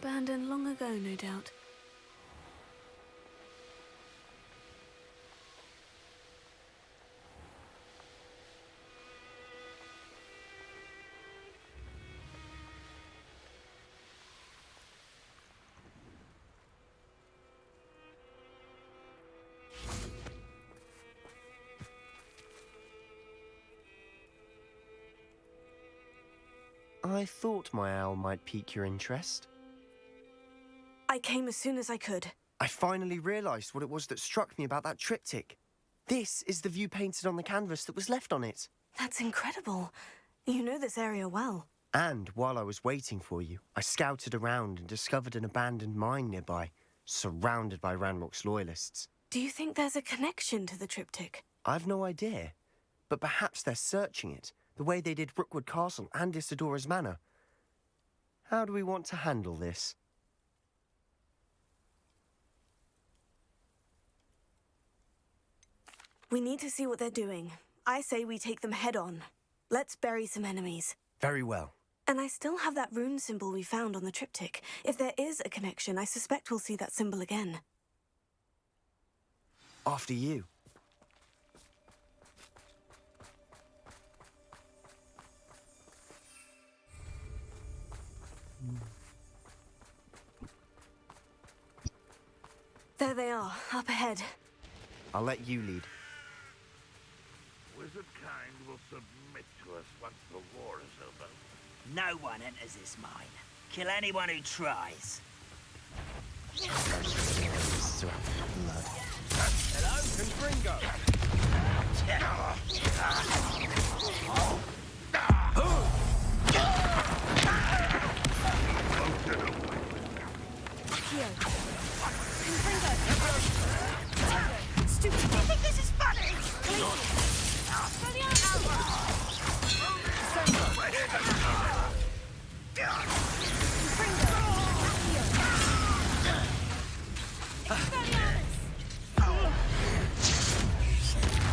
Abandoned long ago, no doubt. I thought my owl might pique your interest. I came as soon as I could. I finally realised what it was that struck me about that triptych. This is the view painted on the canvas that was left on it. That's incredible. You know this area well. And while I was waiting for you, I scouted around and discovered an abandoned mine nearby, surrounded by Ranrock's loyalists. Do you think there's a connection to the triptych? I've no idea, but perhaps they're searching it, the way they did Rookwood Castle and Isidora's Manor. How do we want to handle this? We need to see what they're doing. I say we take them head on. Let's bury some enemies. Very well. And I still have that rune symbol we found on the triptych. If there is a connection, I suspect we'll see that symbol again. After you. There they are, up ahead. I'll let you lead. Wizard kind will submit to us once the war is over. No one enters this mine. Kill anyone who tries. Blood. Hello? Confringo! Here. Confringo! Stupid! You think this is funny?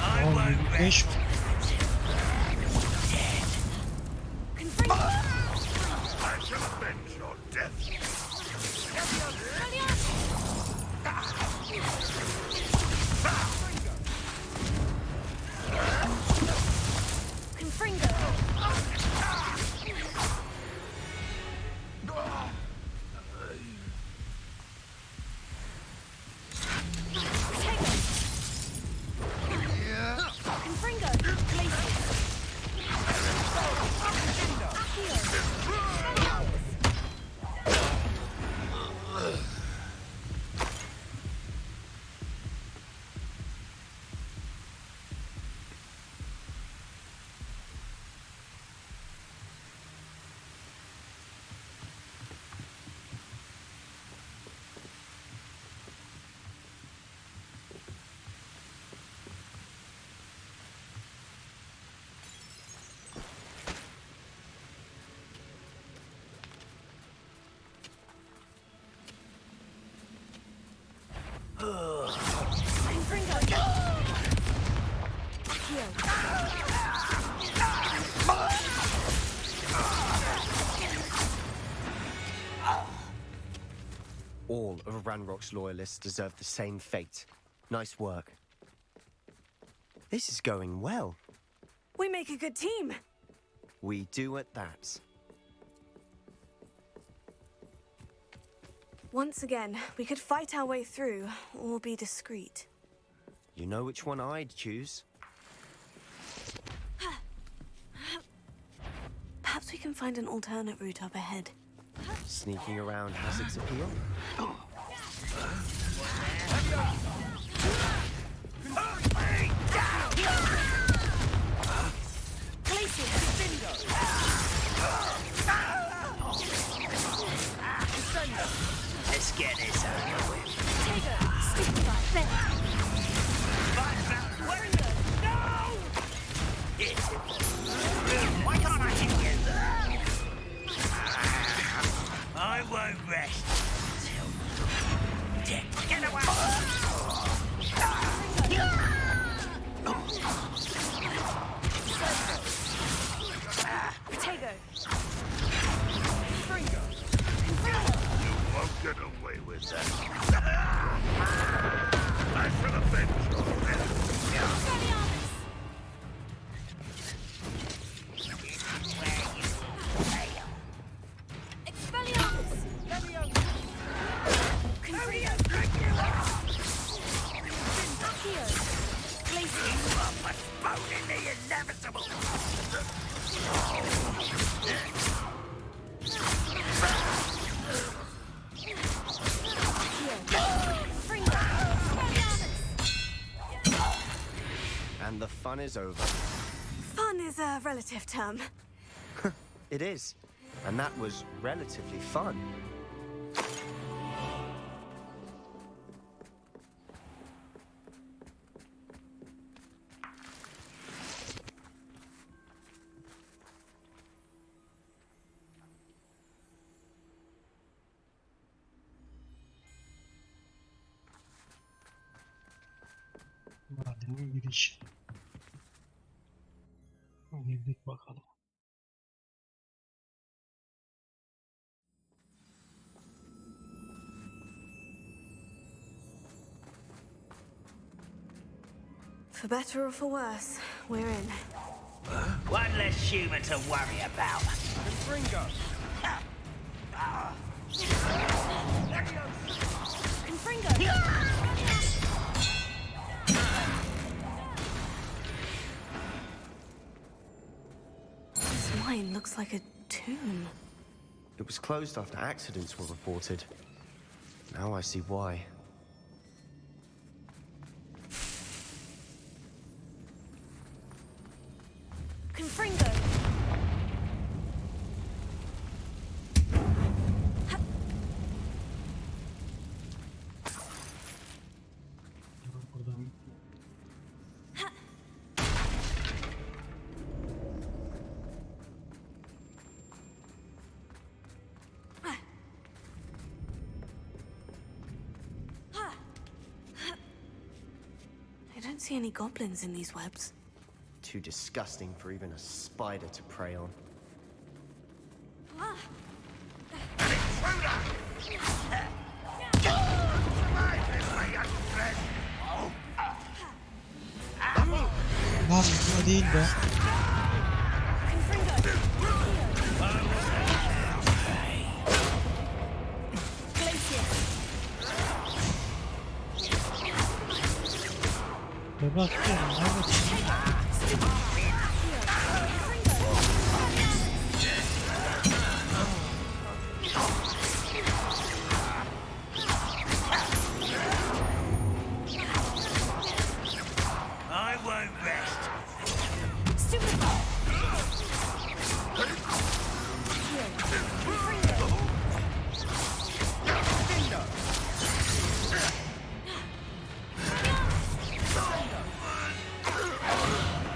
I won't rest. I shall avenge your death. All of Ranrock's loyalists deserve the same fate. Nice work. This is going well. We make a good team. We do at that. Once again, we could fight our way through, or be discreet. You know which one I'd choose. Perhaps we can find an alternate route up ahead. Sneaking around has its appeal. Let's get this over with. Why can't I hit you? I won't rest till death. Get away! Potato. I should have been And the fun is over. Fun is a relative term. It is. And that was relatively fun. Madenin giriş. Girdik bakalım. For better or for worse, we're in. One less human to worry about. Confringo! Confringo! This mine looks like a tomb. It was closed after accidents were reported. Now I see why. Confringo! Buradan I don't see any goblins in these webs. Too disgusting for even a spider to prey on. Lan bu değil be. Bebe atıyorum. Evet. I won't rest.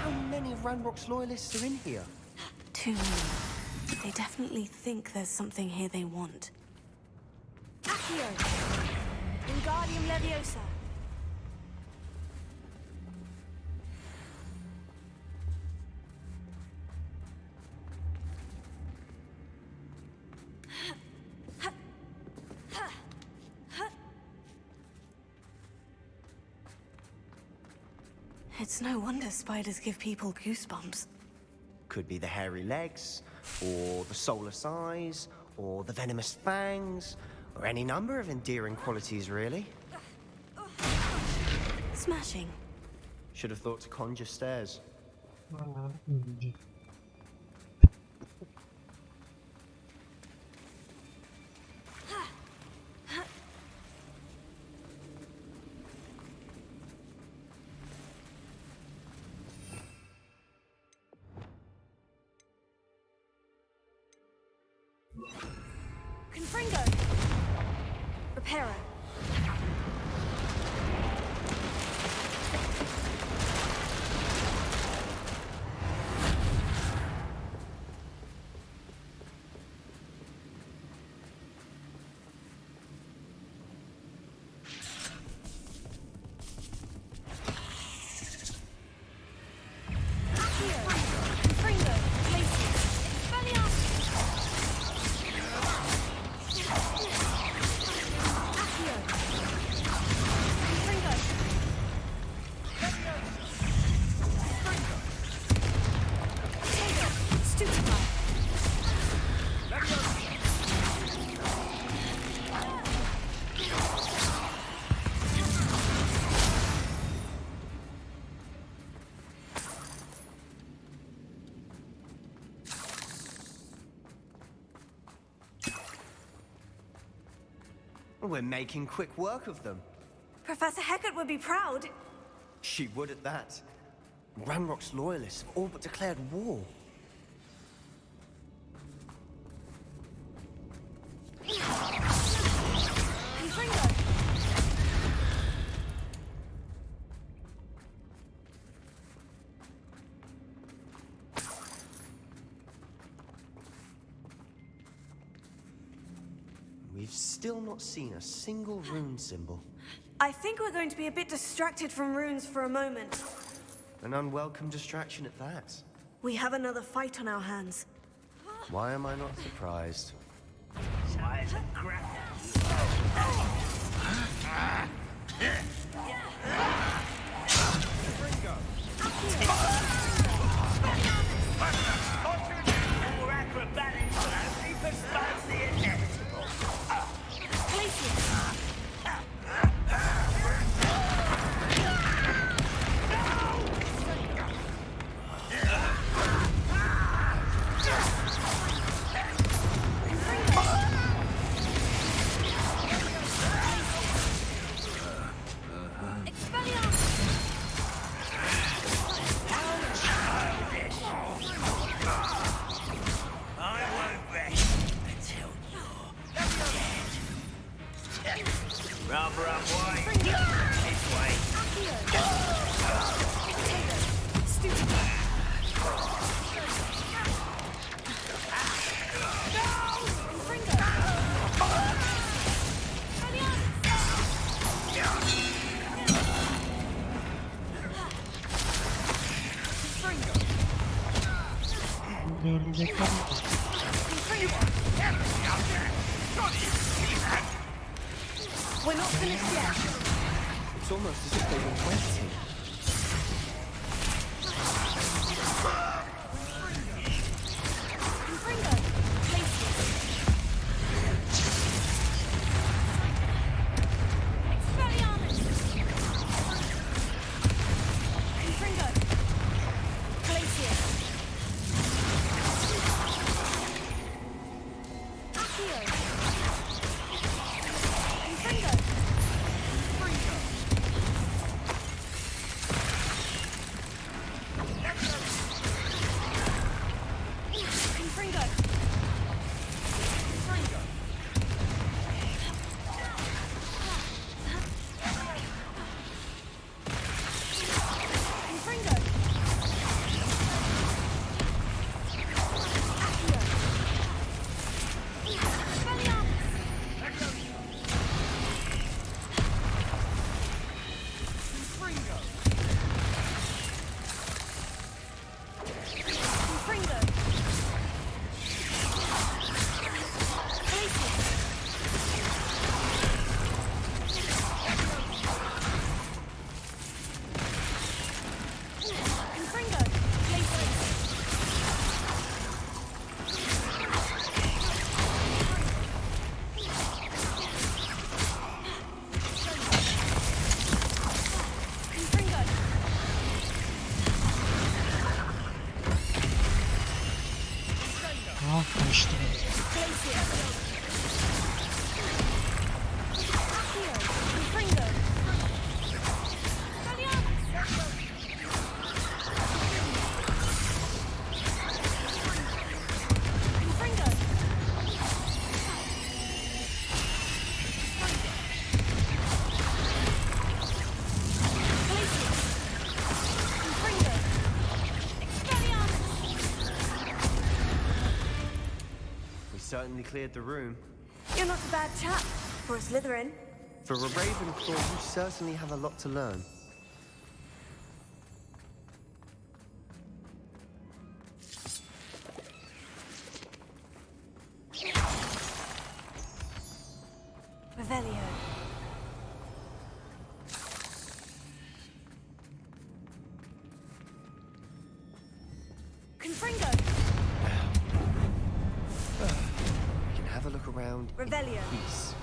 How many of Ranrock's loyalists are in here? Too many. They definitely think there's something here they want. Accio! Wingardium Leviosa! It's no wonder spiders give people goosebumps. Could be the hairy legs, or the soulless eyes, or the venomous fangs, or any number of endearing qualities, really. Smashing. Should have thought to conjure stairs. Valla ölünce. Confringo! Reparo. Accio! We're making quick work of them. Professor Hecat would be proud. She would at that. Ranrock's loyalists have all but declared war. Confringo! We've still not seen a single rune symbol. I think we're going to be a bit distracted from runes for a moment. An unwelcome distraction at that. We have another fight on our hands. Why am I not surprised? Size of crap. More acrobatics than only postpones the inevitable. I won't rest until you're dead. Rather unwise. This way. Burada örümcekler mi var? We're not finished yet. It's almost as if they were waiting. Confringo! Expelliarmus! Confringo! Glacier! Accio! Confringo! Confringo! Confringo! Accio! Expelliarmus! Confringo! Glacier! Confringo! Glacier! Confringo! Ah kaçtı. Glacier! Accio! Confringo! Confringo! Glacier! Confringo! Expelliarmus! We certainly cleared the room. You're not a bad chap for a Slytherin. For a Ravenclaw, you certainly have a lot to learn. Revelio. Confringo. We can have a look around in Revelio. peace.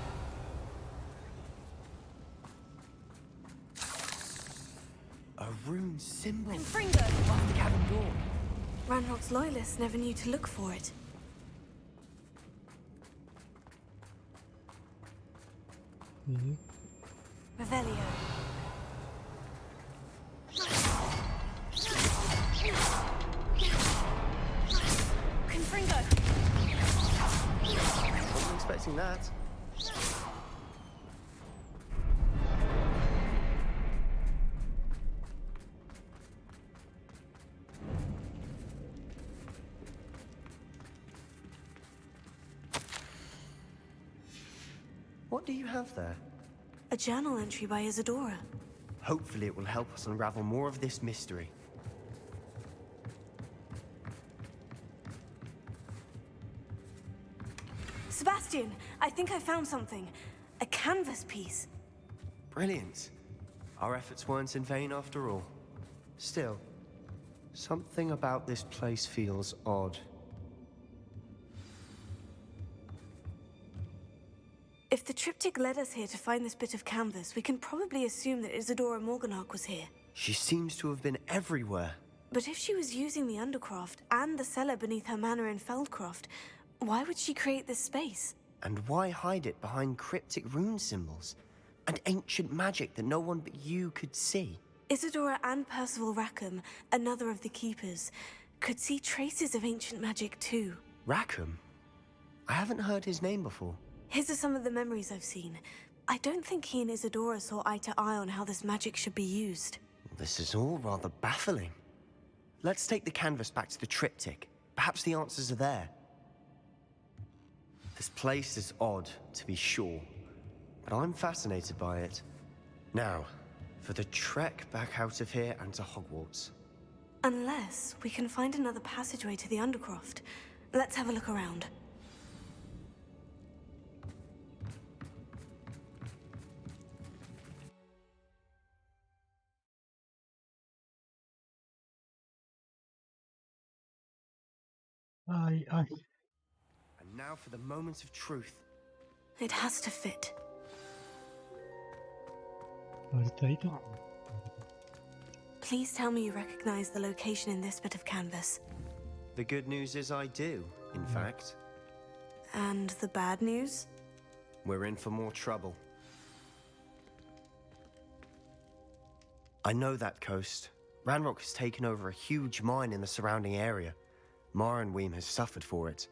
A rune symbol. Confringo. Above the cabin door. Ranrock's loyalists never knew to look for it. İyi. Revelio. Confringo. Wasn't expecting that. What do you have there? A journal entry by Isadora. Hopefully it will help us unravel more of this mystery. Sebastian, I think I found something. A canvas piece. Brilliant. Our efforts weren't in vain after all. Still, something about this place feels odd. If the triptych led us here to find this bit of canvas, we can probably assume that Isadora Morganach was here. She seems to have been everywhere. But if she was using the Undercroft and the cellar beneath her manor in Feldcroft, why would she create this space? And why hide it behind cryptic rune symbols? And ancient magic that no one but you could see? Isadora and Percival Rackham, another of the Keepers, could see traces of ancient magic too. Rackham? I haven't heard his name before. His are some of the memories I've seen. I don't think he and Isadora saw eye to eye on how this magic should be used. This is all rather baffling. Let's take the canvas back to the triptych. Perhaps the answers are there. This place is odd, to be sure, but I'm fascinated by it. Now, for the trek back out of here and to Hogwarts. Unless we can find another passageway to the Undercroft. Let's have a look around. Ay ay. And now for the moment of truth. It has to fit. Haritayı da al. Please tell me you recognize the location in this bit of canvas. The good news is I do, in fact. And the bad news? We're in for more trouble. I know that coast. Ranrock has taken over a huge mine in the surrounding area. Marenweem has suffered for it.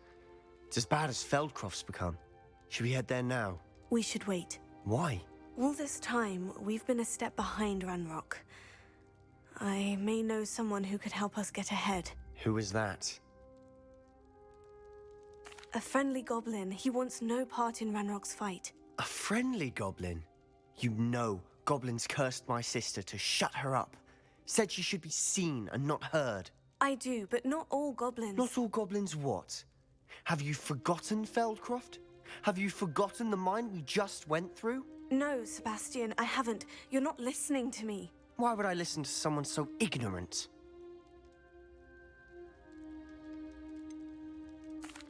It's as bad as Feldcroft's become. Should we head there now? We should wait. Why? All this time, we've been a step behind Ranrock. I may know someone who could help us get ahead. Who is that? A friendly goblin. He wants no part in Ranrock's fight. A friendly goblin? You know goblins cursed my sister to shut her up. Said she should be seen and not heard. I do, but not all goblins. Not all goblins what? Have you forgotten Feldcroft? Have you forgotten the mine we just went through? No, Sebastian, I haven't. You're not listening to me. Why would I listen to someone so ignorant?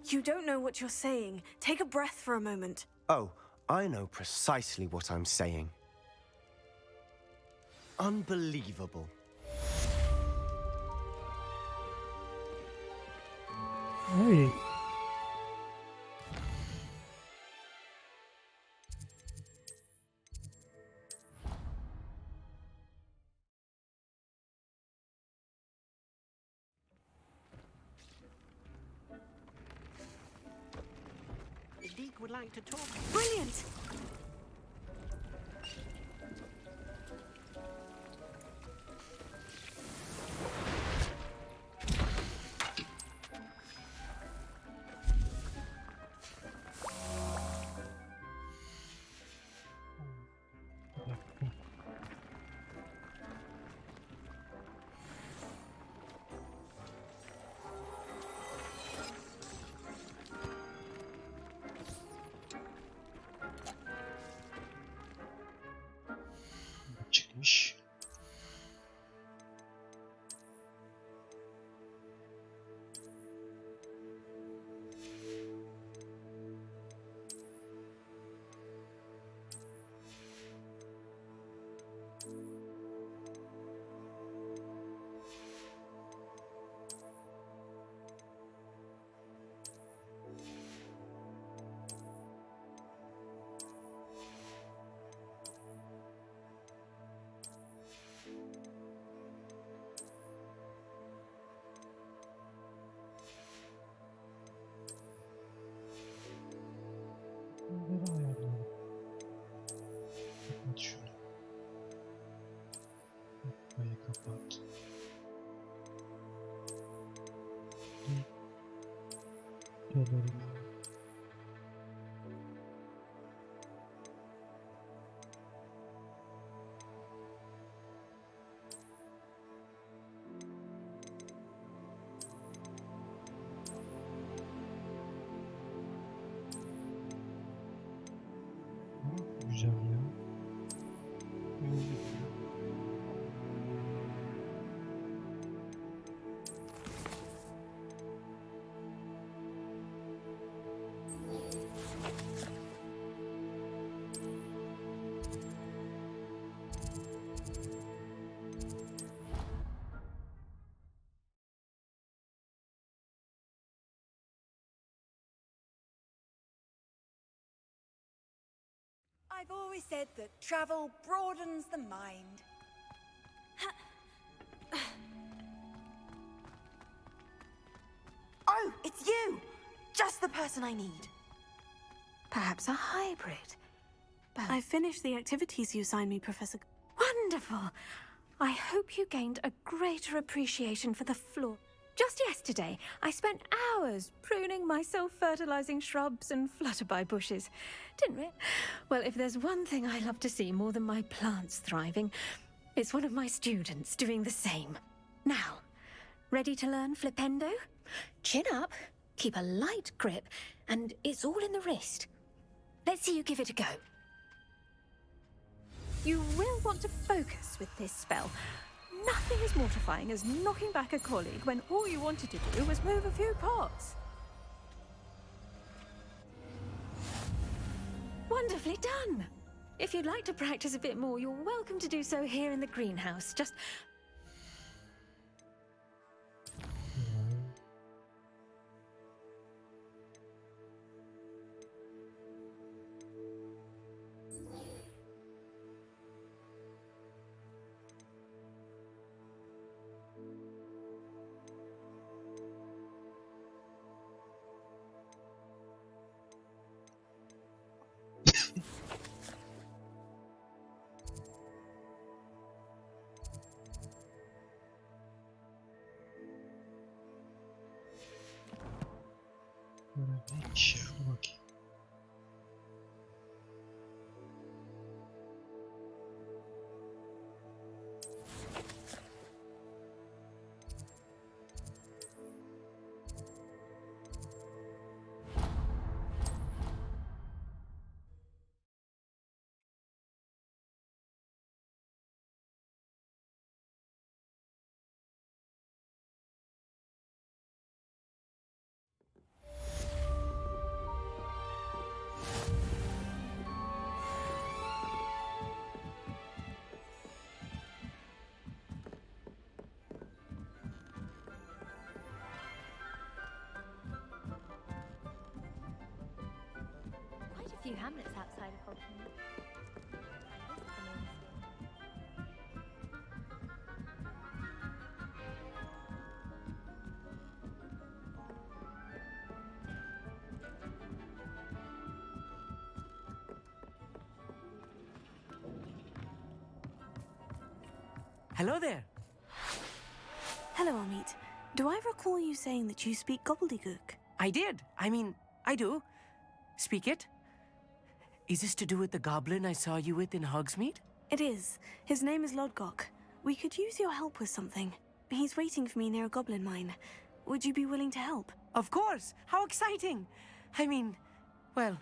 You don't know what you're saying. Take a breath for a moment. Oh, I know precisely what I'm saying. Unbelievable. Ay. Deke would like to talk. Brilliant! Bir dakika. Aşağıdadır. Güzel ya. I've always said that travel broadens the mind. Oh, it's you! Just the person I need. Perhaps a hybrid. But I finished the activities you assigned me, Professor. Wonderful. I hope you gained a greater appreciation for the floor. Just yesterday, I spent hours pruning my self-fertilizing shrubs and flutterby bushes. Didn't we? Well, if there's one thing I love to see more than my plants thriving, it's one of my students doing the same. Now, ready to learn flipendo? Chin up, keep a light grip, and it's all in the wrist. Let's see you give it a go. You will want to focus with this spell. Nothing as mortifying as knocking back a colleague when all you wanted to do was move a few pots. Wonderfully done! If you'd like to practice a bit more, you're welcome to do so here in the greenhouse. Just Neymiş ya? Dur bakayım. quite a few hamlets outside of Hogwarts. Hello there. Hello, Amit. Do I recall you saying that you speak gobbledygook? I did. I do. Speak it. Is this to do with the goblin I saw you with in Hogsmeade? It is. His name is Lodgok. We could use your help with something. He's waiting for me near a goblin mine. Would you be willing to help? Of course. How exciting. Well,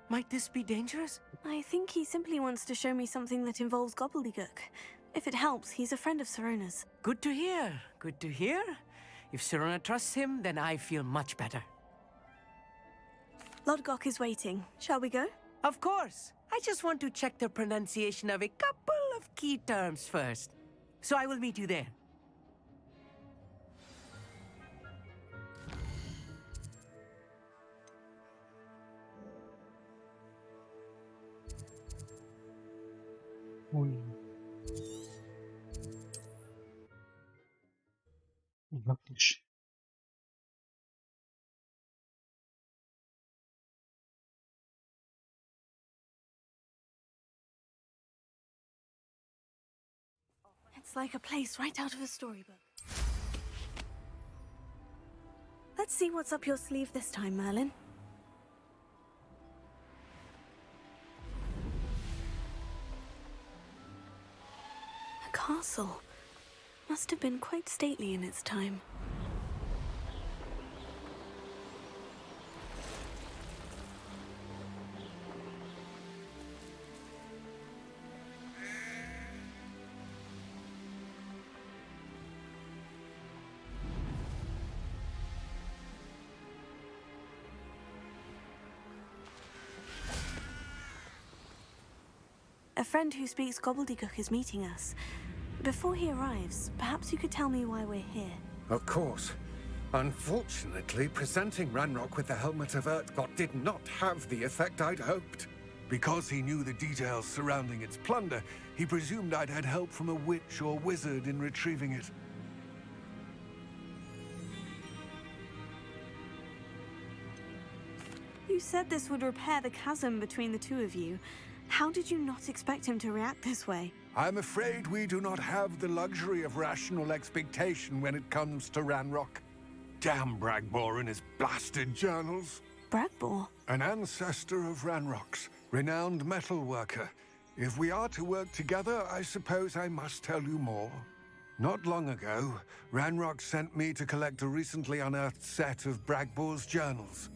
might this be dangerous? I think he simply wants to show me something that involves gobbledygook. If it helps, he's a friend of Sirona's. Good to hear. Good to hear. If Sirona trusts him, then I feel much better. Lodgok is waiting. Shall we go? Of course. I just want to check the pronunciation of a couple of key terms first. So I will meet you there. Oyun. Uzaklaş. It's like a place right out of a storybook. Let's see what's up your sleeve this time, Merlin. A castle. Must have been quite stately in its time. A friend who speaks gobbledygook is meeting us. Before he arrives, perhaps you could tell me why we're here. Of course. Unfortunately, presenting Ranrock with the Helmet of Urtkot did not have the effect I'd hoped. Because he knew the details surrounding its plunder, he presumed I'd had help from a witch or wizard in retrieving it. You said this would repair the chasm between the two of you. How did you not expect him to react this way? I'm afraid we do not have the luxury of rational expectation when it comes to Ranrock. Damn Bragbor and his blasted journals. Bragbor? An ancestor of Ranrock's, renowned metal worker. If we are to work together, I suppose I must tell you more. Not long ago, Ranrock sent me to collect a recently unearthed set of Bragbor's journals.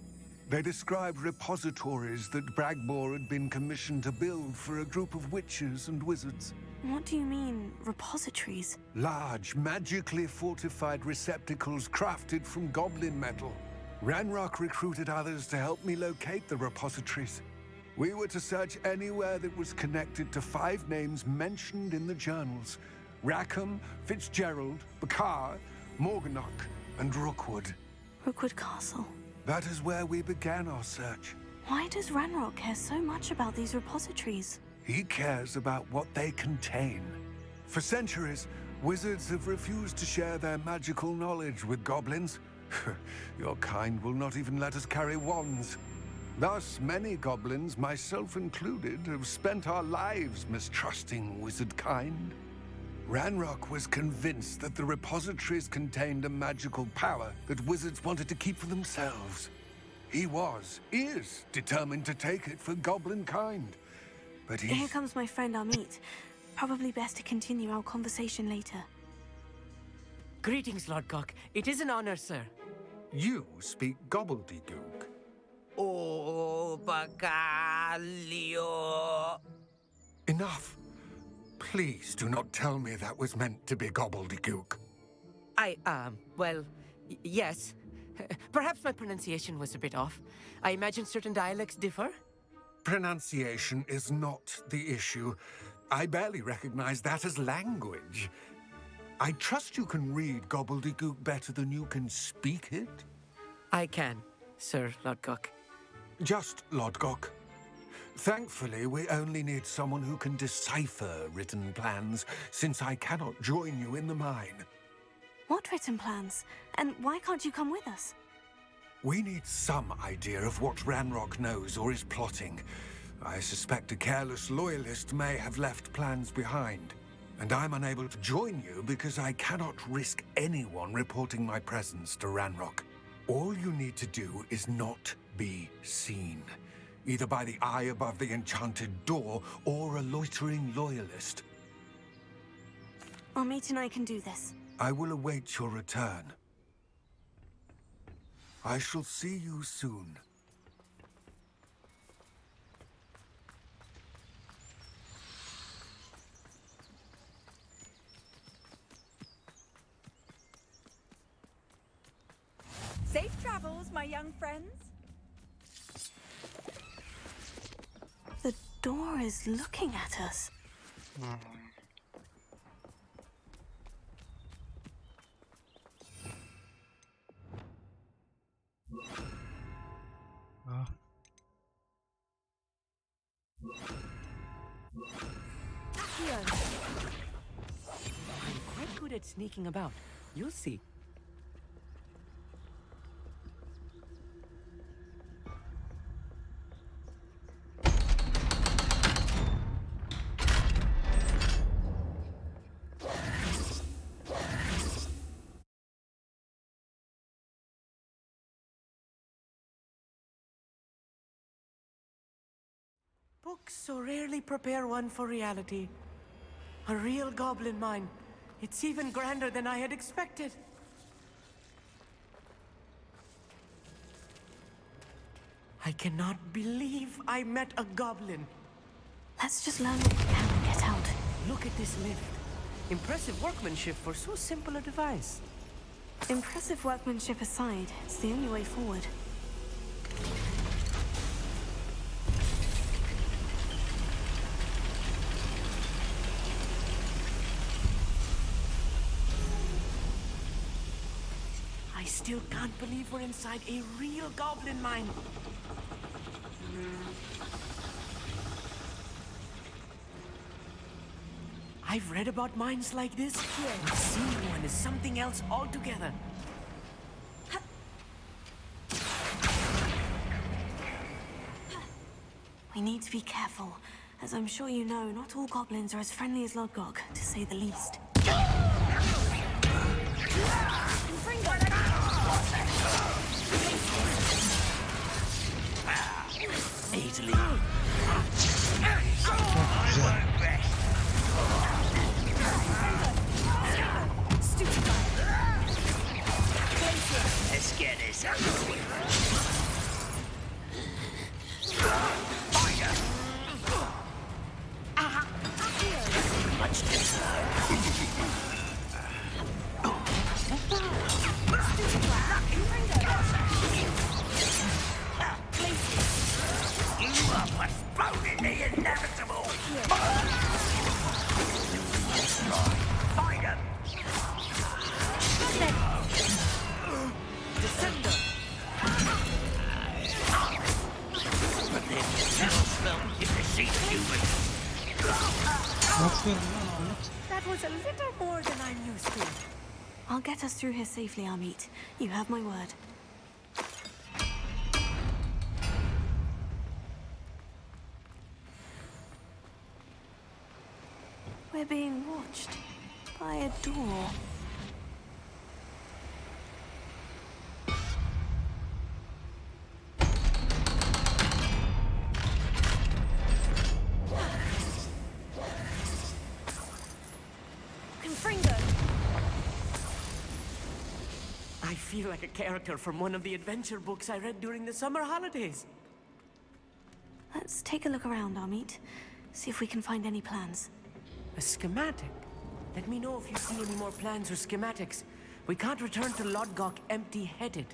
They described repositories that Bragbor had been commissioned to build for a group of witches and wizards. What do you mean, repositories? Large, magically fortified receptacles crafted from goblin metal. Ranrock recruited others to help me locate the repositories. We were to search anywhere that was connected to 5 names mentioned in the journals: Rackham, Fitzgerald, Bakar, Morganach, and Rookwood. Rookwood Castle. That is where we began our search. Why does Ranrock care so much about these repositories? He cares about what they contain. For centuries, wizards have refused to share their magical knowledge with goblins. Your kind will not even let us carry wands. Thus, many goblins, myself included, have spent our lives mistrusting wizard kind. Ranrock was convinced that the repositories contained a magical power that wizards wanted to keep for themselves. He is determined to take it for goblin kind. But Here comes my friend Amit. Probably best to continue our conversation later. Greetings, Lord Cock. It is an honor, sir. You speak gobbledygook. Oh, Bacalio. Enough. Please do not tell me that was meant to be gobbledygook. Well, yes. Perhaps my pronunciation was a bit off. I imagine certain dialects differ. Pronunciation is not the issue. I barely recognize that as language. I trust you can read gobbledygook better than you can speak it? I can, Sir Lodgok. Just Lodgok. Thankfully, we only need someone who can decipher written plans, since I cannot join you in the mine. What written plans? And why can't you come with us? We need some idea of what Ranrock knows or is plotting. I suspect a careless loyalist may have left plans behind. And I'm unable to join you because I cannot risk anyone reporting my presence to Ranrock. All you need to do is not be seen, either by the eye above the enchanted door or a loitering loyalist. Amit and I can do this. I will await your return. I shall see you soon. Safe travels, my young friends. The door is looking at us. Ah, Here. I'm quite good at sneaking about. You'll see. Books so rarely prepare one for reality. A real goblin mine. It's even grander than I had expected. I cannot believe I met a goblin. Let's just learn what we can and get out. Look at this lift. Impressive workmanship for so simple a device. Impressive workmanship aside, it's the only way forward. I still can't believe we're inside a real goblin mine. I've read about mines like this, but seeing one is something else altogether. We need to be careful. As I'm sure you know, not all goblins are as friendly as Lodgok, to say the least. Easily. Let's get this out of the way. Much too slow. You are postponing the inevitable. Find him. Descender! But then you never smell if you see humans. Nasıl verin lan anlat. That was a little more than I'm used to. I'll get us through here safely, Amit. You have my word. We're being watched by a door. I feel like a character from one of the adventure books I read during the summer holidays. Let's take a look around, Amit. See if we can find any plans. A schematic? Let me know if you see any more plans or schematics. We can't return to Lodgok empty-headed.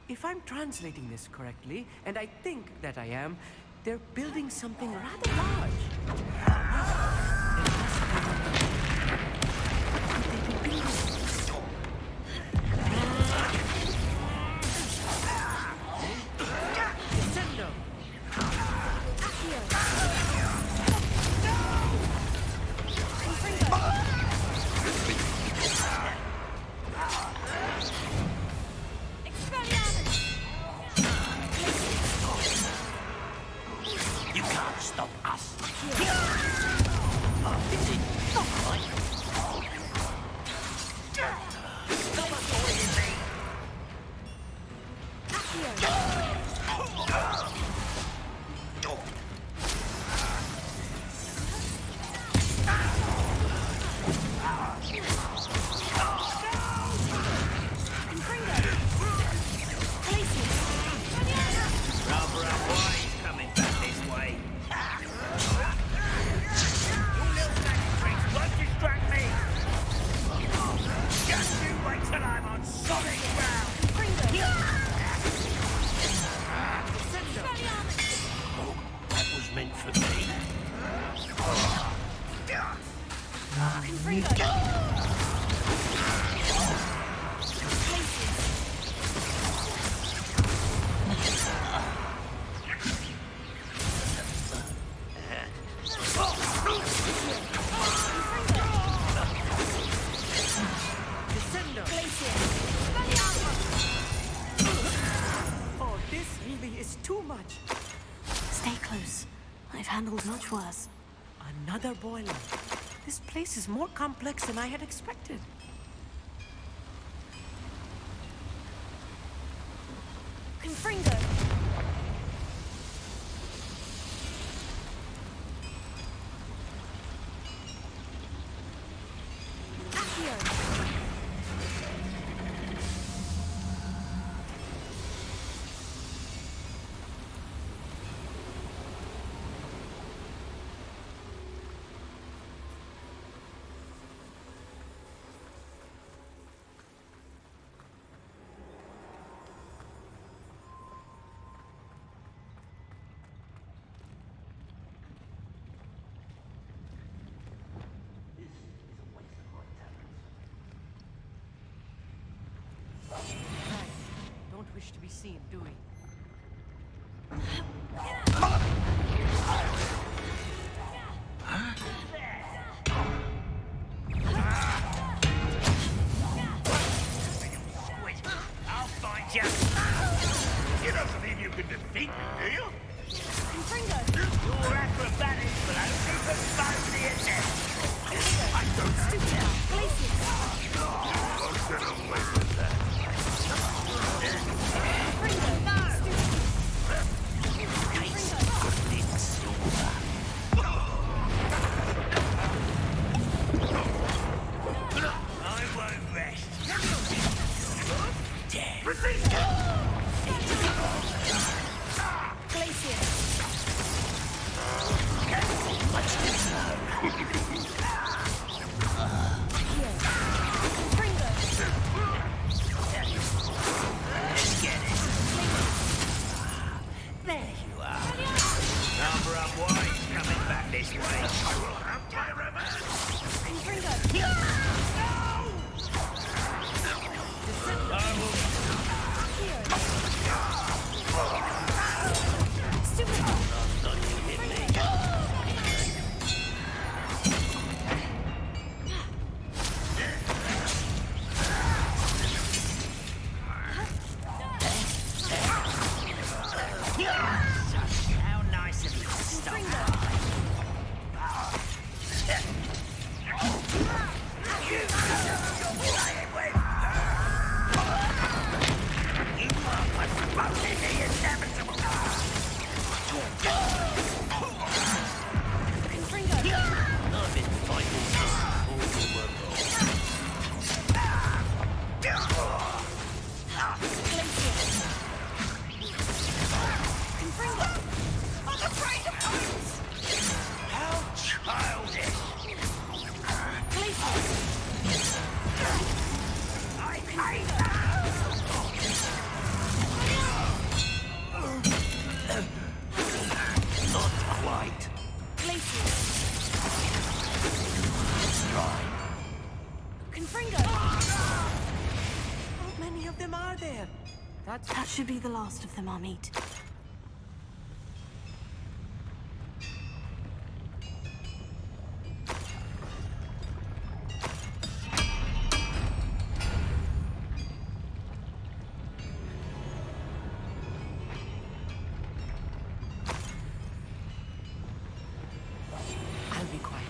If I'm translating this correctly, and I think that I am, they're building something rather large. Descendo! You can't stop us. handled much worse. Another boiler. This place is more complex than I had expected. Confringo! Don't wish to be seen, do we? I'll find you. You don't believe you can defeat me, do you? Confringo! Your acrobatics will only postpone the attack. I don't have Stupid! Glacius! I'll get away with that. Confringo! I won't rest. There you are. Number up wide, coming back this way. I will have my revenge. I will How nice of you to stop. You are postponing the inevitable. I've been fighting this all the world. I'm afraid of heights! How childish. I hate that. Not quite. Confringo! How many of them are there? That should be the last of them I'll meet. I'll be quiet.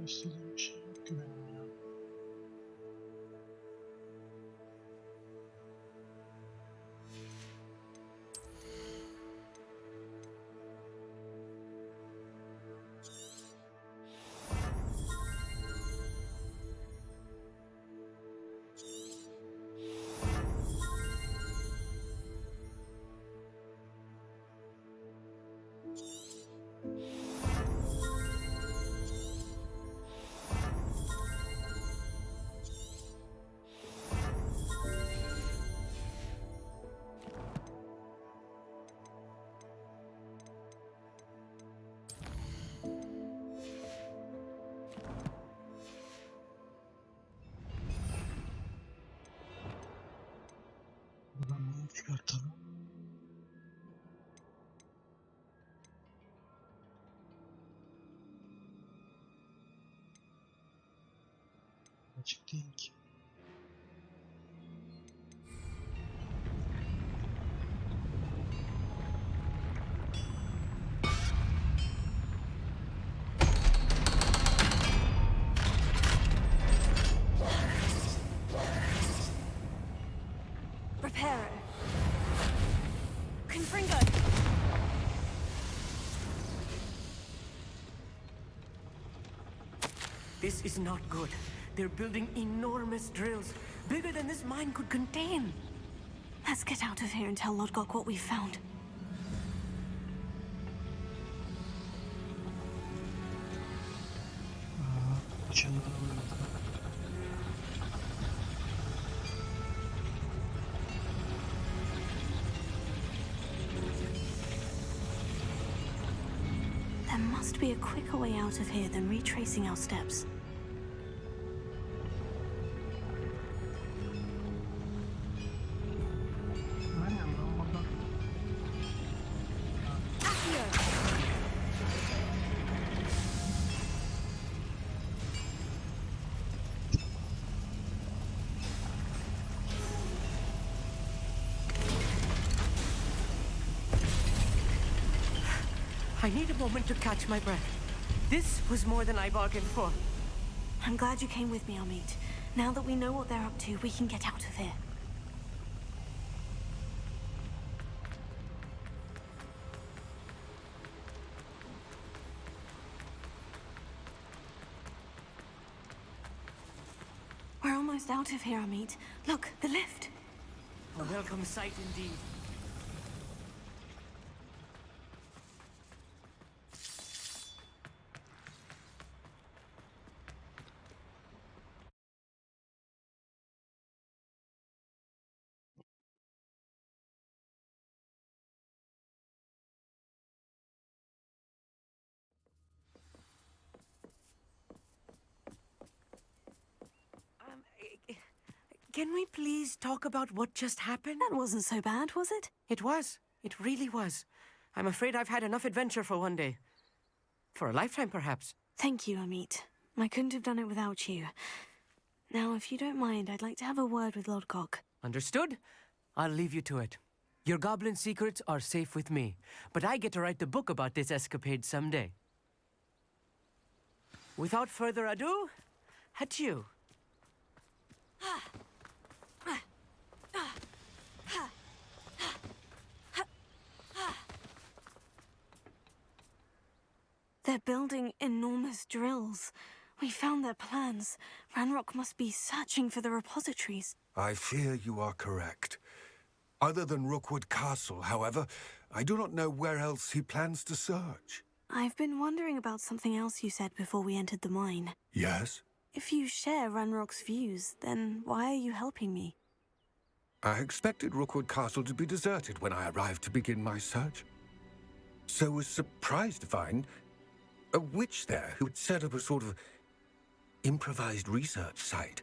istediğim bir şey yok ki benim ya. Buradan bunu çıkartalım. Açık değil ki. Reparo. Confringo. This is not good. They're building enormous drills, bigger than this mine could contain. Let's get out of here and tell Lodgok what we found. Açıldı burada. There must be a quicker way out of here than retracing our steps. Aynen ben buradan. I need a moment to catch my breath. This was more than I bargained for. I'm glad you came with me, Amit. Now that we know what they're up to, we can get out of here. We're almost out of here, Amit. Look, the lift. A welcome sight indeed. Can we please talk about what just happened? That wasn't so bad, was it? It was. It really was. I'm afraid I've had enough adventure for one day. For a lifetime, perhaps. Thank you, Amit. I couldn't have done it without you. Now, if you don't mind, I'd like to have a word with Lodgok. Understood? I'll leave you to it. Your goblin secrets are safe with me, but I get to write the book about this escapade someday. Without further ado, adieu. They're building enormous drills. We found their plans. Ranrock must be searching for the repositories. I fear you are correct. Other than Rookwood Castle, however, I do not know where else he plans to search. I've been wondering about something else you said before we entered the mine. Yes? If you share Ranrock's views, then why are you helping me? I expected Rookwood Castle to be deserted when I arrived to begin my search. So was surprised to find a witch there who had set up a sort of improvised research site.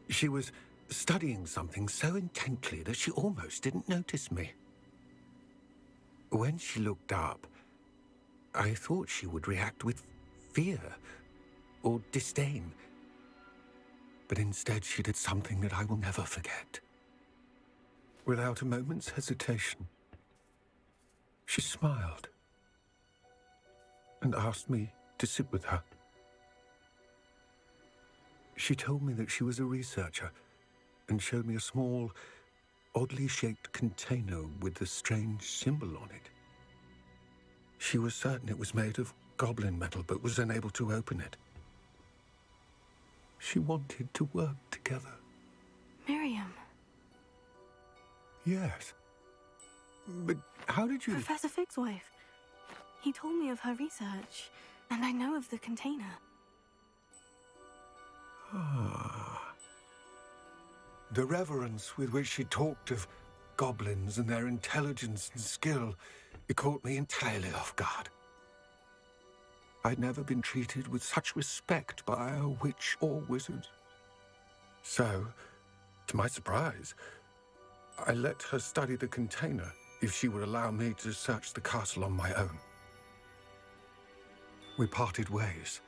She was studying something so intently that she almost didn't notice me. When she looked up, I thought she would react with fear or disdain. But instead she did something that I will never forget. Without a moment's hesitation, she smiled and asked me to sit with her. She told me that she was a researcher and showed me a small, oddly shaped container with a strange symbol on it. She was certain it was made of goblin metal, but was unable to open it. She wanted to work together. Miriam. Yes. But how did you... Professor Fig's wife. He told me of her research, and I know of the container. Ah. The reverence with which she talked of goblins and their intelligence and skill, it caught me entirely off guard. I'd never been treated with such respect by a witch or wizard. So, to my surprise, I let her study the container if she would allow me to search the castle on my own. We parted ways,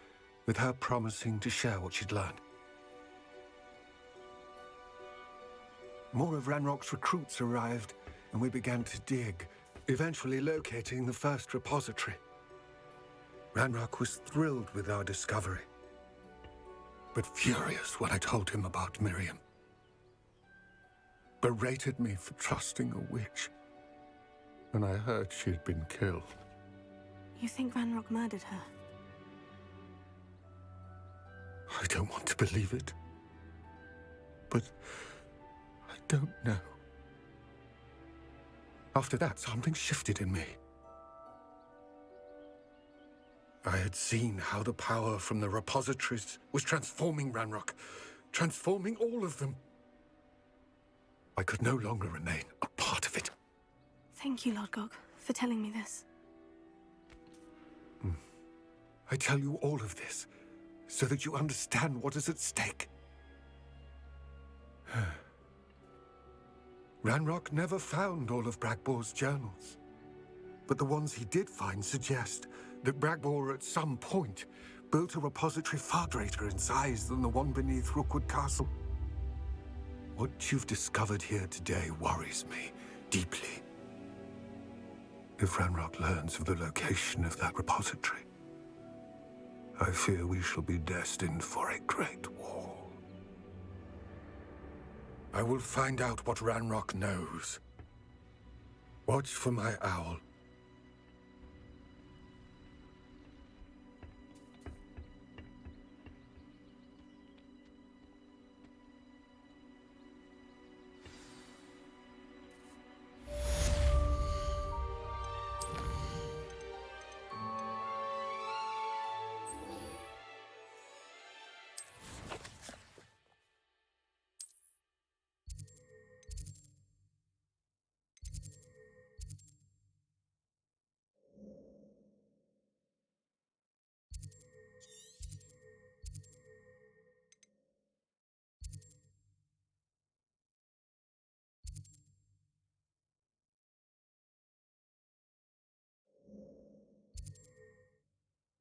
with her promising to share what she'd learned. More of Ranrock's recruits arrived, and we began to dig, eventually locating the first repository. Ranrock was thrilled with our discovery, but furious when I told him about Miriam. Berated me for trusting a witch when I heard she had been killed. You think Ranrock murdered her? I don't want to believe it, but I don't know. After that, something shifted in me. I had seen how the power from the repositories was transforming Ranrock, transforming all of them. I could no longer remain a part of it. Thank you, Lord Gog, for telling me this. I tell you all of this so that you understand what is at stake. Ranrock never found all of Bragbor's journals, but the ones he did find suggest that Bragbor at some point built a repository far greater in size than the one beneath Rookwood Castle. What you've discovered here today worries me deeply. If Ranrock learns of the location of that repository, I fear we shall be destined for a great war. I will find out what Ranrock knows. Watch for my owl.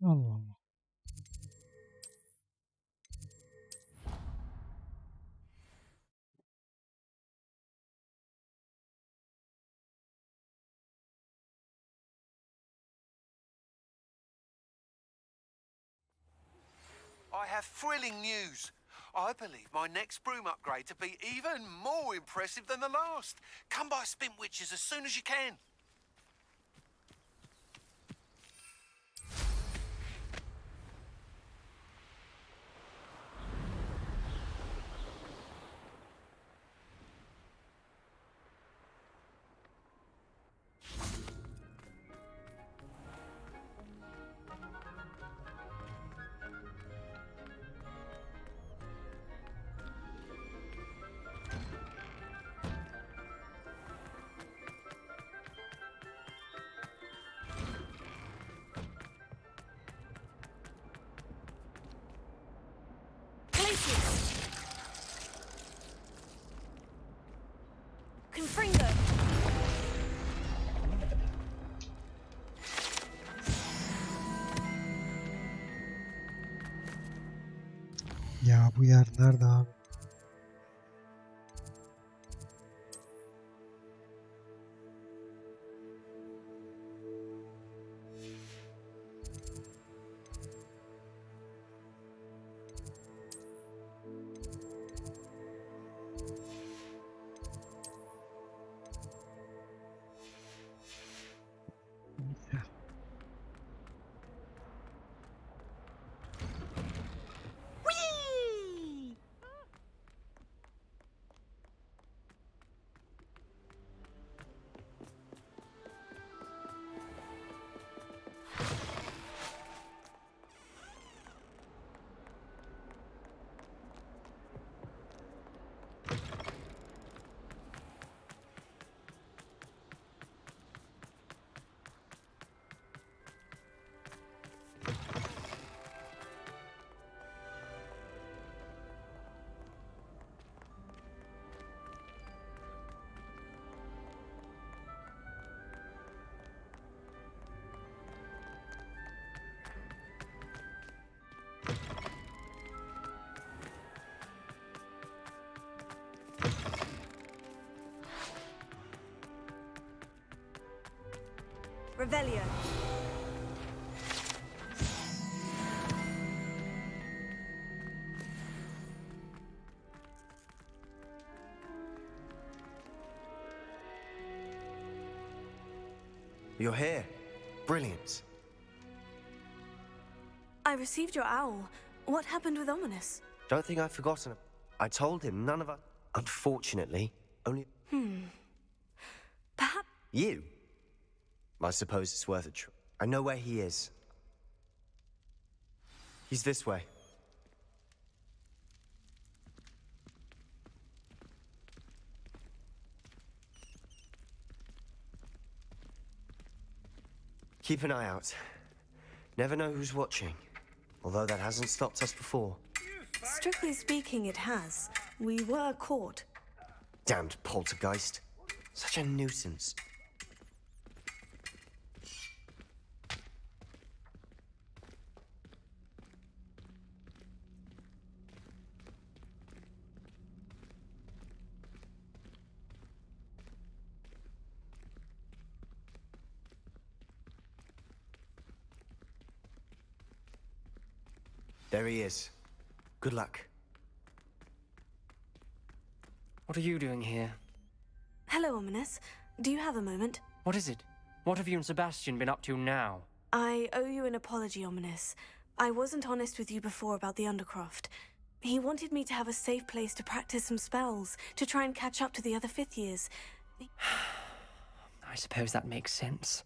Allah Allah. I have thrilling news. I believe my next broom upgrade to be even more impressive than the last. Come by Spin Witches as soon as you can. Confringo! Ya bu yer nerede abi? Revelio. You're here. Brilliant. I received your owl. What happened with Ominous? Don't think I've forgotten. I told him none of us. Unfortunately, only. Perhaps. You? I suppose it's worth a try. I know where he is. He's this way. Keep an eye out. Never know who's watching. Although that hasn't stopped us before. Strictly speaking, it has. We were caught. Damned poltergeist. Such a nuisance. There he is. Good luck. What are you doing here? Hello, Ominous. Do you have a moment? What is it? What have you and Sebastian been up to now? I owe you an apology, Ominous. I wasn't honest with you before about the Undercroft. He wanted me to have a safe place to practice some spells, to try and catch up to the other fifth years. I suppose that makes sense.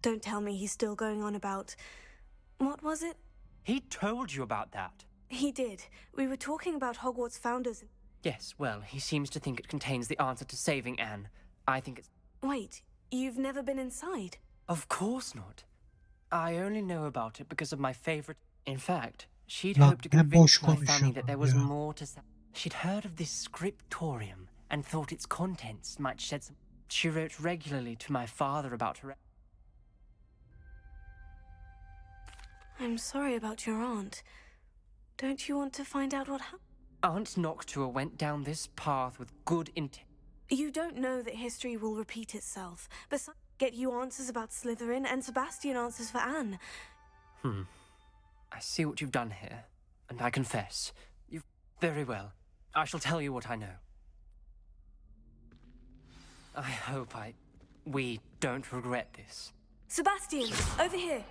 Don't tell me he's still going on about... What was it? He told you about that? He did. We were talking about Hogwarts founders. Yes, well, he seems to think it contains the answer to saving Anne. I think it's... Wait, you've never been inside? Of course not. I only know about it because of my favorite... In fact, she'd Lan hoped to ne convince boş my family konuşuyor that there bu was ya. more to say. She'd heard of this scriptorium and thought its contents might shed some... She wrote regularly to my father about her... I'm sorry about your aunt. Don't you want to find out what happened? Aunt Noctua went down this path with good intent. You don't know that history will repeat itself. Besides, get you answers about Slytherin and Sebastian answers for Anne. I see what you've done here, and I confess. You've... Very well. I shall tell you what I know. I hope we don't regret this. Sebastian, over here.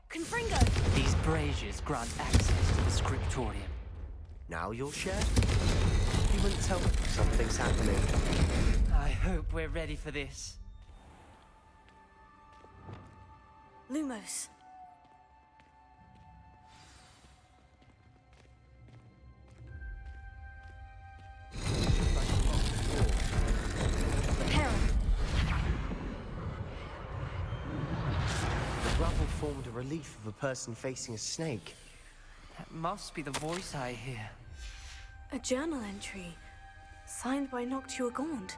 Confringo! These braziers grant access to the scriptorium. Now you'll share? You wouldn't tell me something's happening. I hope we're ready for this. Lumos. Reparo. The rubble formed a relief of a person facing a snake. That must be the voice I hear. A journal entry. Signed by Noctua Gaunt.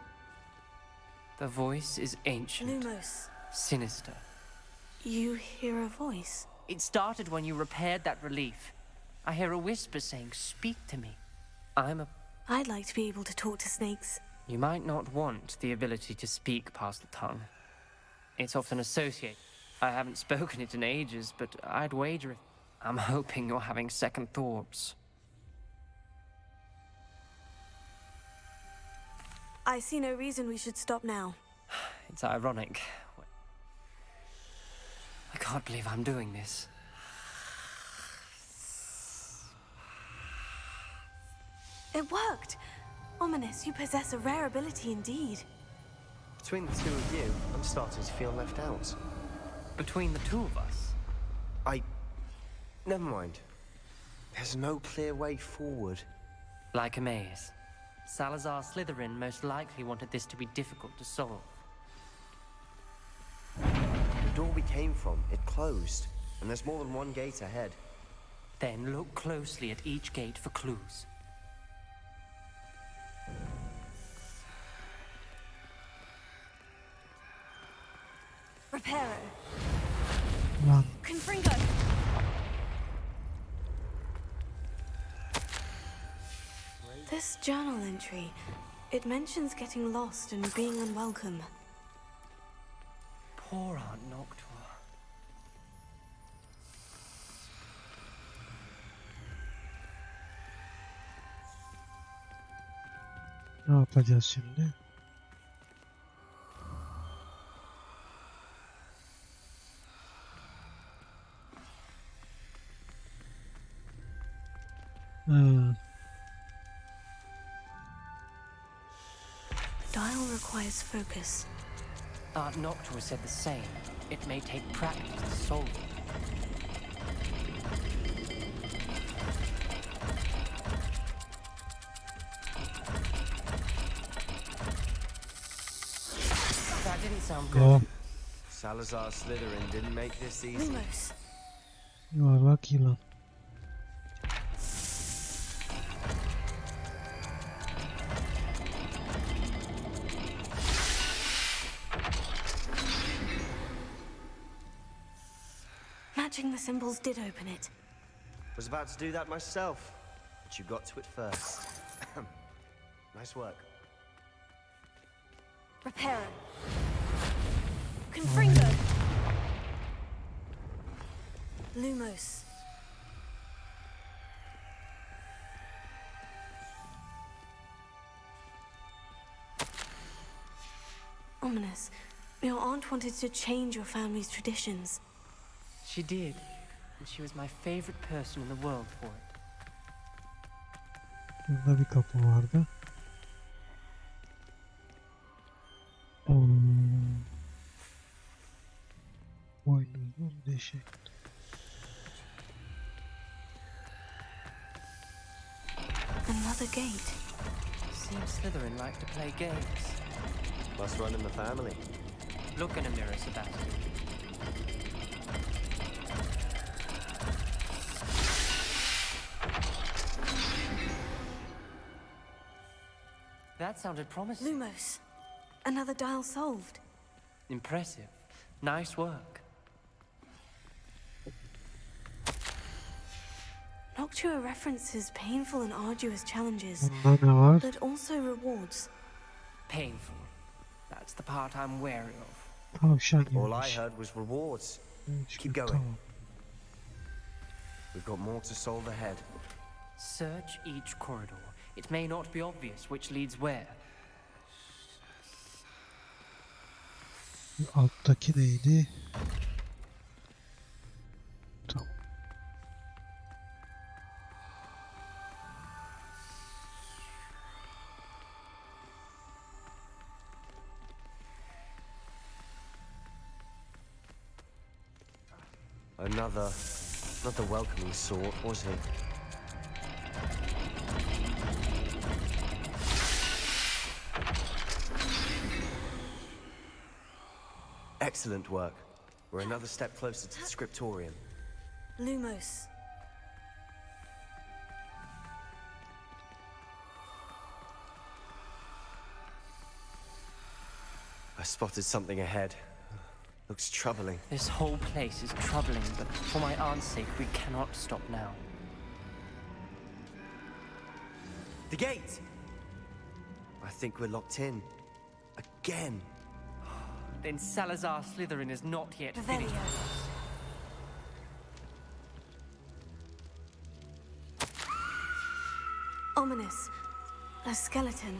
The voice is ancient, Lumos. sinister. You hear a voice. It started when you repaired that relief. I hear a whisper saying, "Speak to me." I'd like to be able to talk to snakes. You might not want the ability to speak past the tongue. It's often associated. I haven't spoken it in ages, but I'd wager I'm hoping you're having second thoughts. I see no reason we should stop now. It's ironic. I can't believe I'm doing this. It worked! Ominous, you possess a rare ability indeed. Between the two of you, I'm starting to feel left out. Between the two of us? Never mind. There's no clear way forward. Like a maze. Salazar Slytherin most likely wanted this to be difficult to solve. The door we came from, it closed. And there's more than one gate ahead. Then look closely at each gate for clues. Reparo. Lan Confringo. This journal entry, it mentions getting lost and being unwelcome. Poor Aunt Noctua. Ne yapacağız şimdi? Dial requires focus. Aunt Noctua said the same. It may take practice to solve it. That didn't sound good. Oh, Salazar Slytherin didn't make this easy. Lumos. yuvarlak yılan. Matching the symbols did open it. Was about to do that myself, but you got to it first. Nice work. Reparo. Confringo. Lumos. Ominous. Your aunt wanted to change your family's traditions. She did, and she was my favorite person in the world for it. Burada bir kapı vardı. Boynuzlu deşik. Another gate. Seems Slytherin like to play games. Must run in the family. Look in a mirror, Sebastian. That sounded promising. Lumos. Another dial solved. Impressive. Nice work. Noctua references painful and arduous challenges, Bunda ne var? but also rewards. Painful. That's the part I'm wary of. Tavşan All I yemiş. heard was rewards. Keep going. Tamam. We've got more to solve ahead. Search each corridor. It may not be obvious which leads where. Alttaki neydi? Tamam. Another, not the welcoming sort, was he? Excellent work. We're another step closer to the scriptorium. Lumos. I spotted something ahead. Looks troubling. This whole place is troubling, but for my aunt's sake, we cannot stop now. The gate! I think we're locked in. Again. Then Salazar Slytherin is not yet finished. Veya. Ominous. A skeleton.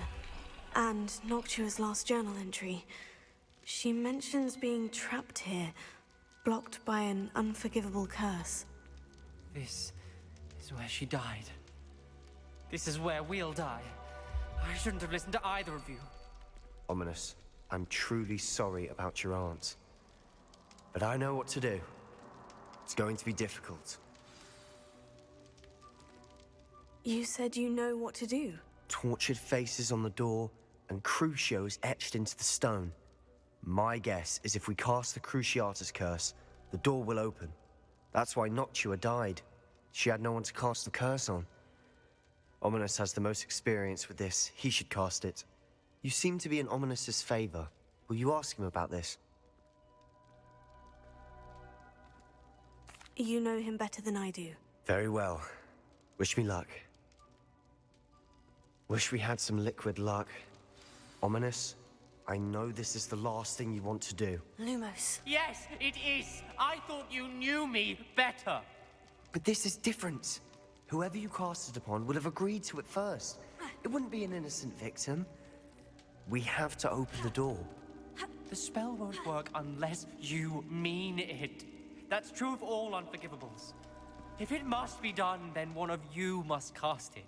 And Noctua's last journal entry. She mentions being trapped here, blocked by an unforgivable curse. This is where she died. This is where we'll die. I shouldn't have listened to either of you. Ominous, I'm truly sorry about your aunt. But I know what to do. It's going to be difficult. You said you know what to do. Tortured faces on the door and Crucios etched into the stone. My guess is if we cast the Cruciatus curse, the door will open. That's why Noctua died. She had no one to cast the curse on. Ominous has the most experience with this. He should cast it. You seem to be in Ominous's favor. Will you ask him about this? You know him better than I do. Very well. Wish me luck. Wish we had some liquid luck. Ominous, I know this is the last thing you want to do. Lumos. Yes, it is. I thought you knew me better. But this is different. Whoever you cast it upon would have agreed to it first. It wouldn't be an innocent victim. We have to open the door. The spell won't work unless you mean it. That's true of all unforgivables. If it must be done, then one of you must cast it.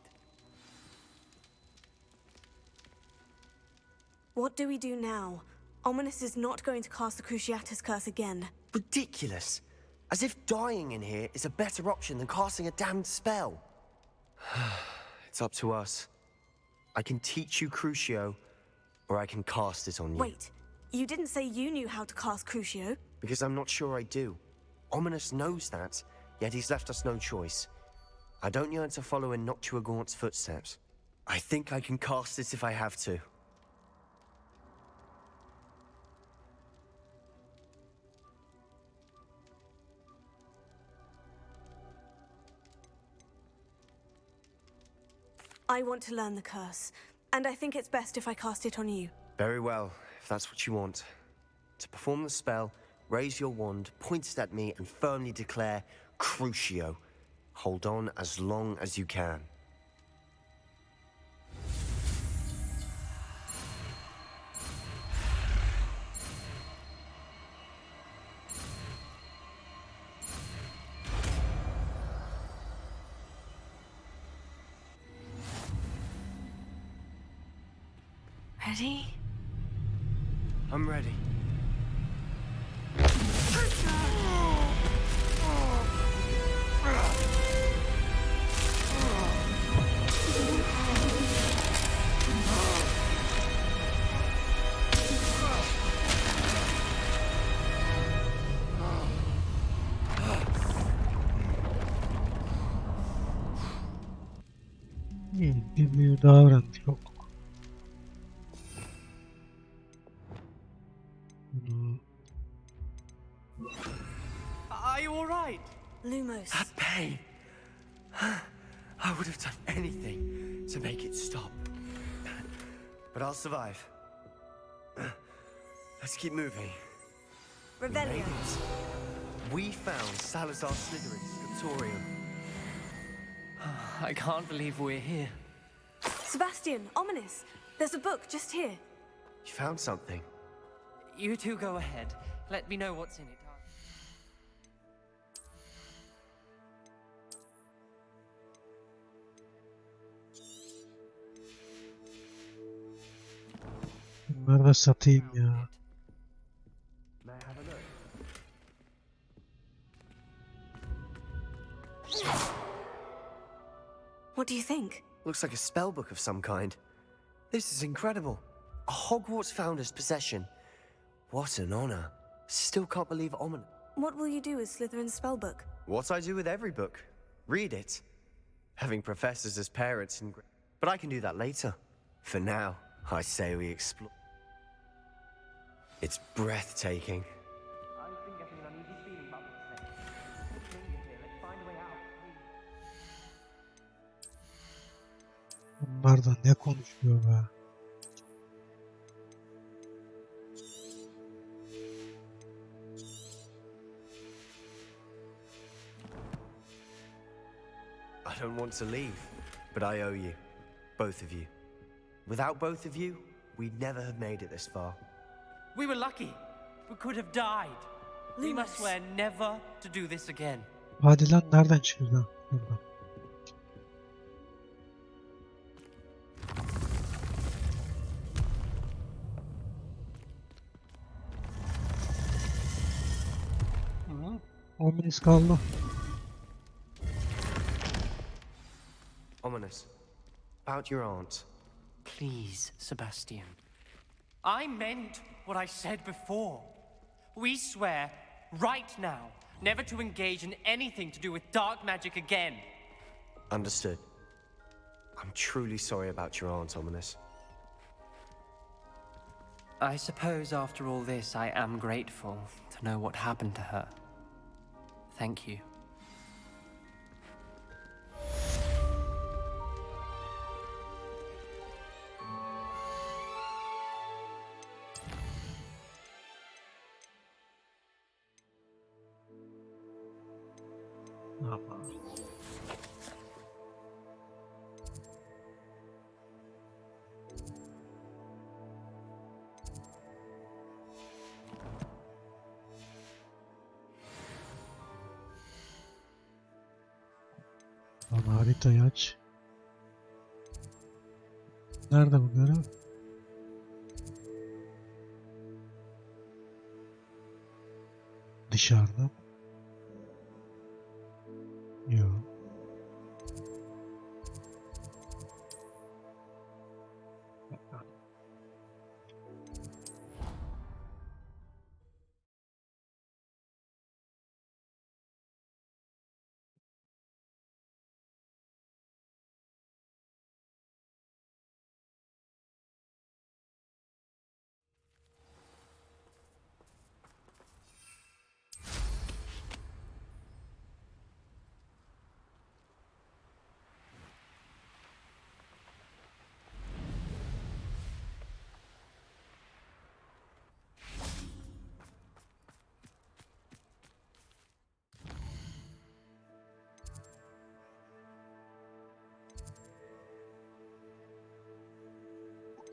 What do we do now? Ominous is not going to cast the Cruciatus curse again. Ridiculous. As if dying in here is a better option than casting a damned spell. It's up to us. I can teach you Crucio, or I can cast it on you. Wait, you didn't say you knew how to cast Crucio? Because I'm not sure I do. Ominous knows that, yet he's left us no choice. I don't yearn to follow in Noctuagaunt's footsteps. I think I can cast it if I have to. I want to learn the curse, and I think it's best if I cast it on you. Very well, if that's what you want. To perform the spell, raise your wand, point it at me, and firmly declare Crucio. Hold on as long as you can. Ready? I'm ready. İyi, bir büyü daha öğrendik olduk. Bunu Are you all right? Lumos. That pain. I would have done anything to make it stop. But I'll survive. Let's keep moving. Revelio. We found Salazar Slytherin's scriptorium. I can't believe we're here. Sebastian, Ominous. There's a book just here. You found something. You two go ahead. Let me know what's in it. bunları da satayım ya. What do you think? Looks like a spell book of some kind. This is incredible. A Hogwarts founder's possession. What an honor. Still can't believe Omen. What will you do with Slytherin's spellbook? What I do with every book. Read it. Having professors as parents and... But I can do that later. For now, I say we explore. It's breathtaking. I've been getting an uneasy feeling about this thing. Let's find a way out. Bunlar da ne konuşuyor be. I don't want to leave, but I owe you. Both of you. Without both of you, we'd never have made it this far. We were lucky. We could have died. We must swear never to do this again. Hadi lan, nereden çıkıyor lan? Buradan. Ominous kaldı. Ominous. About your aunt. Please, Sebastian. I meant what I said before. We swear, right now, never to engage in anything to do with dark magic again. Understood. I'm truly sorry about your aunt, Ominous. I suppose after all this, I am grateful to know what happened to her. Thank you. Ama bana haritayı aç. Nerede bu görev? Dışarıda. Yok.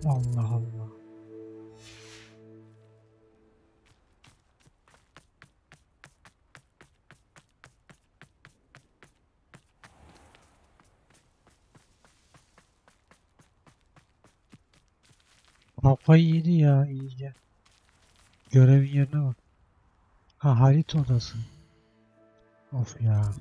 Allah Allah. Kafayı yedi ya iyice. Görevin yerine bak. Ha, harita odası. Of ya.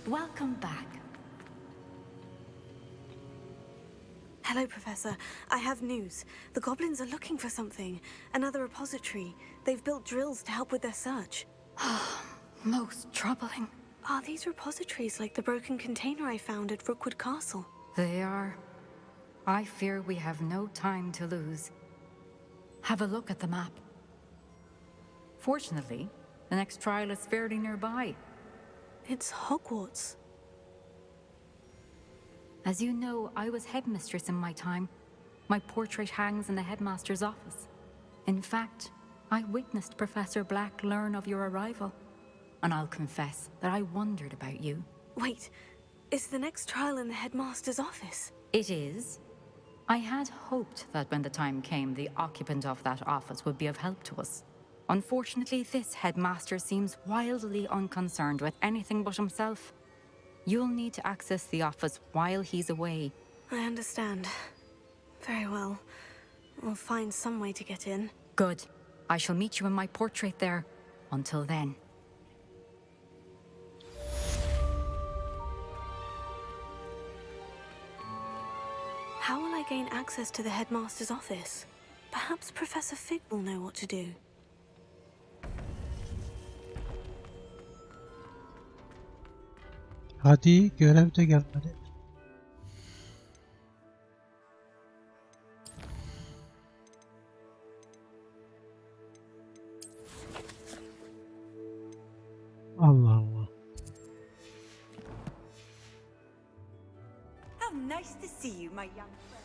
Welcome back. Hello, Professor. I have news. The goblins are looking for something. Another repository. They've built drills to help with their search. Most troubling. Are these repositories like the broken container I found at Rookwood Castle? They are. I fear we have no time to lose. Have a look at the map. Fortunately, the next trial is fairly nearby. It's Hogwarts. As you know, I was headmistress in my time. My portrait hangs in the headmaster's office. In fact, I witnessed Professor Black learn of your arrival. And I'll confess that I wondered about you. Wait, is the next trial in the headmaster's office? It is. I had hoped that when the time came, the occupant of that office would be of help to us. Unfortunately, this headmaster seems wildly unconcerned with anything but himself. You'll need to access the office while he's away. I understand. Very well. We'll find some way to get in. Good. I shall meet you in my portrait there. Until then. How will I gain access to the headmaster's office? Perhaps Professor Fig will know what to do. Hadi görev de gelmedi. Allah Allah. How nice to see you, my young friend.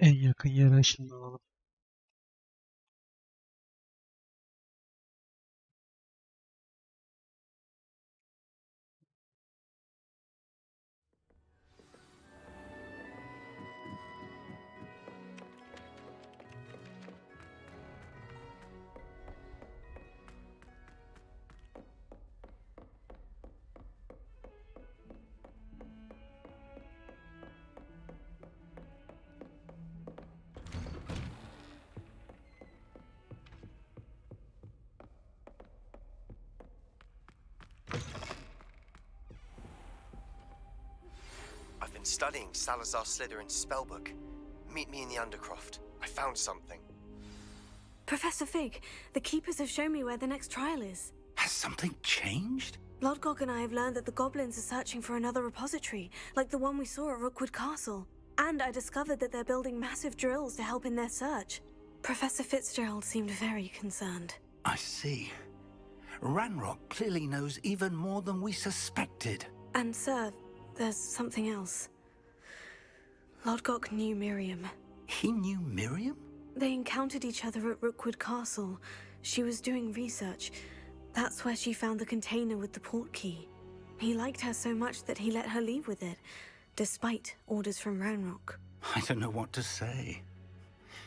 En yakın yere ışınlanalım. studying Salazar Slytherin's spellbook. Meet me in the Undercroft. I found something. Professor Fig, the keepers have shown me where the next trial is. Has something changed? Lodgok and I have learned that the goblins are searching for another repository, like the one we saw at Rookwood Castle. And I discovered that they're building massive drills to help in their search. Professor Fitzgerald seemed very concerned. I see. Ranrock clearly knows even more than we suspected. And sir, there's something else. Lodgok knew Miriam. He knew Miriam? They encountered each other at Rookwood Castle. She was doing research. That's where she found the container with the port key. He liked her so much that he let her leave with it, despite orders from Ranrock. I don't know what to say.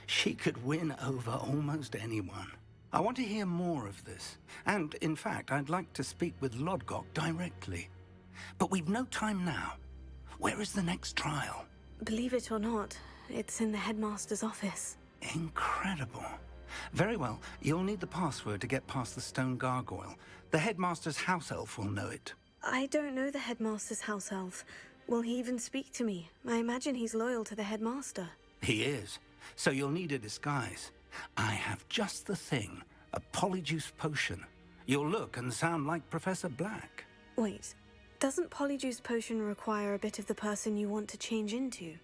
She could win over almost anyone. I want to hear more of this. And, in fact, I'd like to speak with Lodgok directly. But we've no time now. Where is the next trial? Believe it or not, it's in the headmaster's office. Incredible. Very well. You'll need the password to get past the stone gargoyle. The headmaster's house elf will know it. I don't know the headmaster's house elf. Will he even speak to me? I imagine he's loyal to the headmaster. He is. So you'll need a disguise. I have just the thing. A polyjuice potion. You'll look and sound like Professor Black. Wait, doesn't polyjuice potion require a bit of the person you want to change into?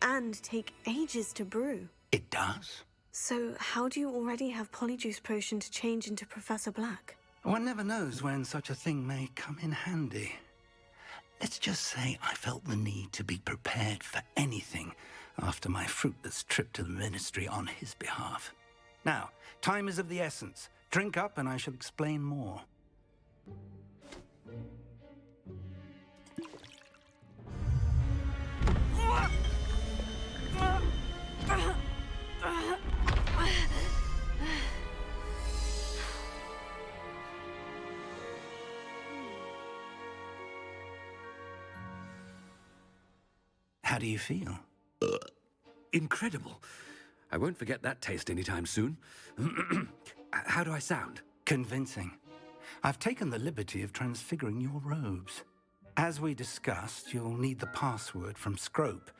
And take ages to brew? It does. So how do you already have polyjuice potion to change into Professor Black? One never knows when such a thing may come in handy. Let's just say I felt the need to be prepared for anything after my fruitless trip to the ministry on his behalf. Now, time is of the essence. Drink up and I shall explain more. How do you feel? Incredible. I won't forget that taste anytime soon. How do I sound? Convincing. I've taken the liberty of transfiguring your robes. As we discussed, you'll need the password from Scrope,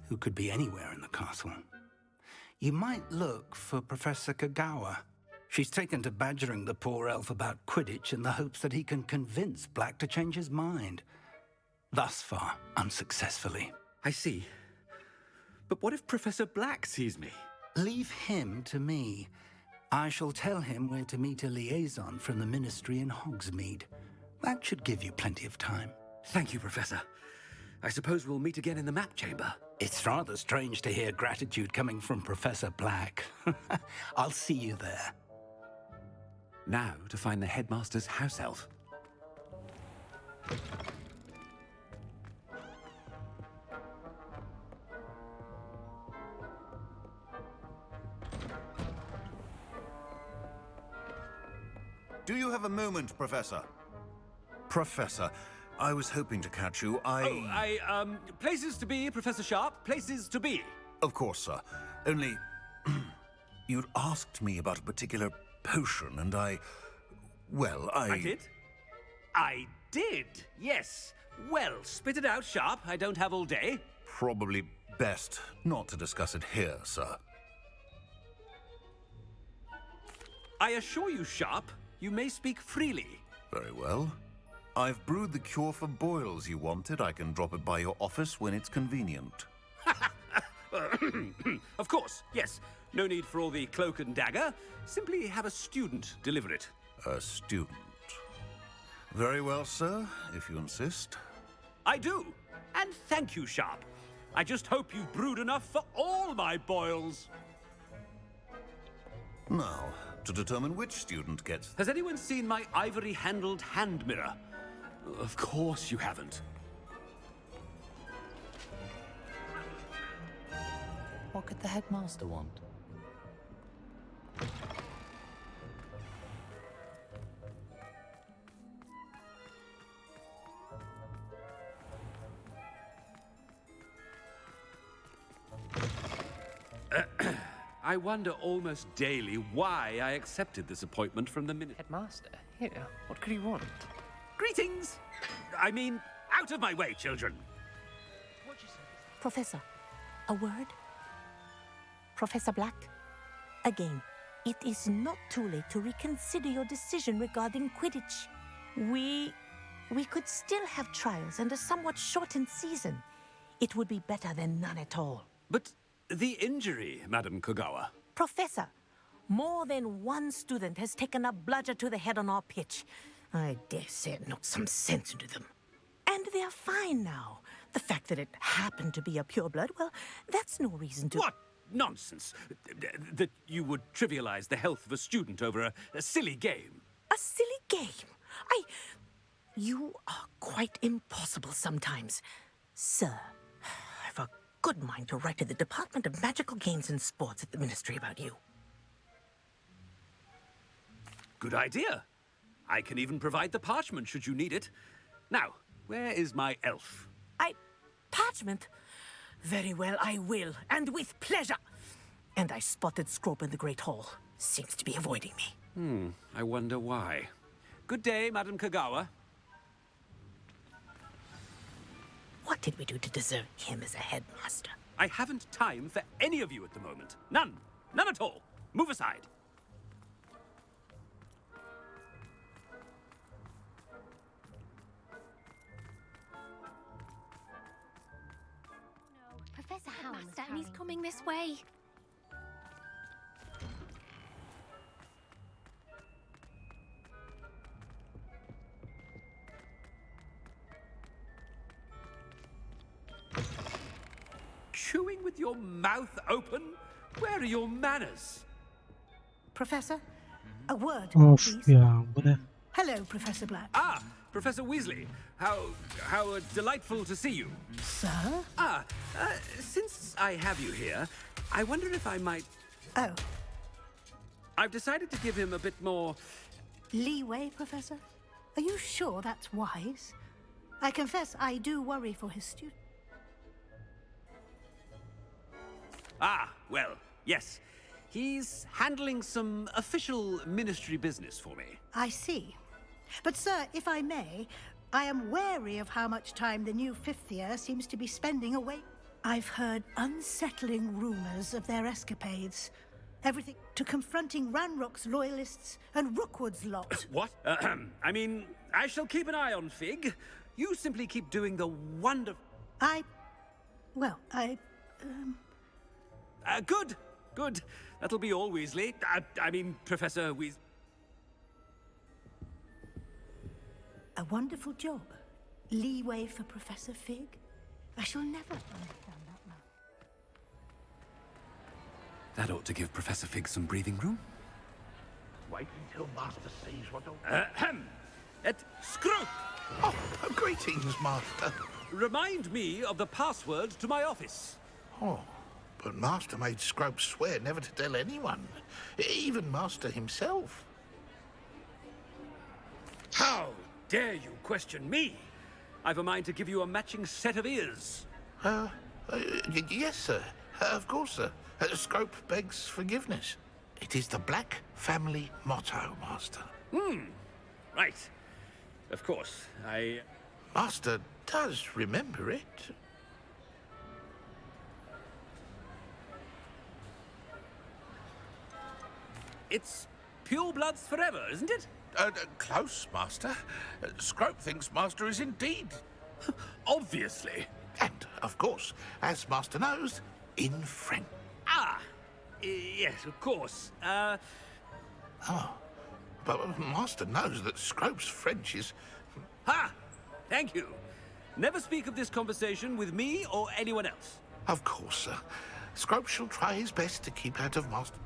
who could be anywhere in the castle. You might look for Professor Kagawa. She's taken to badgering the poor elf about Quidditch in the hopes that he can convince Black to change his mind. Thus far, unsuccessfully. I see. But what if Professor Black sees me? Leave him to me. I shall tell him where to meet a liaison from the ministry in Hogsmeade. That should give you plenty of time. Thank you, Professor. I suppose we'll meet again in the map chamber. It's rather strange to hear gratitude coming from Professor Black. I'll see you there. Now to find the headmaster's house elf. Do you have a moment, Professor? Professor, I was hoping to catch you. Places to be, Professor Sharp. Places to be. Of course, sir. Only, you'd asked me about a particular potion, and I did? I did, yes. Well, spit it out, Sharp. I don't have all day. Probably best not to discuss it here, sir. I assure you, Sharp, you may speak freely. Very well. I've brewed the cure for boils you wanted. I can drop it by your office when it's convenient. Of course, yes. No need for all the cloak and dagger. Simply have a student deliver it. A student. Very well, sir, if you insist. I do. And thank you, Sharp. I just hope you've brewed enough for all my boils. Now, to determine which student gets... Has anyone seen my ivory-handled hand mirror? Of course you haven't. What could the headmaster want? I wonder almost daily why I accepted this appointment from the Headmaster? Here, what could he want? Greetings! I mean, out of my way, children! What'd you say? Professor, a word? Professor Black? Again, it is not too late to reconsider your decision regarding Quidditch. We could still have trials and a somewhat shortened season. It would be better than none at all. But the injury, Madam Kogawa. Professor, more than one student has taken a bludger to the head on our pitch. I dare say it knocked some sense into them. And they're fine now. The fact that it happened to be a pureblood, well, that's no reason to... What nonsense! That you would trivialize the health of a student over a silly game. A silly game? You are quite impossible sometimes. Sir, I've a good mind to write to the Department of Magical Games and Sports at the Ministry about you. Good idea. I can even provide the parchment should you need it. Now, where is my elf? Parchment? Very well, I will, and with pleasure. And I spotted Scrope in the Great Hall. Seems to be avoiding me. I wonder why. Good day, Madam Kogawa. What did we do to deserve him as a headmaster? I haven't time for any of you at the moment. None. None at all. Move aside. Professor Howard, and he's coming this way. Chewing with your mouth open? Where are your manners? Professor, a word, Of please. ya, bu ne? Hello, Professor Black. Ah, Professor Weasley. How delightful to see you. Sir? Since I have you here, I wonder if I might... Oh. I've decided to give him a bit more... Leeway, Professor? Are you sure that's wise? I confess I do worry for his student. Well, yes. He's handling some official ministry business for me. I see. But, sir, if I may, I am wary of how much time the new fifth year seems to be spending away. I've heard unsettling rumors of their escapades. Everything to confronting Ranrock's loyalists and Rookwood's lot. What? I mean, I shall keep an eye on Fig. You simply keep doing the wonderful... Good. Good. That'll be all, Weasley. I mean, Professor Weasley. A wonderful job. Leeway for Professor Fig. I shall never understand that man. That ought to give Professor Fig some breathing room. Wait until Master sees what... Screw! Oh, greetings, Master. Remind me of the password to my office. Oh, but Master made Scrope swear never to tell anyone, even Master himself. How dare you question me? I've a mind to give you a matching set of ears. Yes, sir. Of course, sir. Scrope begs forgiveness. It is the Black family motto, Master. Right. Of course, Master does remember it. It's purebloods forever, isn't it? Close, Master. Scrope thinks Master is indeed. Obviously. And, of course, as Master knows, in French. Yes, of course. But Master knows that Scrope's French is... Thank you. Never speak of this conversation with me or anyone else. Of course, sir. Scrope shall try his best to keep out of Master...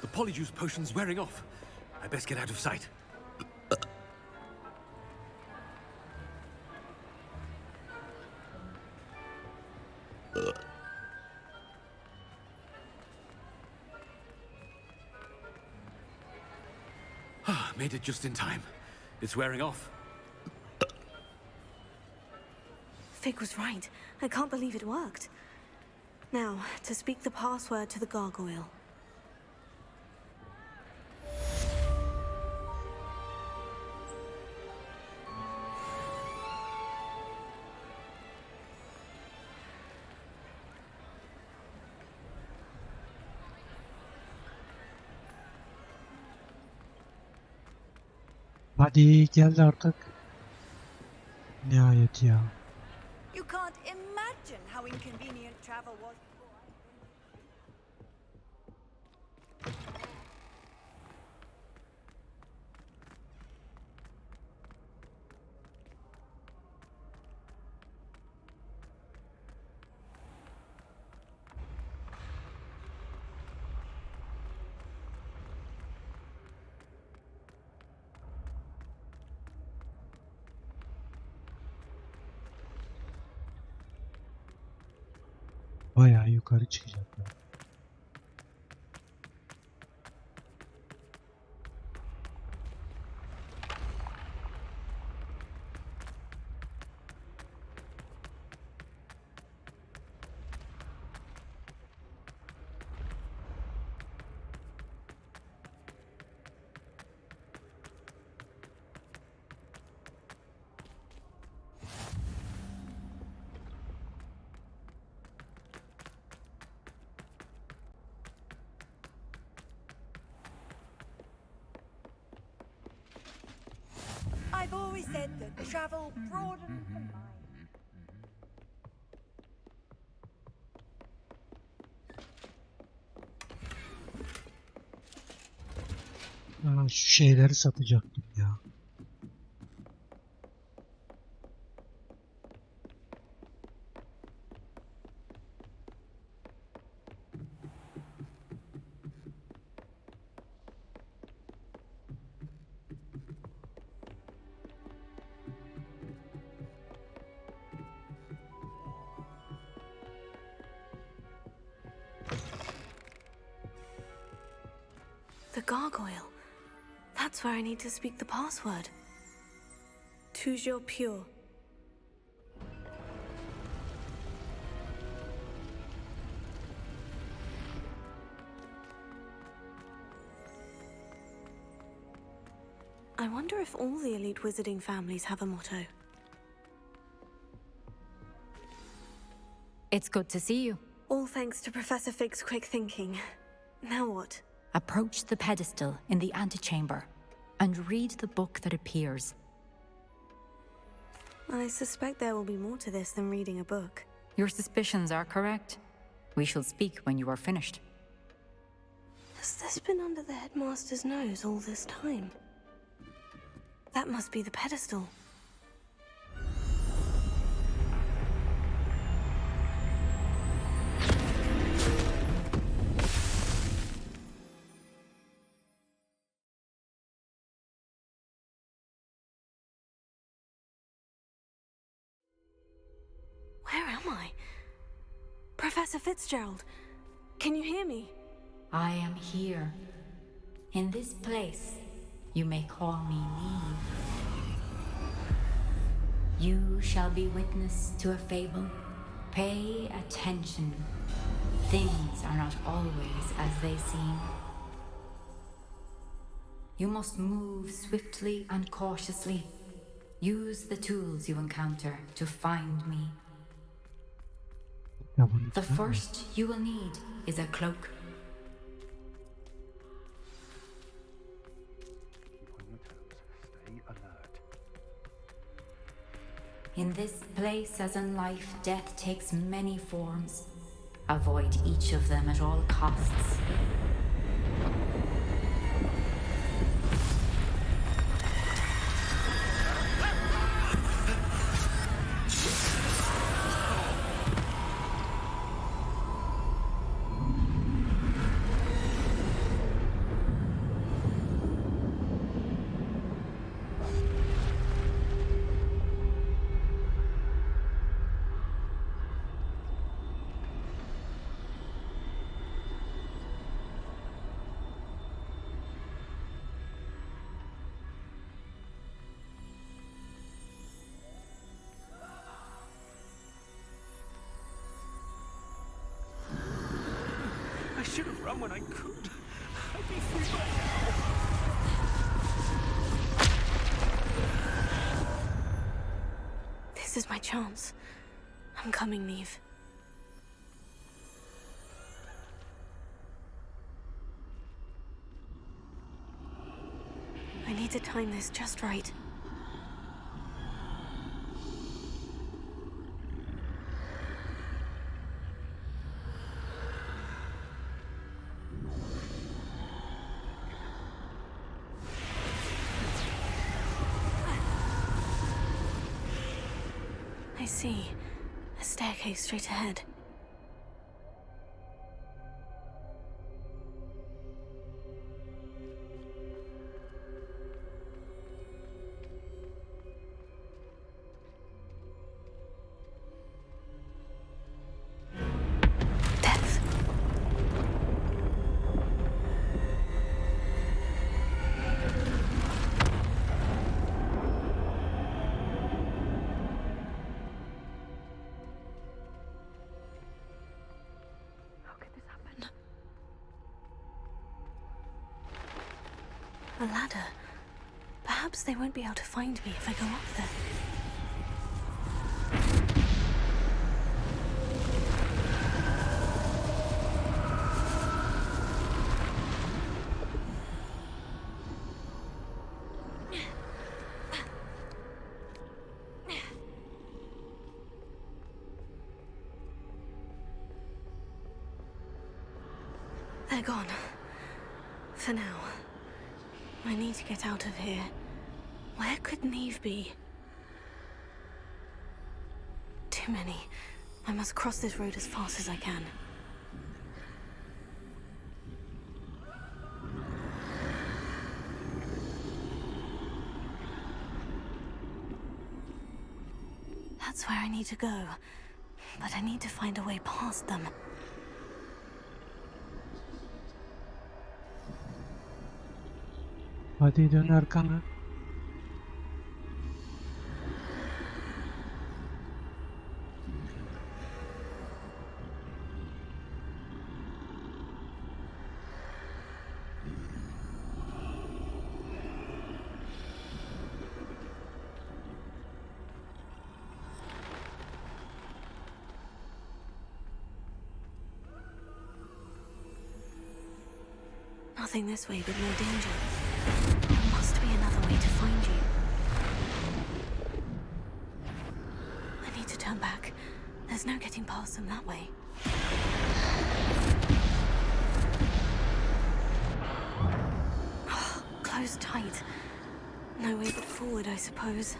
The polyjuice potion's wearing off. I best get out of sight. Made it just in time. It's wearing off. Fig was right. I can't believe it worked. Now, to speak the password to the gargoyle. Hadi geldi artık. Nihayet ya. You can't imagine how inconvenient travel was. Bayağı yukarı çıkacak ya. I've always said that travel broadens the mind. Aa, şu şeyleri satacaktım ya. The gargoyle. That's where I need to speak the password. Toujours pure. I wonder if all the elite wizarding families have a motto. It's good to see you. All thanks to Professor Fig's quick thinking. Now what? Approach the pedestal in the antechamber and read the book that appears. I suspect there will be more to this than reading a book. Your suspicions are correct. We shall speak when you are finished. Has this been under the headmaster's nose all this time? That must be the pedestal. Where am I? Professor Fitzgerald, can you hear me? I am here. In this place, you may call me Neve. You shall be witness to a fable. Pay attention. Things are not always as they seem. You must move swiftly and cautiously. Use the tools you encounter to find me. The first you will need is a cloak. Stay alert. In this place, as in life, death takes many forms. Avoid each of them at all costs. I should have run when I could. I'd be free by now. This is my chance. I'm coming, Neve. I need need to time this just right. I see. A staircase straight ahead. A ladder. Perhaps they won't be able to find me if I go up there. They're gone. For now. I need to get out of here. Where could Neve be? Too many. I must cross this road as fast as I can. That's where I need to go. But I need to find a way past them. Hadi dön arkana. Nothing this way but more danger. There must be another way to find you. I need to turn back. There's no getting past them that way. Closed tight. No way but forward, I suppose.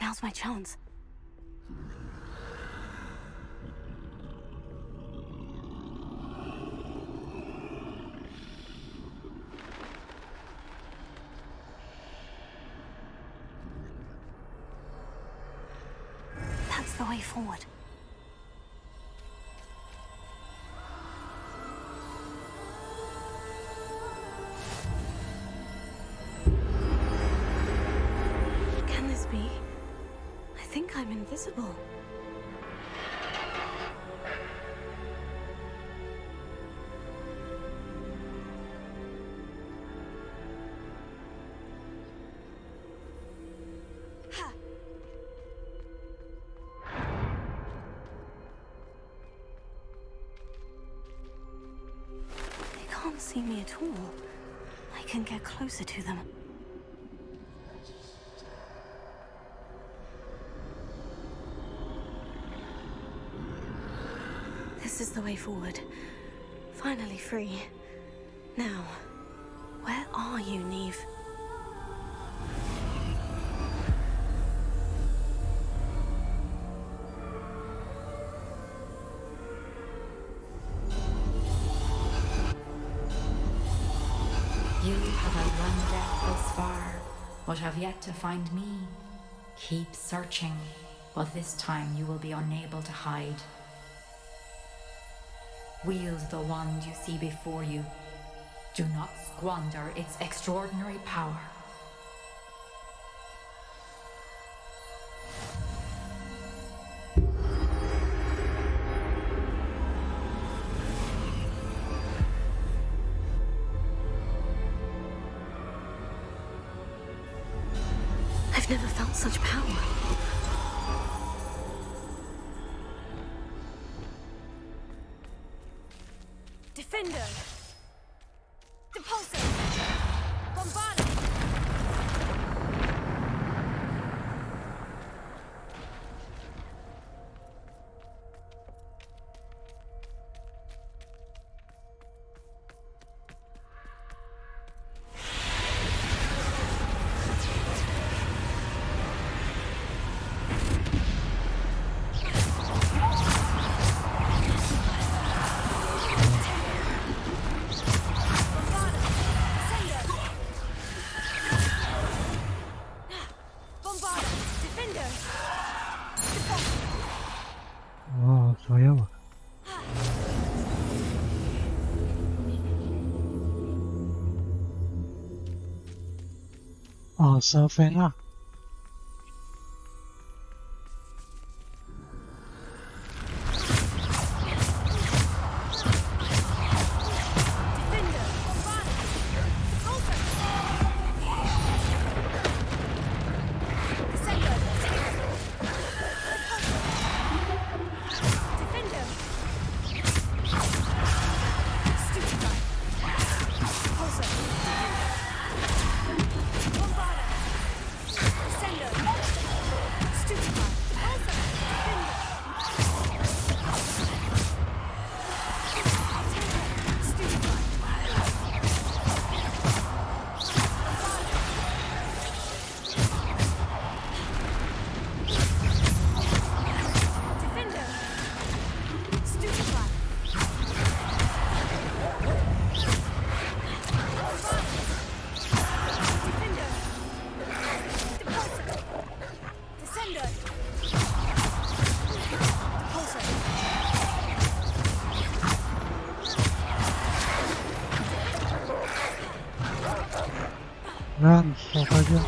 Now's my chance. That's the way forward. Can this be? I think I'm invisible. They can't see me at all. I can get closer to them. This is the way forward. Finally free. Now, where are you, Neve? You have outrun death thus far, but have yet to find me. Keep searching, but this time you will be unable to hide. Wield the wand you see before you. Do not squander its extraordinary power. I've never felt such power. Defender! Depulsor! Bombarda! Aa, saya bak. Asa fena. Lan sokacağım.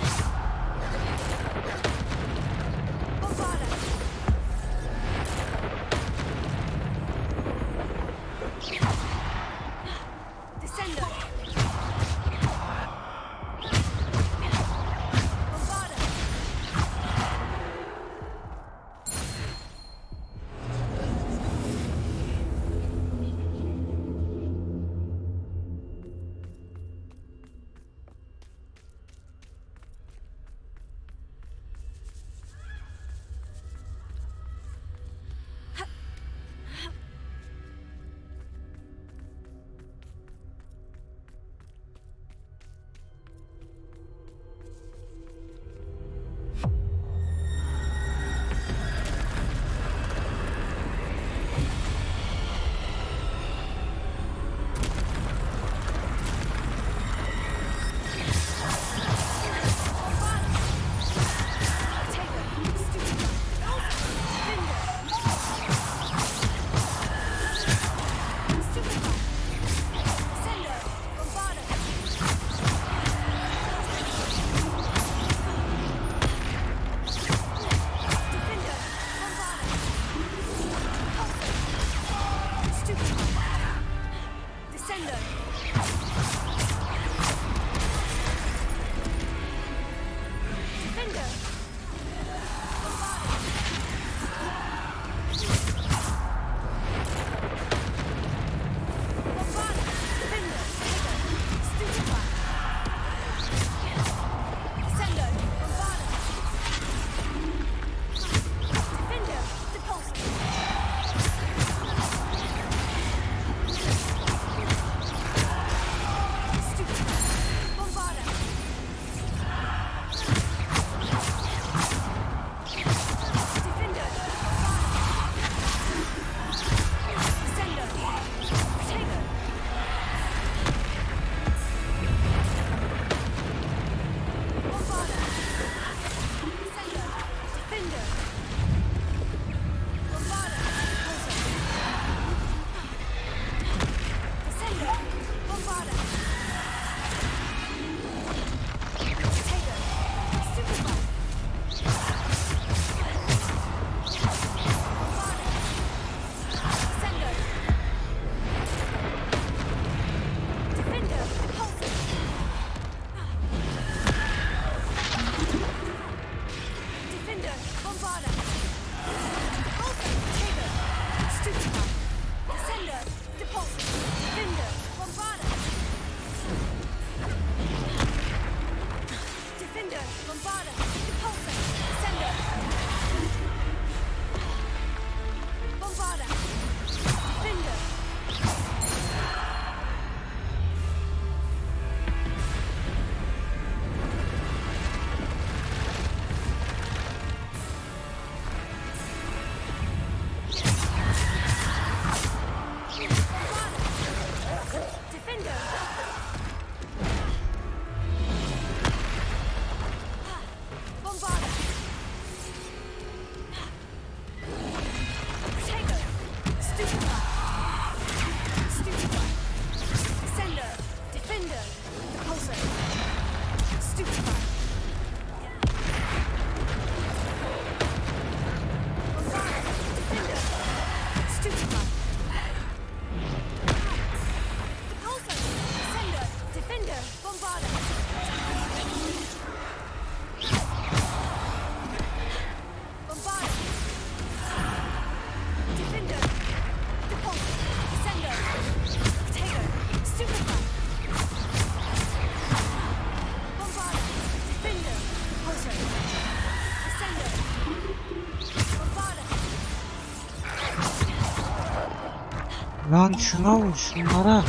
Lan şuna vur, şunlara.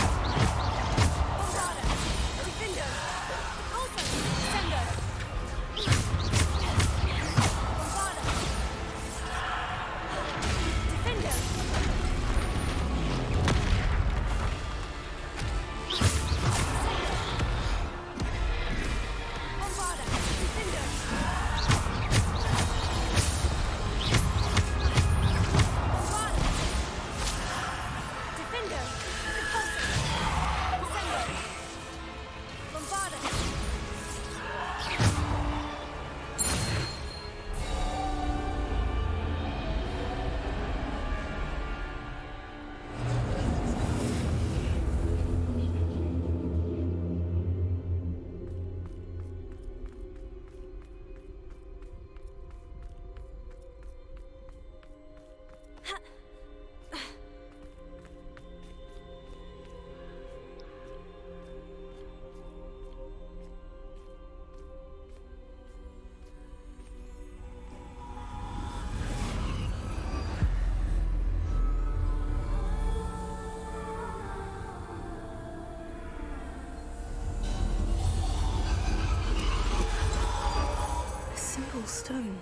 Simple stone.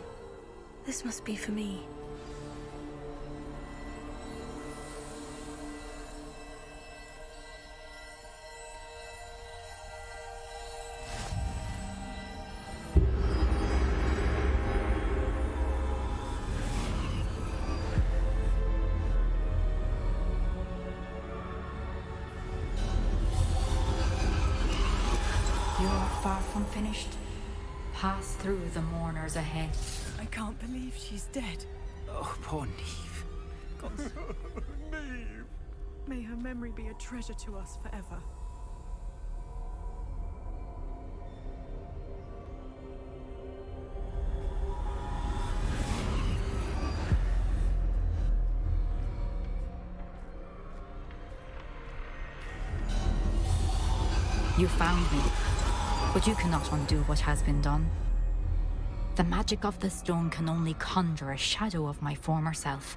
This must be for me. You are far from finished. Pass through the mourners ahead. I can't believe she's dead. Oh, poor Neve. Neve! May her memory be a treasure to us forever. You found me, but you cannot undo what has been done. The magic of the stone can only conjure a shadow of my former self.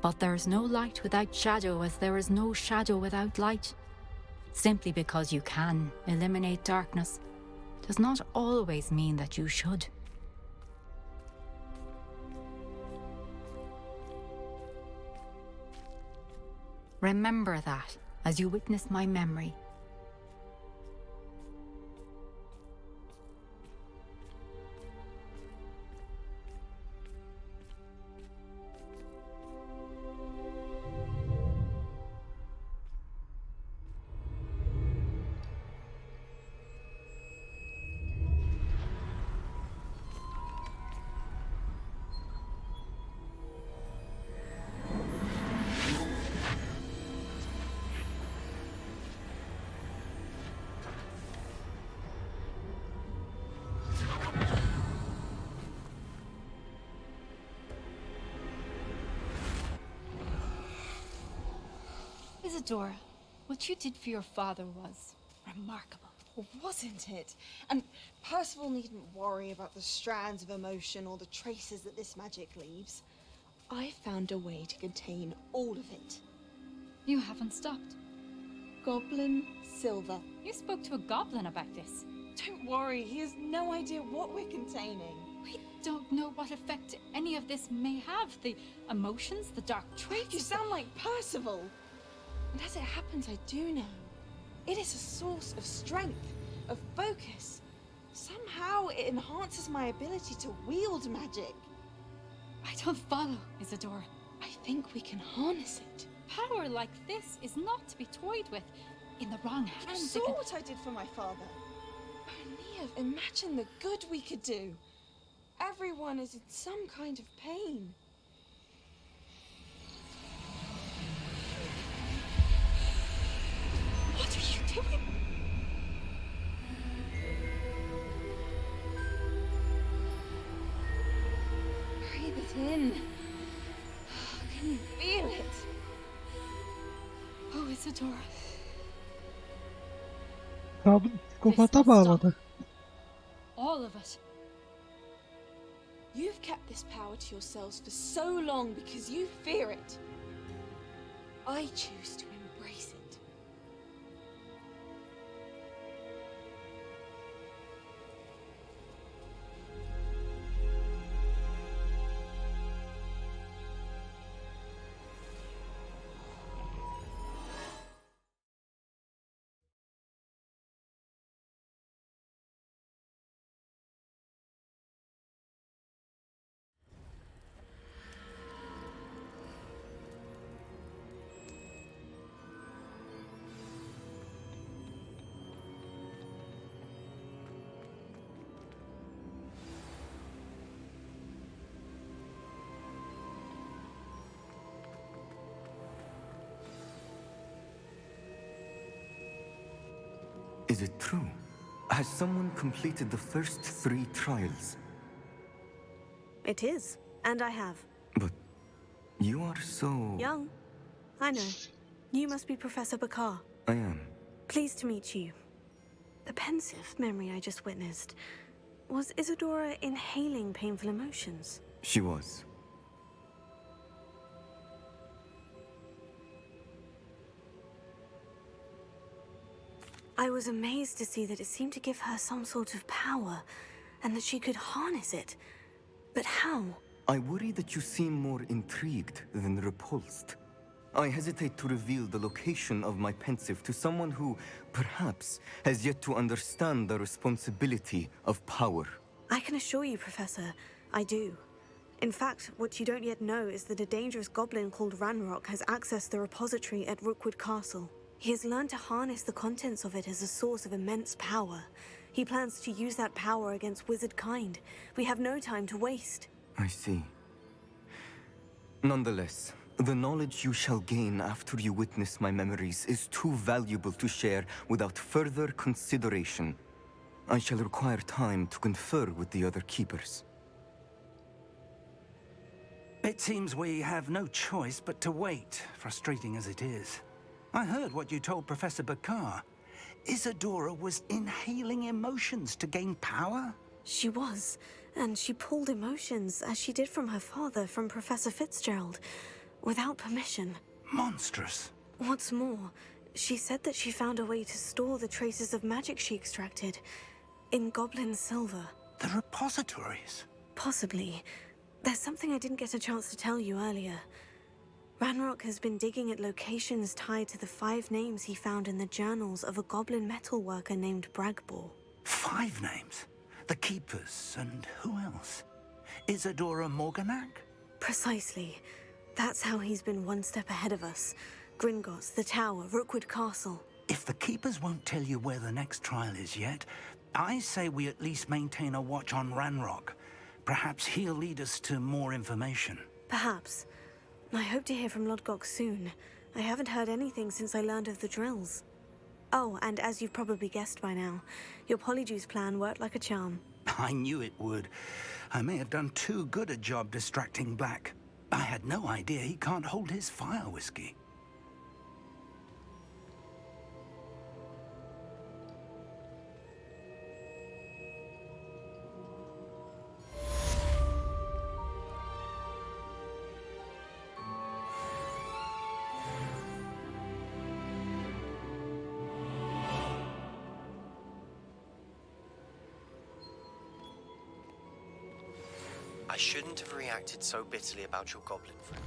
But there is no light without shadow, as there is no shadow without light. Simply because you can eliminate darkness does not always mean that you should. Remember that as you witness my memory. Isadora, what you did for your father was remarkable. Wasn't it? And Percival needn't worry about the strands of emotion or the traces that this magic leaves. I found a way to contain all of it. You haven't stopped. Goblin Silver. You spoke to a goblin about this. Don't worry, he has no idea what we're containing. We don't know what effect any of this may have. The emotions, the dark traits. You sound like Percival. And as it happens, I do know. It is a source of strength, of focus. Somehow it enhances my ability to wield magic. I don't follow, Isadora. I think we can harness it. Power like this is not to be toyed with. In the wrong hands, You saw what I did for my father. Oh, Neve, imagine the good we could do. Everyone is in some kind of pain. What are you doing? Breathe it in. Can you feel it? Isadora. Kadın psikopata bağladı. All of it. You've kept this power to yourselves for so long because you fear it. I choose to embrace it. Is it true? Has someone completed the first 3 trials? It is, and I have. But you are so... Young. I know. You must be Professor Bakar. I am. Pleased to meet you. The pensive memory I just witnessed. Was Isadora inhaling painful emotions? She was. I was amazed to see that it seemed to give her some sort of power, and that she could harness it. But how? I worry that you seem more intrigued than repulsed. I hesitate to reveal the location of my pensive to someone who, perhaps, has yet to understand the responsibility of power. I can assure you, Professor, I do. In fact, what you don't yet know is that a dangerous goblin called Ranrock has accessed the repository at Rookwood Castle. He has learned to harness the contents of it as a source of immense power. He plans to use that power against wizard kind. We have no time to waste. I see. Nonetheless, the knowledge you shall gain after you witness my memories is too valuable to share without further consideration. I shall require time to confer with the other keepers. It seems we have no choice but to wait, frustrating as it is. I heard what you told Professor Bakar. Isadora was inhaling emotions to gain power? She was, and she pulled emotions, as she did from her father, from Professor Fitzgerald, without permission. Monstrous. What's more, she said that she found a way to store the traces of magic she extracted in goblin silver. The repositories? Possibly. There's something I didn't get a chance to tell you earlier. Ranrock has been digging at locations tied to the 5 names he found in the journals of a goblin metalworker named Bragbor. 5 names? The Keepers, and who else? Isadora Morganac? Precisely. That's how he's been one step ahead of us. Gringotts, the Tower, Rookwood Castle. If the Keepers won't tell you where the next trial is yet, I say we at least maintain a watch on Ranrock. Perhaps he'll lead us to more information. Perhaps. I hope to hear from Lodgok soon. I haven't heard anything since I learned of the drills. Oh, and as you've probably guessed by now, your Polyjuice plan worked like a charm. I knew it would. I may have done too good a job distracting Black. I had no idea he can't hold his fire whiskey. I shouldn't have reacted so bitterly about your goblin friend.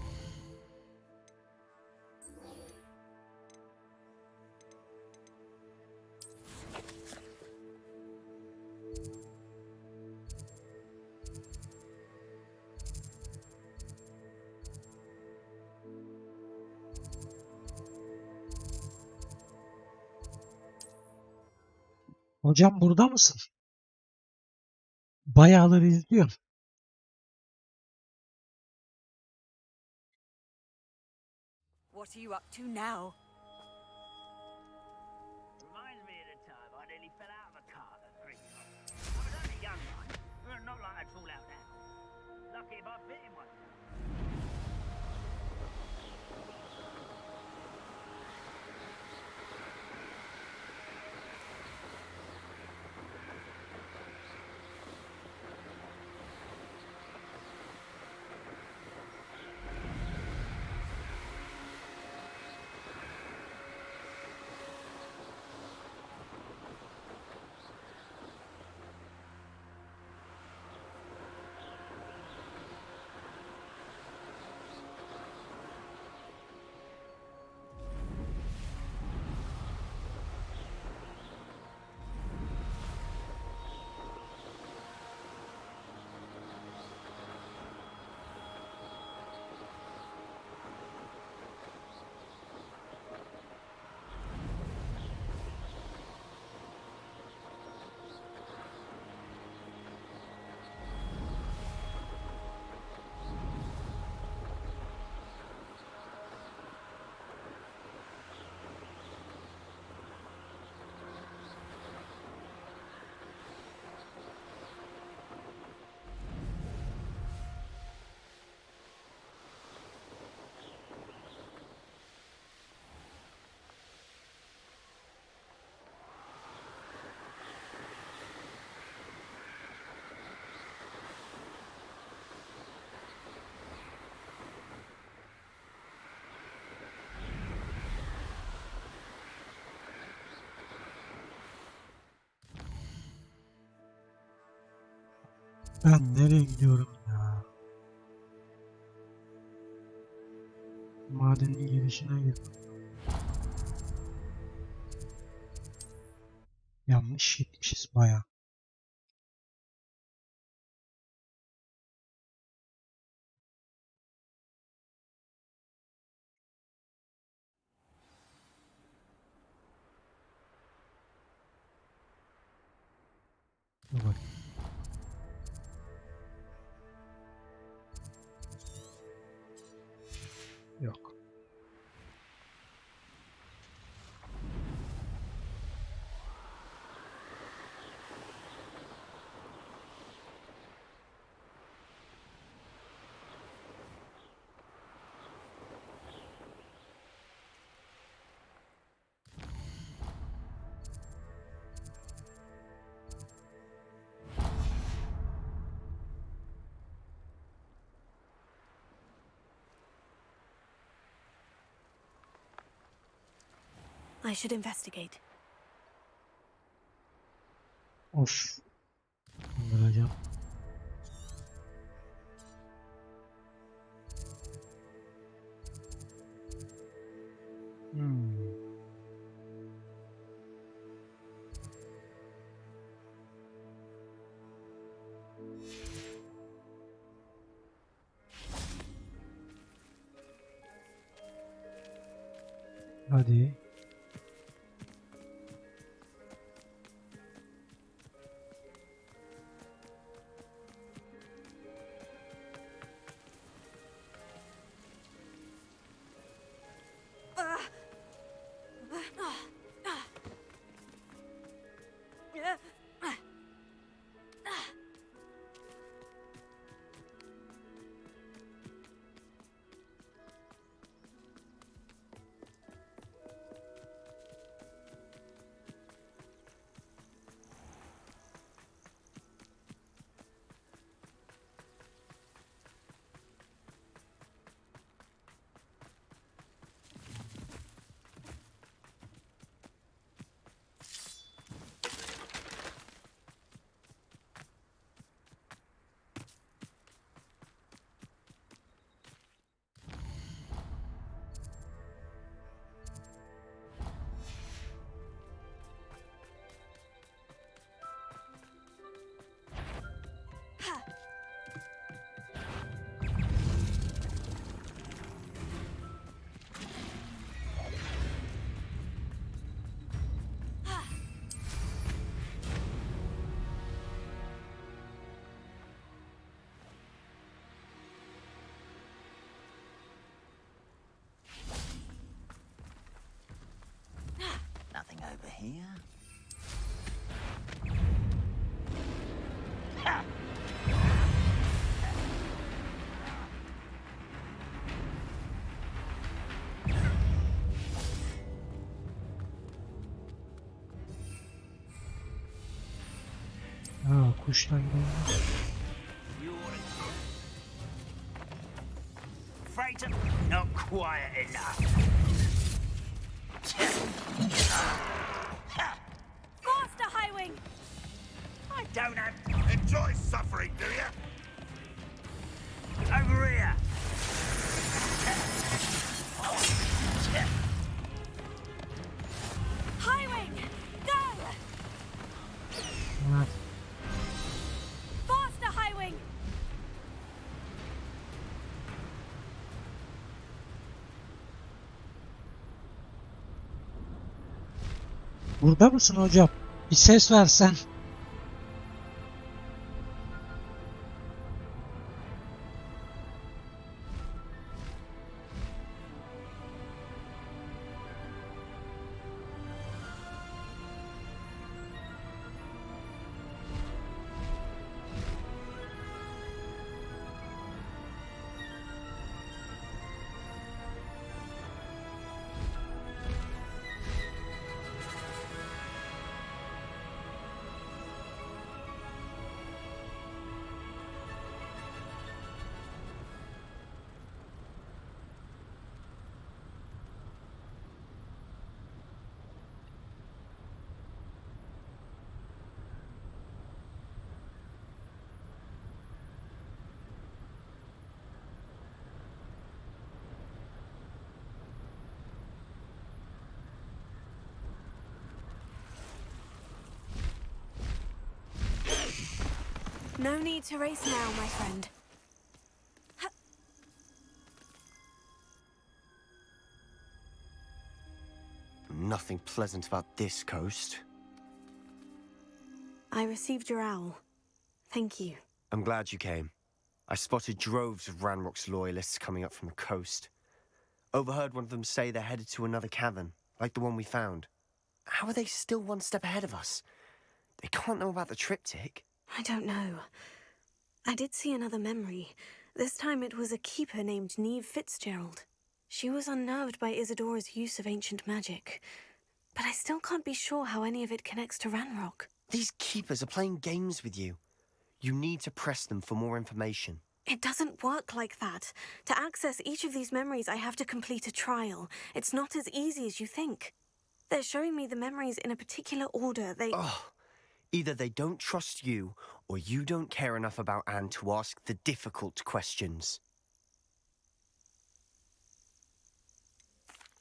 Hocam burada mısın? Bayağıdır izliyorum. What are you up to now? Reminds me of the time I nearly fell out of a cart at 3 o'clock. I was only young, mind. Not like I'd fall out now. Lucky if I fit in one. Ben nereye gidiyorum ya? Madenin girişine girdim. Yanlış gitmişiz baya. Dur bakayım. Yok. I should investigate. Of. Kandıracağım. Hadi. Nothing over here. Ha, kuşla gidelim. Freighter, not quiet enough. Faster, Highwing! I don't have... Enjoy suffering, do you? Over here! Highwing! Go! Evet. Faster, Highwing! Burada mısın hocam? Bir ses versen. No need to race now, my friend. Nothing pleasant about this coast. I received your owl. Thank you. I'm glad you came. I spotted droves of Ranrock's loyalists coming up from the coast. Overheard one of them say they're headed to another cavern, like the one we found. How are they still one step ahead of us? They can't know about the triptych. I don't know. I did see another memory. This time it was a keeper named Neve Fitzgerald. She was unnerved by Isidora's use of ancient magic. But I still can't be sure how any of it connects to Ranrock. These keepers are playing games with you. You need to press them for more information. It doesn't work like that. To access each of these memories, I have to complete a trial. It's not as easy as you think. They're showing me the memories in a particular order. Either they don't trust you, or you don't care enough about Anne to ask the difficult questions.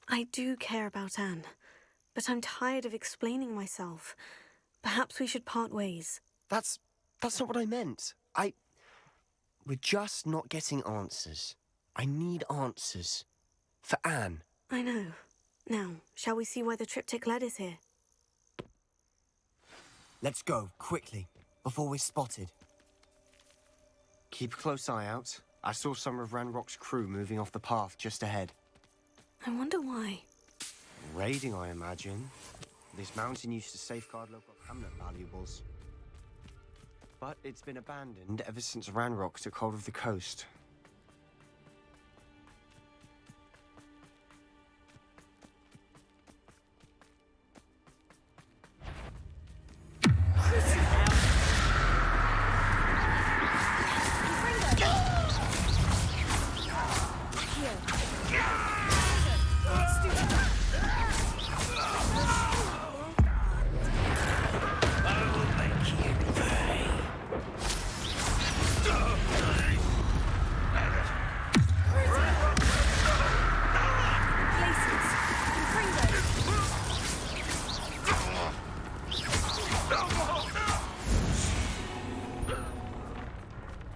I do care about Anne, but I'm tired of explaining myself. Perhaps we should part ways. That's not what I meant. We're just not getting answers. I need answers. For Anne. I know. Now, shall we see why the triptych led us here? Let's go, quickly, before we're spotted. Keep a close eye out. I saw some of Ranrock's crew moving off the path just ahead. I wonder why. Raiding, I imagine. This mountain used to safeguard local hamlet valuables. But it's been abandoned ever since Ranrock took hold of the coast.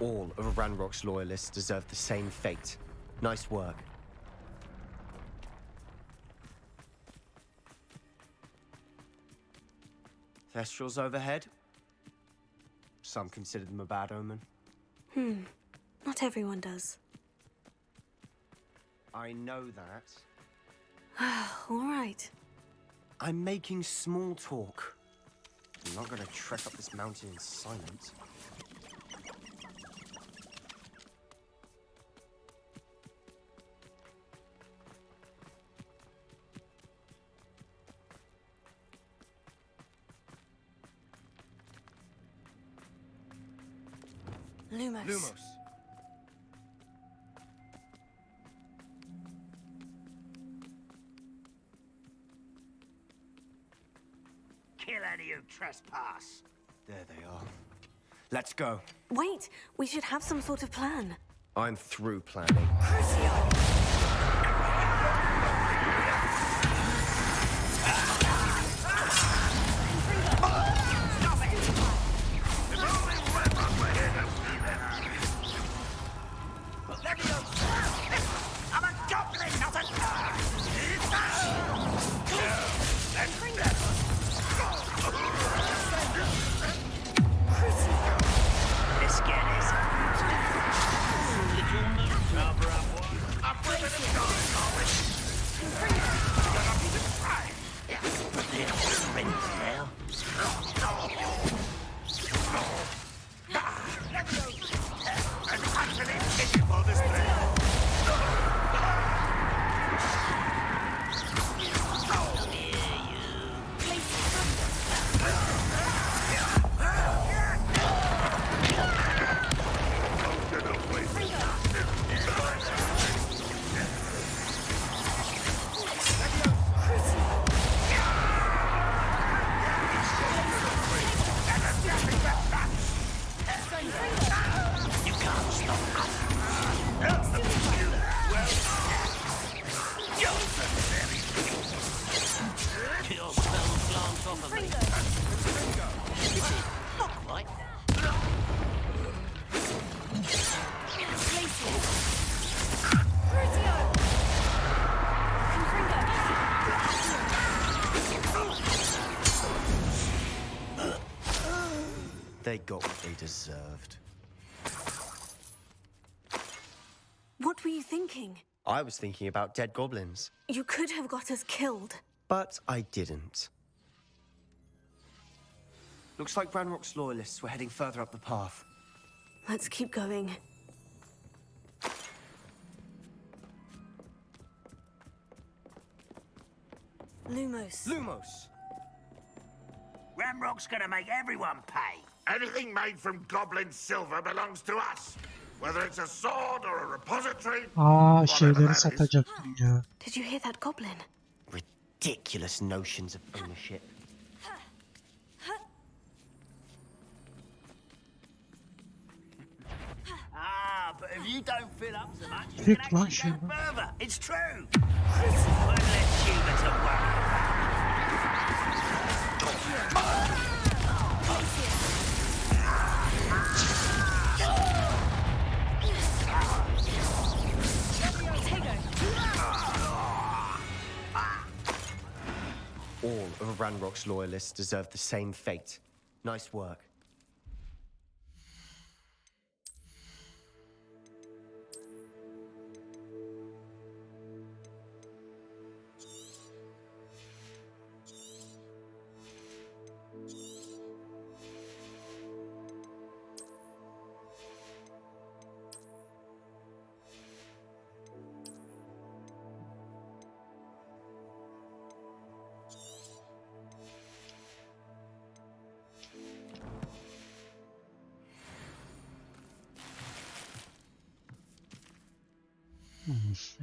All of Ranrock's loyalists deserve the same fate. Nice work. Thestrals overhead? Some consider them a bad omen. Not everyone does. I know that. All right. I'm making small talk. I'm not gonna trek up this mountain in silence. Lumos. Kill any who trespass. There they are. Let's go. Wait, we should have some sort of plan. I'm through planning. They got what they deserved. What were you thinking? I was thinking about dead goblins. You could have got us killed. But I didn't. Looks like Ranrock's loyalists were heading further up the path. Let's keep going. Lumos. Lumos! Ranrock's gonna make everyone pay. Anything made from goblin silver belongs to us. Whether it's a sword or a repository. Şeyleri satacaktım ya. Did you hear that goblin? Ridiculous notions of ownership. But if you don't fill up so much, you Frick can lan actually şey go bu. further. It's true. Won't let you to worry. All of Ranrock's loyalists deserve the same fate. Nice work.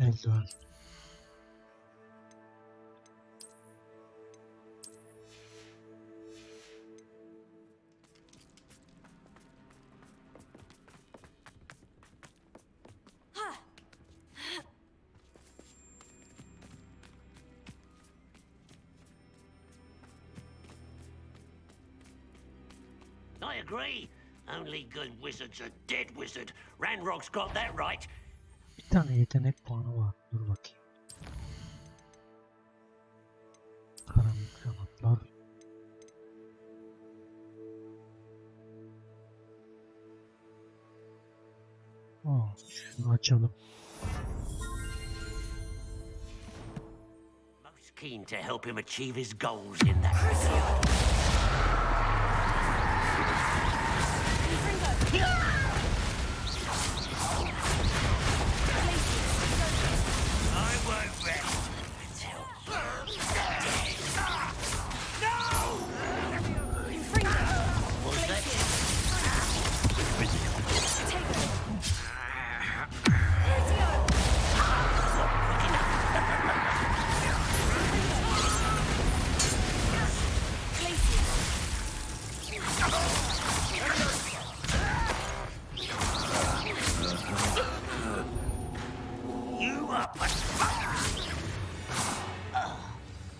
Eldiven. I agree. Only good wizard's a dead wizard. Ranrock's got that right. Bir tane yetenek puanı var. Dur bakayım. Karanlık kanatlar. Şunu açalım. Most keen to help him achieve his goals in that regard. I won't rest until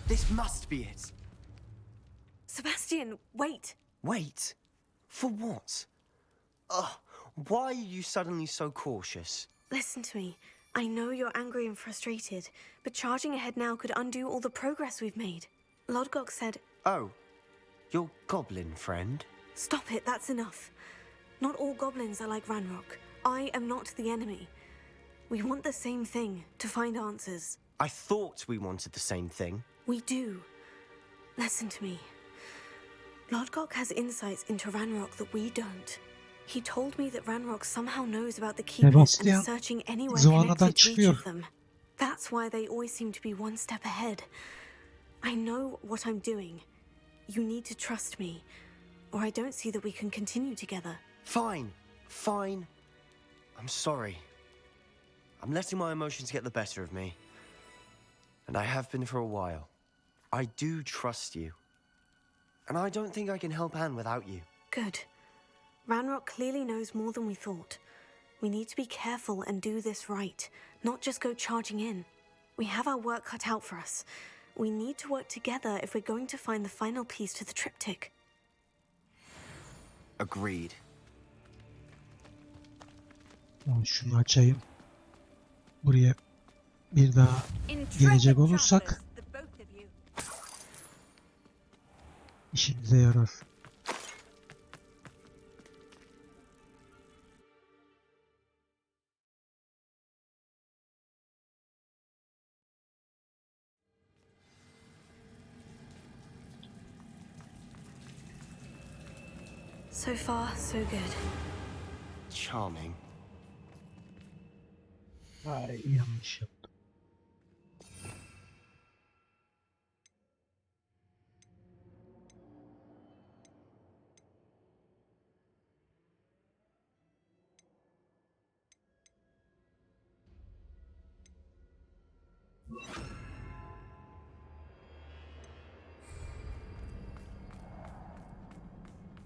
This must be it. Sebastian, wait. Wait? For what? Why are you suddenly so cautious? Listen to me. I know you're angry and frustrated, but charging ahead now could undo all the progress we've made. Lodgok said... Oh, your goblin friend? Stop it, that's enough. Not all goblins are like Ranrock. I am not the enemy. We want the same thing, to find answers. I thought we wanted the same thing. We do. Listen to me. Lodgok has insights into Ranrock that we don't. He told me that Ranrock somehow knows about the Keepers and is searching anywhere connected to each of them. That's why they always seem to be one step ahead. I know what I'm doing. You need to trust me, or I don't see that we can continue together. Fine. Fine. I'm sorry. I'm letting my emotions get the better of me. And I have been for a while. I do trust you. And I don't think I can help Anne without you. Good. Ranrock clearly knows more than we thought. We need to be careful and do this right, not just go charging in. We have our work cut out for us. We need to work together if we're going to find the final piece to the triptych. Agreed. Şunu açayım. Buraya bir daha gelecek olursak işimize yarar. So far, so good. Charming. Ay yanlış yaptım.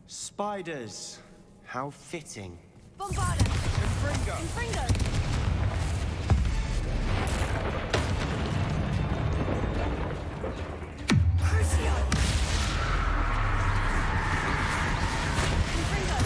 Spiders. How fitting. Bombarda! Confringo! Confringo! Crucio! Confringo!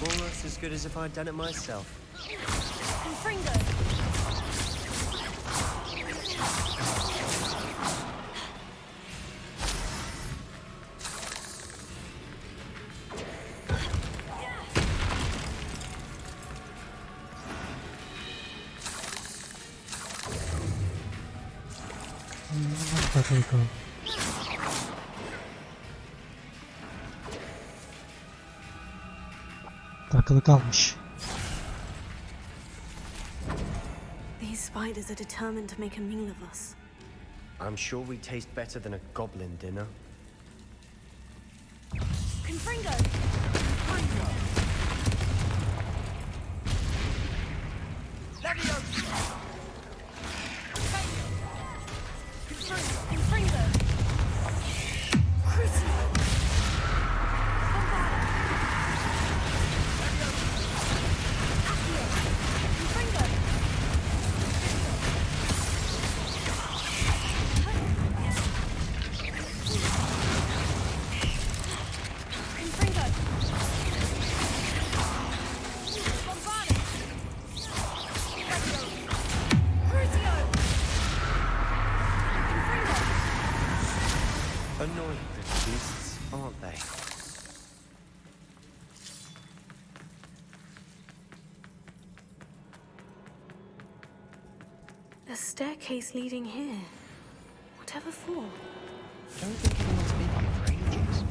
Almost as good as if I'd done it myself. Confringo! Takılı kaldım. Takılı kalmış. These spiders are determined to make a meal of us. I'm sure we taste better than a goblin dinner. Confringo! Confringo! Crucio! Bombarda! Accio! Confringo! Confringo! Bombarda! Crucio! Confringo! Annoying little beasts, aren't they? A staircase leading here. Whatever for? Don't think anyone's been here for ages.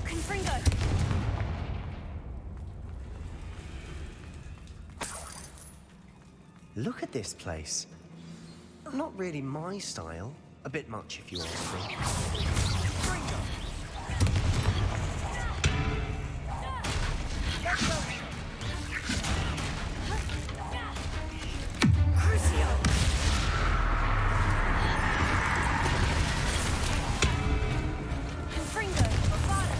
Confringo! Look at this place. Not really my style. A bit much, if you ask me. Crucio! Confringo! Bombarda!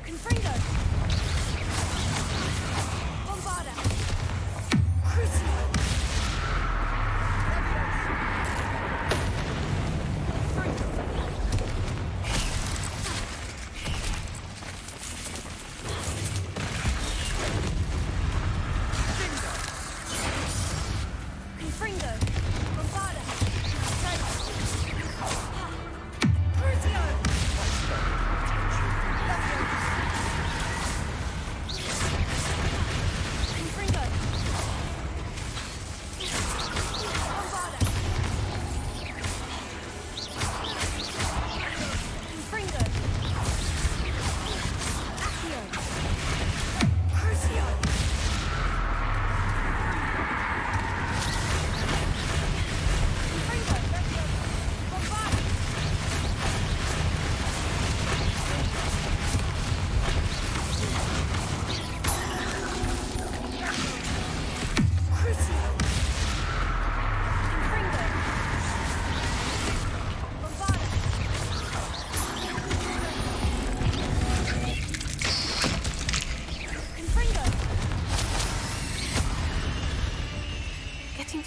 Confringo! Bombarda! Crucio!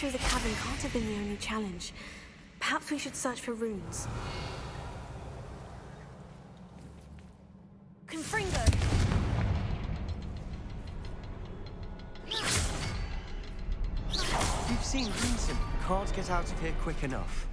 through the cavern can't have been the only challenge. Perhaps we should search for runes. Confringo! You've seen reason. Can't get out of here quick enough.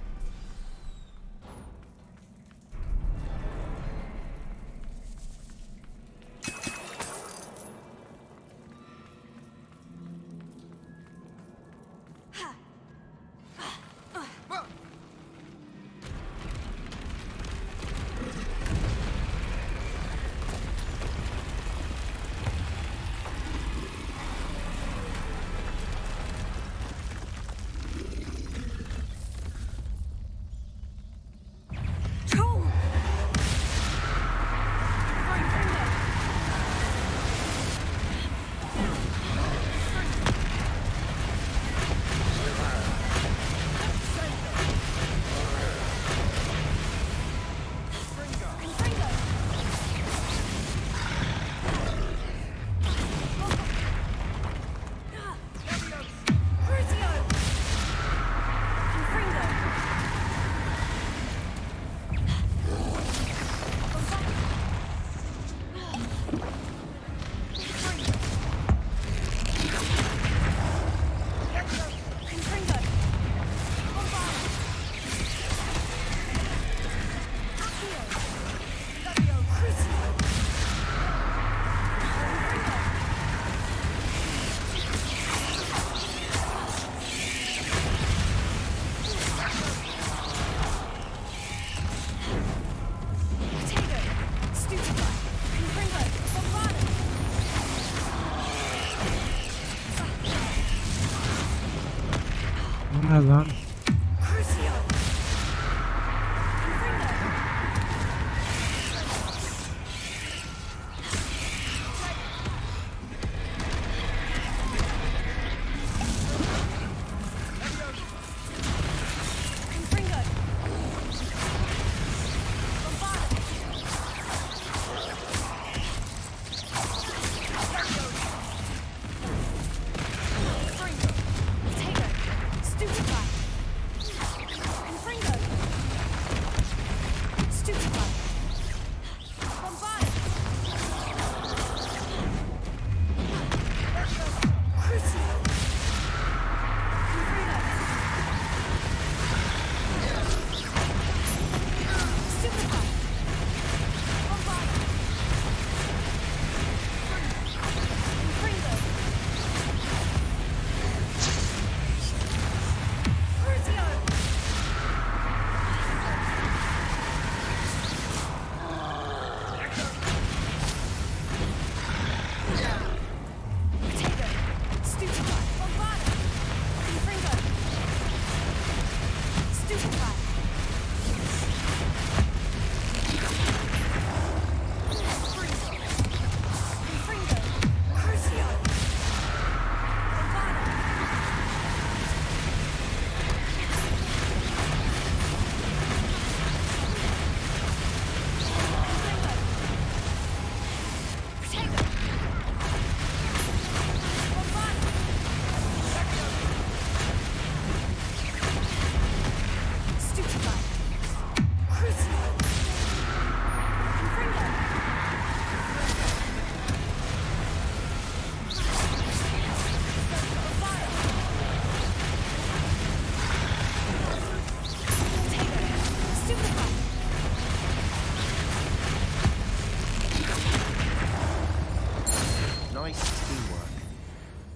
Ne lan?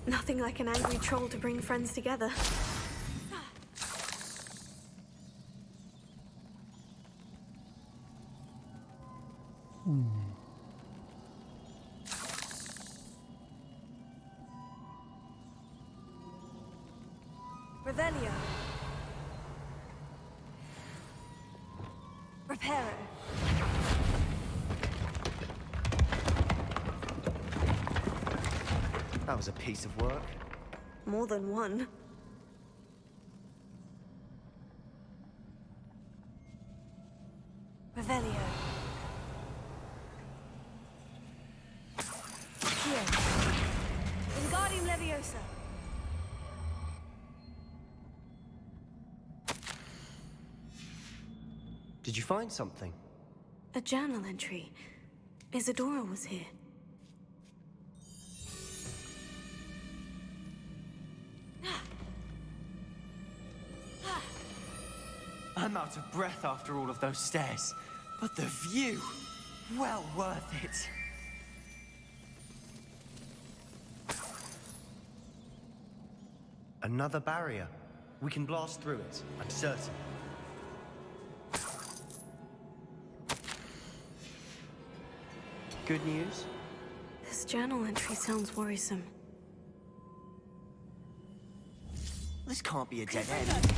Nothing like an angry troll to bring friends together. Revelio. Reparo. That was a piece of work. More than one. Revelio. Here. Wingardium Leviosa. Did you find something? A journal entry. Isadora was here. I'm out of breath after all of those stairs, but the view, well worth it. Another barrier. We can blast through it, I'm certain. Good news? This journal entry sounds worrisome. This can't be a dead end.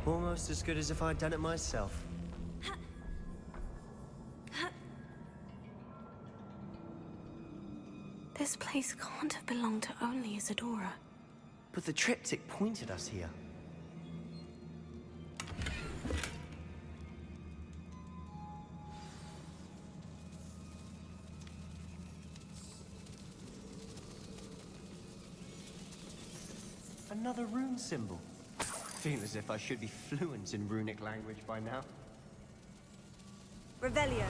Almost as good as if I'd done it myself. This place can't have belonged to only Isadora. But the triptych pointed us here. Another rune symbol. Feel as if I should be fluent in runic language by now. Revelio.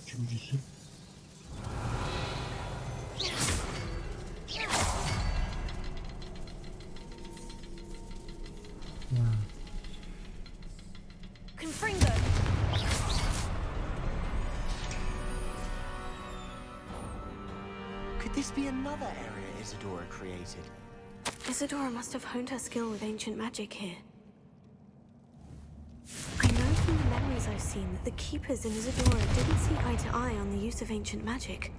Üçüncüsü. Confringo. Could this be another area Isadora created? Isadora must have honed her skill with ancient magic here. I know from the memories I've seen that the keepers in Isadora didn't see eye to eye on the use of ancient magic.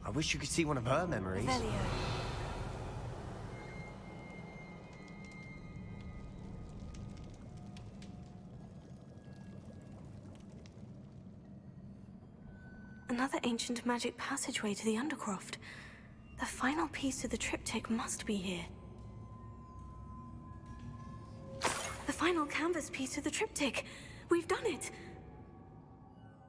I wish you could see one of her memories. Revelio. Another ancient magic passageway to the Undercroft. The final piece to the triptych must be here. The final canvas piece to the triptych. We've done it!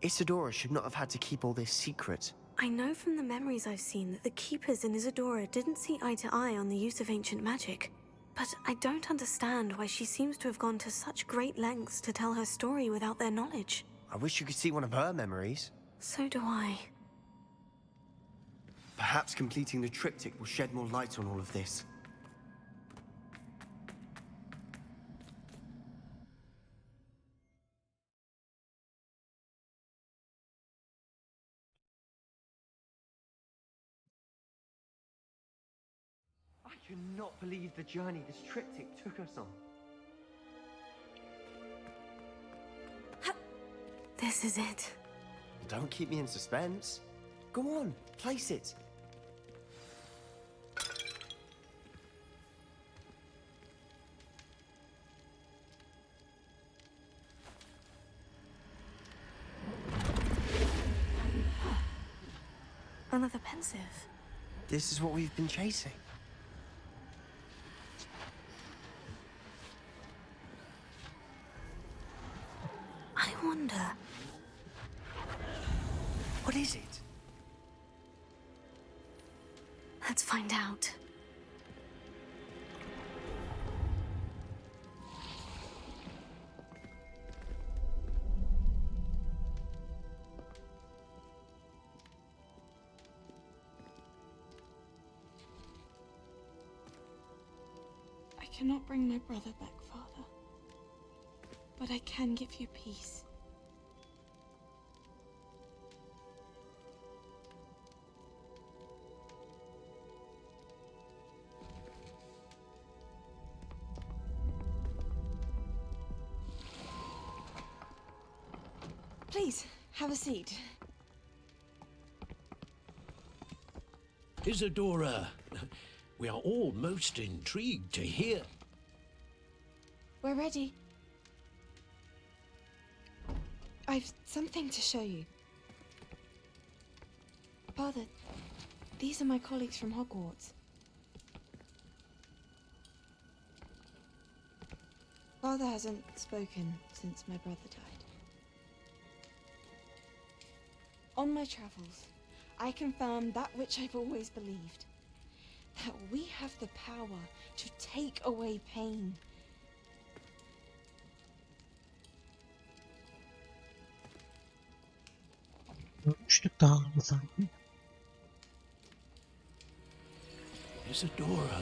Isadora should not have had to keep all this secret. I know from the memories I've seen that the keepers in Isadora didn't see eye to eye on the use of ancient magic. But I don't understand why she seems to have gone to such great lengths to tell her story without their knowledge. I wish you could see one of her memories. So do I. Perhaps completing the triptych will shed more light on all of this. I cannot believe the journey this triptych took us on. This is it. Don't keep me in suspense. Go on, place it. Another pensive. This is what we've been chasing. I wonder... What is it? Let's find out. I cannot bring my brother back, Father. But I can give you peace. Please, have a seat. Isadora, we are all most intrigued to hear. We're ready. I've something to show you. Father, these are my colleagues from Hogwarts. Father hasn't spoken since my brother died. On my travels, I confirmed that which I've always believed. That we have the power to take away pain. Görmüştük daha önce sanki. Isadora.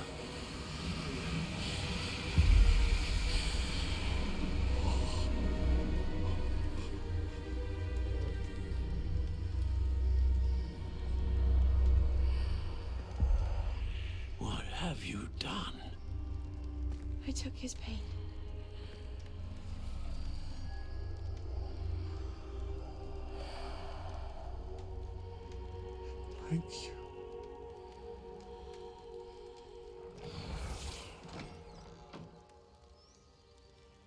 What have you done? I took his pain. Thank you.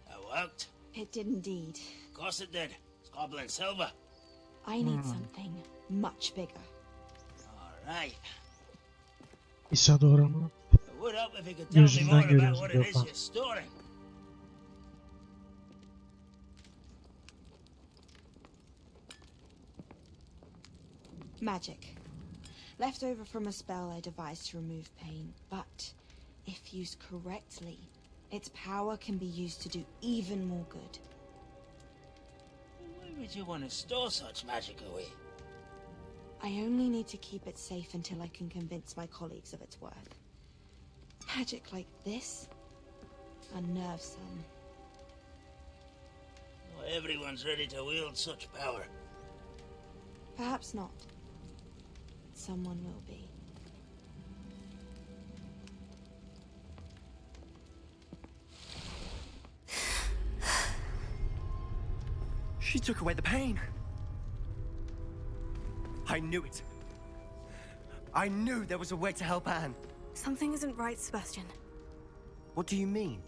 That worked. It did indeed. Of course it did. It's goblin silver. I need something much bigger. All right. Isadora'nın It would help if you could tell me gözünden more about görüyoruz what bir it is defa. you're storing. Magic. Left over from a spell I devised to remove pain, but if used correctly, its power can be used to do even more good. Why would you want to store such magic away? I only need to keep it safe until I can convince my colleagues of its worth. Magic like this unnerves some. Not everyone's ready to wield such power. Perhaps not. Someone will be. She took away the pain. I knew it. I knew there was a way to help Anne. Something isn't right, Sebastian. What do you mean?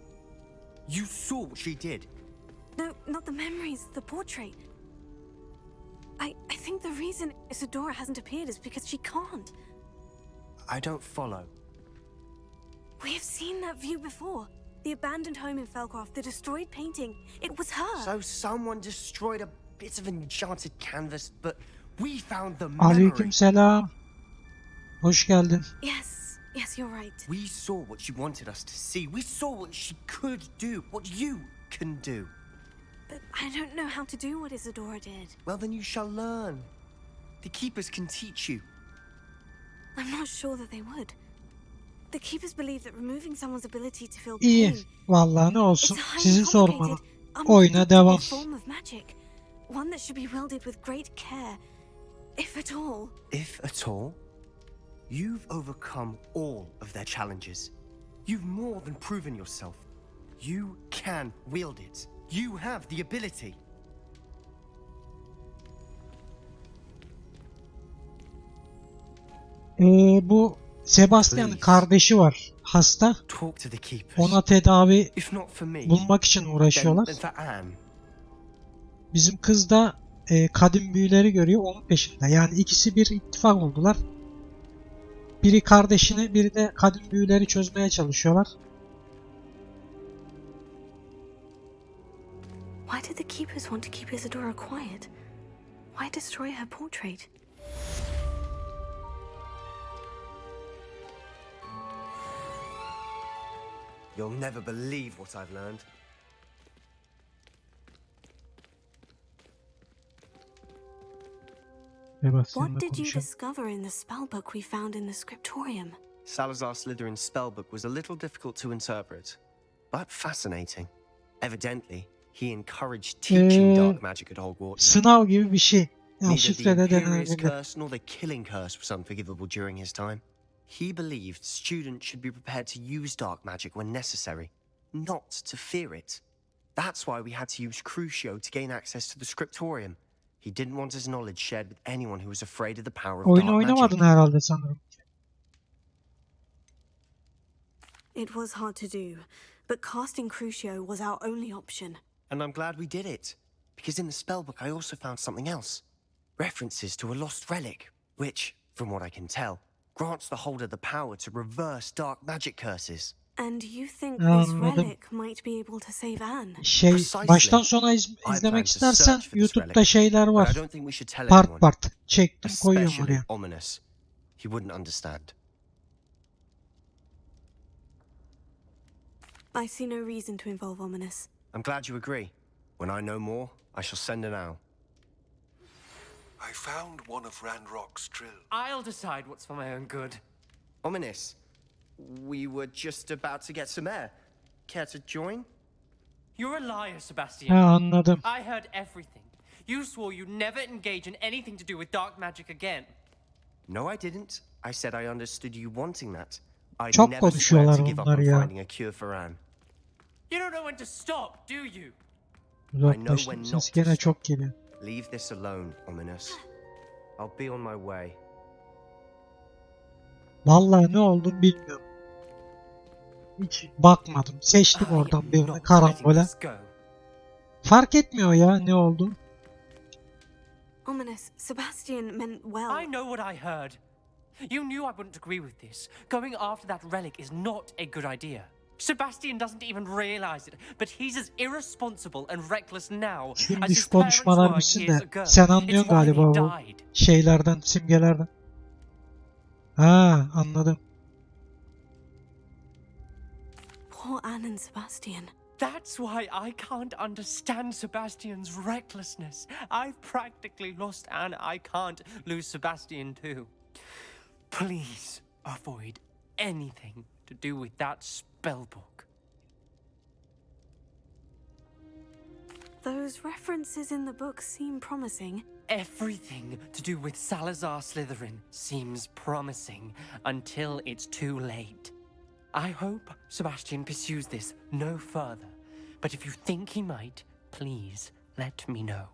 You saw what she did. No, not the memories, the portrait. I think the reason Isadora hasn't appeared is because she can't. I don't follow. We have seen that view before. The abandoned home in Felcroft, the destroyed painting. It was her. So someone destroyed a bit of enchanted canvas, but we found the memory. Aleykümselam. Hoş geldin. Yes, you're right. We saw what she wanted us to see. We saw what she could do, what you can do. But I don't know how to do what Isadora did. Well, then you shall learn. The Keepers can teach you. I'm not sure that they would. The Keepers believe that removing someone's ability to feel İyi. pain Vallahi ne olsun. is a highly Sizin sormanız. complicated, Oyuna devam. form of magic. One that should be wielded with great care, if at all. If at all, you've overcome all of their challenges. You've more than proven yourself. You can wield it. You have the ability. Bu Sebastian'ın kardeşi var. Hasta. Talk to the Keepers. Ona tedavi If not for me, bulmak için uğraşıyorlar. then for Anne. Bizim kız da kadim büyüleri görüyor, onun peşinde. Yani ikisi bir ittifak oldular. Biri kardeşini, biri de kadim büyüleri çözmeye çalışıyorlar. Why did the Keepers want to keep Isadora quiet? Why destroy her portrait? You'll never believe what I've learned. What did you discover in the spellbook we found in the scriptorium? Salazar Slytherin's spellbook was a little difficult to interpret, but fascinating. Evidently, he encouraged teaching dark magic at Hogwarts. Sınav gibi bir şey. Yani Neither the şifrede Imperious denenebilir. Curse nor the Killing Curse was unforgivable during his time. He believed students should be prepared to use dark magic when necessary, not to fear it. That's why we had to use Crucio to gain access to the scriptorium. He didn't want his knowledge shared with anyone who was afraid of the power of Oyunu dark oynamadın magic. herhalde sanırım. It was hard to do, but casting Crucio was our only option. And I'm glad we did it, because in the spellbook I also found something else. References to a lost relic, which, from what I can tell, grants the holder the power to reverse dark magic curses. And you think this Anladım. relic might be able to save Anne? Baştan sona izlemek istersen YouTube'da şeyler var. Part çektim koyuyorum oraya. Ominous. He wouldn't understand. I see no reason to involve Ominous. I'm glad you agree. When I know more, I shall send her now. I found one of Ranrock's drill. I'll decide what's for my own good. Ominous. We were just about to get some air. Care to join? You're a liar, Sebastian. Anladım. I heard everything. You swore you'd never engage in anything to do with dark magic again. No, I didn't. I said I understood you wanting that. I'd Çok never swear konuşuyorlar to give up bunlar on ya. finding a cure for Anne. You don't know when to stop, do you? Uzaklaştım. Ses gene çok geliyor. Leave this alone, Ominous. I'll be on my way. Vallahi ne oldu bilmiyorum. Hiç bakmadım. Seçtim oradan birini karambole. Fark etmiyor ya ne oldu. Ominous, Sebastian meant well. I know what I heard. You knew I wouldn't agree with this. Going after that relic is not a good idea. Sebastian doesn't even realize it, but he's as irresponsible and reckless now as Şimdi his şu parents konuşmalar were bitsin years de ago. sen anlıyorsun It's why galiba he bu died. şeylerden, simgelerden. Ha, anladım. Poor Anne and Sebastian. That's why I can't understand Sebastian's recklessness. I've practically lost Anne. I can't lose Sebastian too. Please avoid anything to do with that spell book. Those references in the book seem promising. Everything to do with Salazar Slytherin seems promising until it's too late. I hope Sebastian pursues this no further, but if you think he might, please let me know.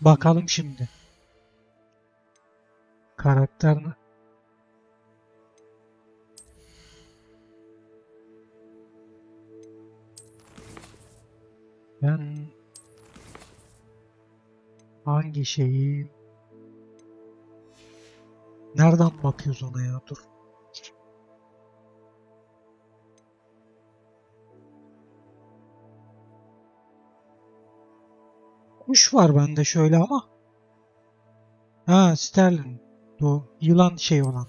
Bakalım şimdi. Karakter ne? Ben hangi şeyi nereden bakıyoruz ona ya? Dur. Kuş var bende şöyle ama. Ha, Sterling. O yılan şey olan.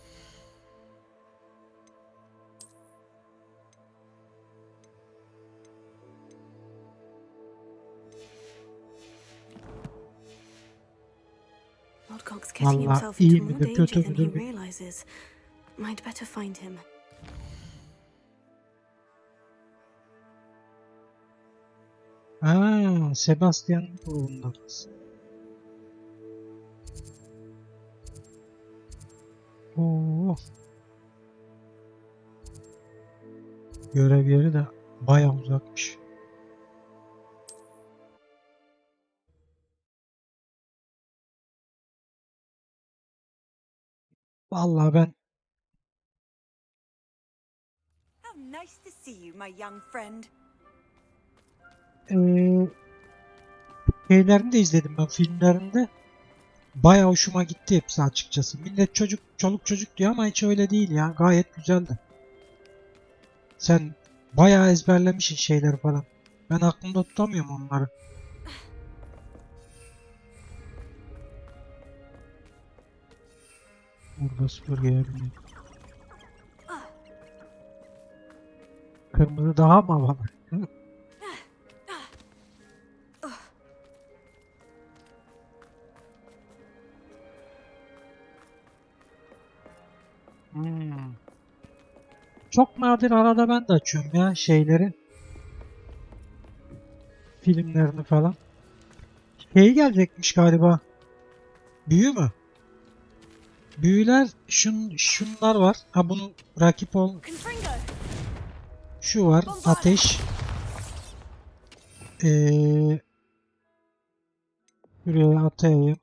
Lodgok's getting Vallahi himself iyi into more midir danger kötü than he müdür? realizes. Might better find him. Ha, Sebastian grubunda. Oo. Görev yeri de bayağı uzakmış. Vallahi ben How nice to see you, my young friend. şeylerini de izledim ben, filmlerinde. Bayağı hoşuma gitti hepsi açıkçası. Millet çoluk çocuk diyor ama hiç öyle değil ya. Gayet güzeldi. Sen bayağı ezberlemişsin şeyleri falan. Ben aklımda tutamıyorum onları. Burada süpürgeler mi? Kırmızı daha mı havalı? Çok nadir arada ben de açıyorum ya şeyleri. Filmlerini falan. Şey gelecekmiş galiba. Büyü mü? Büyüler şunlar var. Ha, bunu rakip ol. Şu var. Ateş. Şuraya atayım.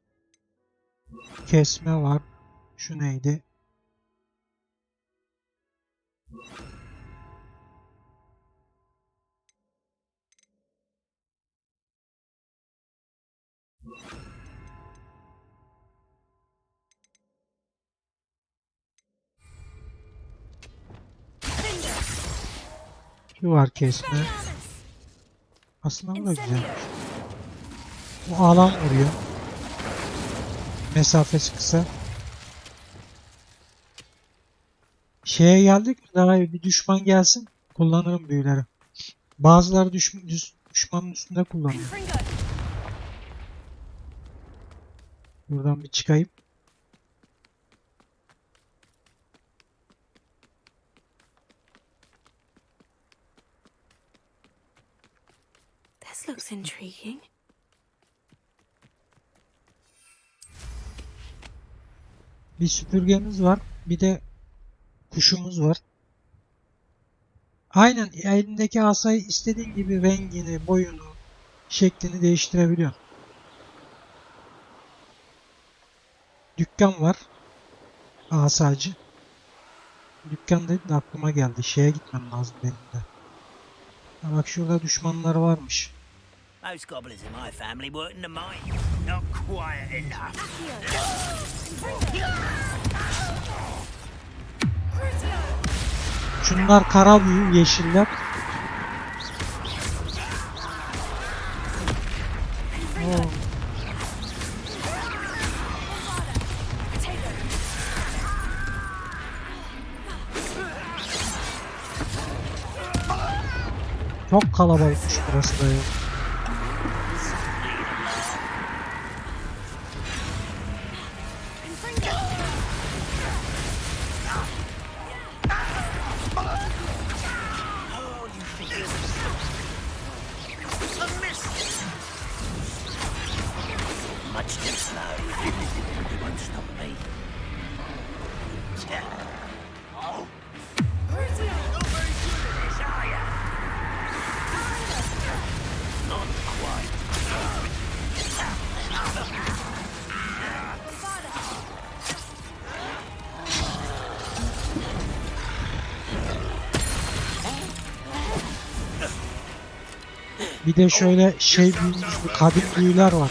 Kesme var. Şu neydi? XP var kesme. Aslında bu da güzel. Bu alan vuruyor. Mesafesi kısa. Şeye geldik mi? Daha bir düşman gelsin. Kullanırım büyüleri. Bazıları düşmanın üstünde kullanıyor. Buradan bir çıkayım. This looks intriguing. Bir süpürgemiz var. Bir de kuşumuz var. Aynen elindeki asayı istediğin gibi rengini, boyunu, şeklini değiştirebiliyor. Dükkan var. Asacı. Dükkan dedi de aklıma geldi. Şeye gitmem lazım benim de. Ha bak şurada düşmanlar varmış. Most gobblers in my family work in the mine. Not quiet enough. Şunlar kara büyü, yeşiller. Oo. Çok kalabalıkmış burası da ya. Much too slow. You won't stop me. Oh. Not very good at this, are you? Not quite. Bir de şöyle şey kadim büyüler var.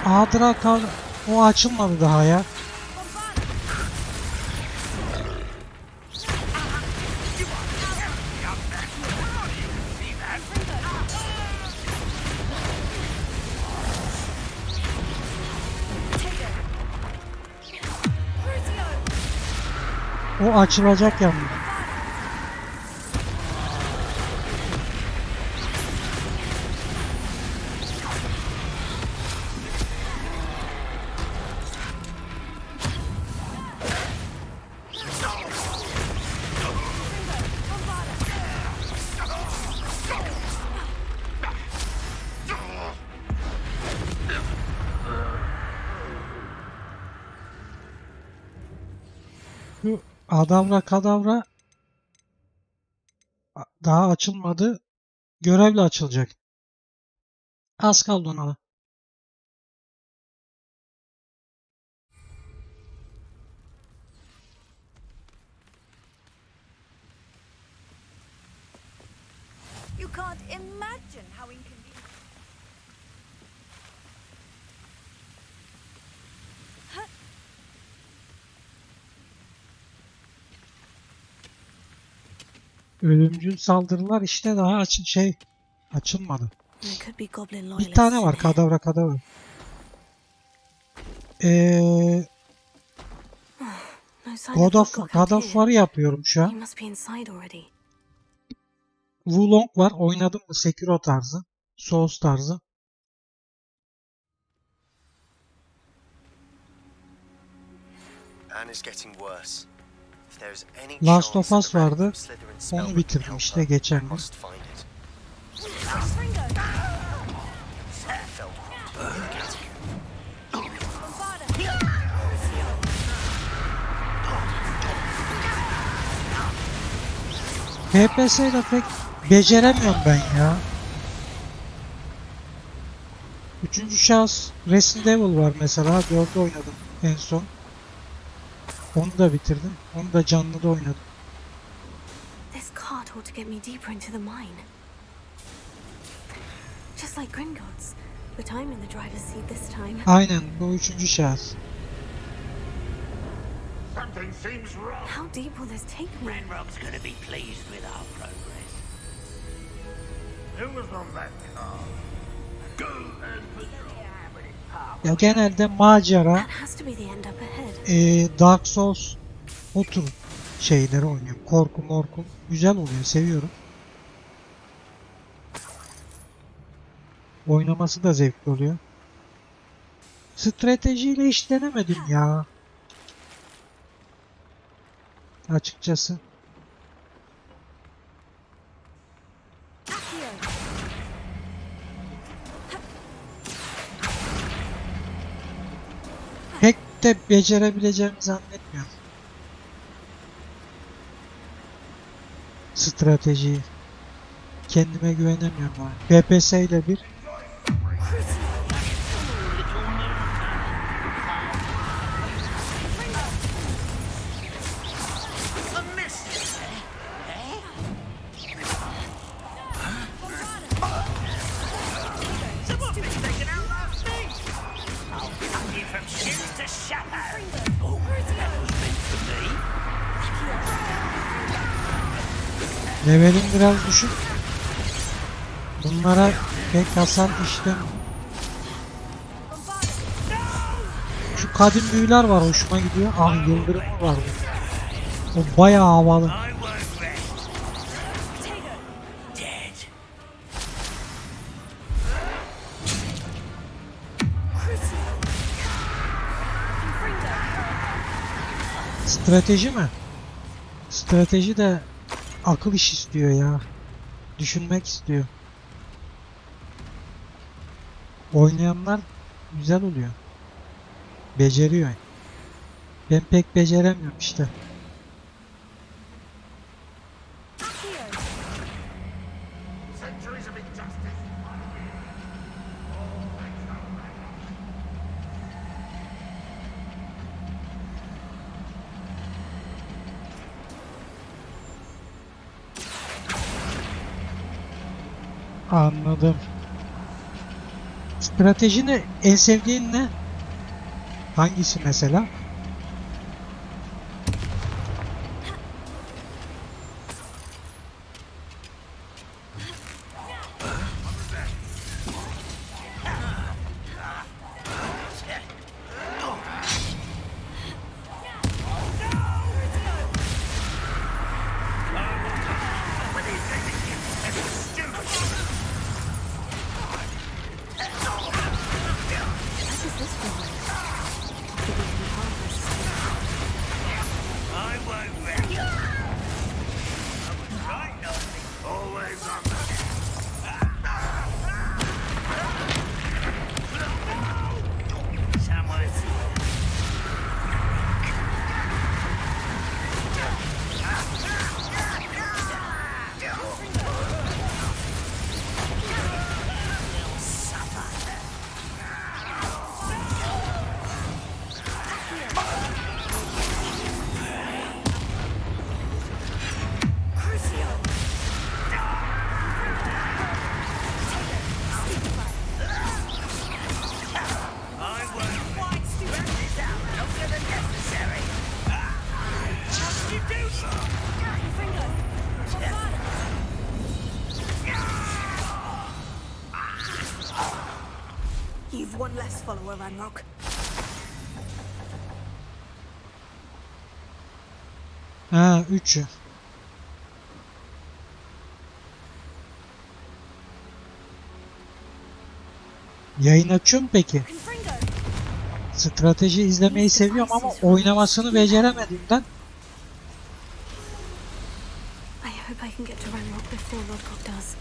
Adra kal, o açılmadı daha ya. O açılacak yani. Şu Adavra Kadavra daha açılmadı. Görevle açılacak. Az kaldı ona. You can't imagine how inconvenient. Ölümcül saldırılar işte daha açılmadı. Bir tane var Kadavra Kadavra. God of War'ı yapıyorum şu an. Wulong var. Oynadım mı? Sekiro tarzı. Souls tarzı. and is getting worse. If there's any Last of chance Us that the relic vardı. from Slytherin's Onu spell bitirdim can help işte her, geçen I gün. must find it. PPS'yle pek beceremiyorum ben ya. Üçüncü şahıs Resident Evil var mesela. 4'ü oynadım en son. Onu da bitirdim. Onu da canlıda oynadım. This cart ought to get me deeper into the mine. Just like Gringotts, but I'm in the driver's seat this time. Aynen bu üçüncü şahıs. Something seems wrong. How deep will this take me? Ranrock's gonna be pleased with our progress. Who was on that car? Go and patrol. Ya genelde macera, That has to be the end up ahead. Dark Souls o tür şeyleri oynuyorum. Korku morku güzel oluyor, seviyorum. Oynaması da zevkli oluyor. Stratejiyle hiç denemedim ya. Açıkçası. Pek de becerebileceğimi zannetmiyorum. Stratejiyi. Kendime güvenemiyorum abi. FPS ile bir. Levelim biraz düşük. Bunlara pek hasar işlemiyor. Şu kadim büyüler var, hoşuma gidiyor. Ah, yıldırımı var bu. O bayağı havalı. Strateji mi? Strateji de akıl iş istiyor ya. Düşünmek istiyor. Oynayanlar güzel oluyor. Beceriyor. Ben pek beceremiyorum işte. Centuries of injustice. Anladım. Stratejini en sevdiğin ne? Hangisi mesela? You've one less follower, Ranrock. Ha, 3'ü. Yayın açıyor mu peki? Strateji izlemeyi seviyorum ama oynamasını beceremediğimden. I hope I can get to Ranrock before Lodgok does.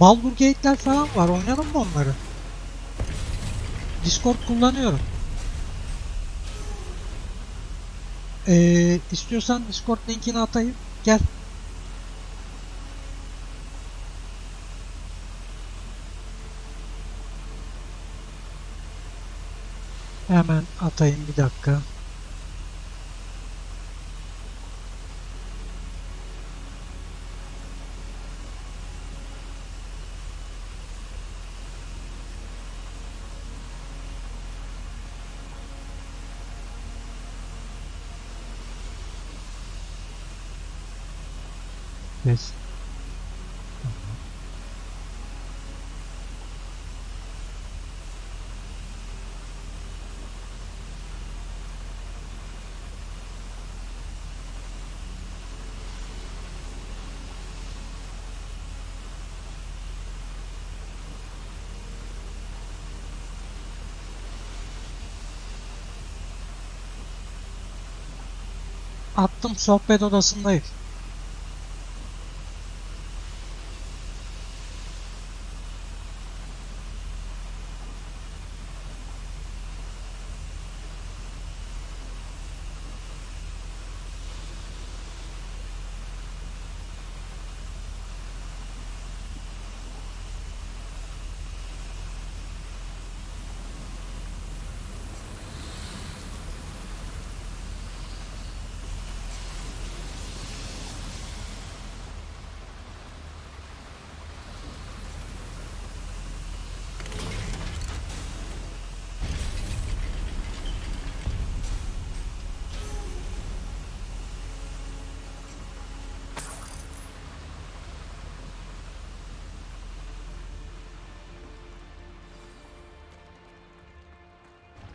Baldur Gate'ler falan var. Oynadın mı onları? Discord kullanıyorum. İstiyorsan Discord linkini atayım. Gel. Hemen atayım, bir dakika. Yes. Attım, sohbet odasındayız.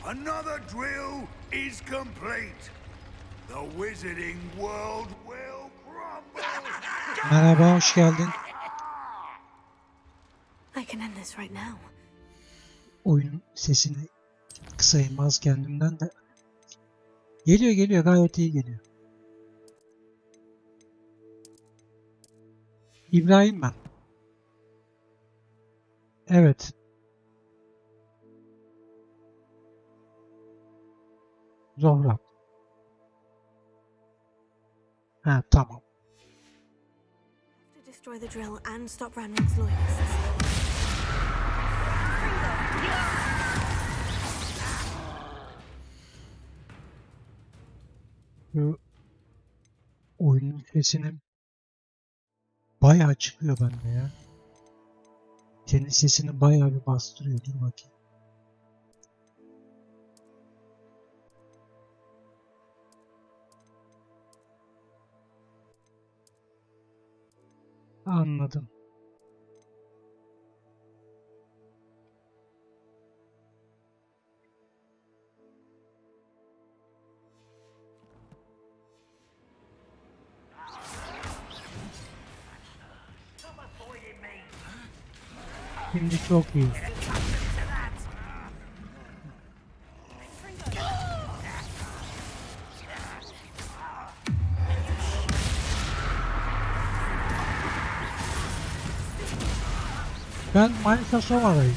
Another drill is complete. The wizarding world will crumble. Merhaba, hoş geldin. I can end this right now. Oyunun sesini kısayım az kendimden de. Geliyor, gayet iyi geliyor. İbrahim ben. Evet. Zohra. Ha, tamam. To destroy the drill and stop Ranrock's loyalists. Bu oyunun sesini bayağı çıkıyor bende ya. Senin sesini bayağı bir bastırıyor. Dur bakayım. Anladım. Şimdi çok iyi. Ben Manisa Soma'dayım.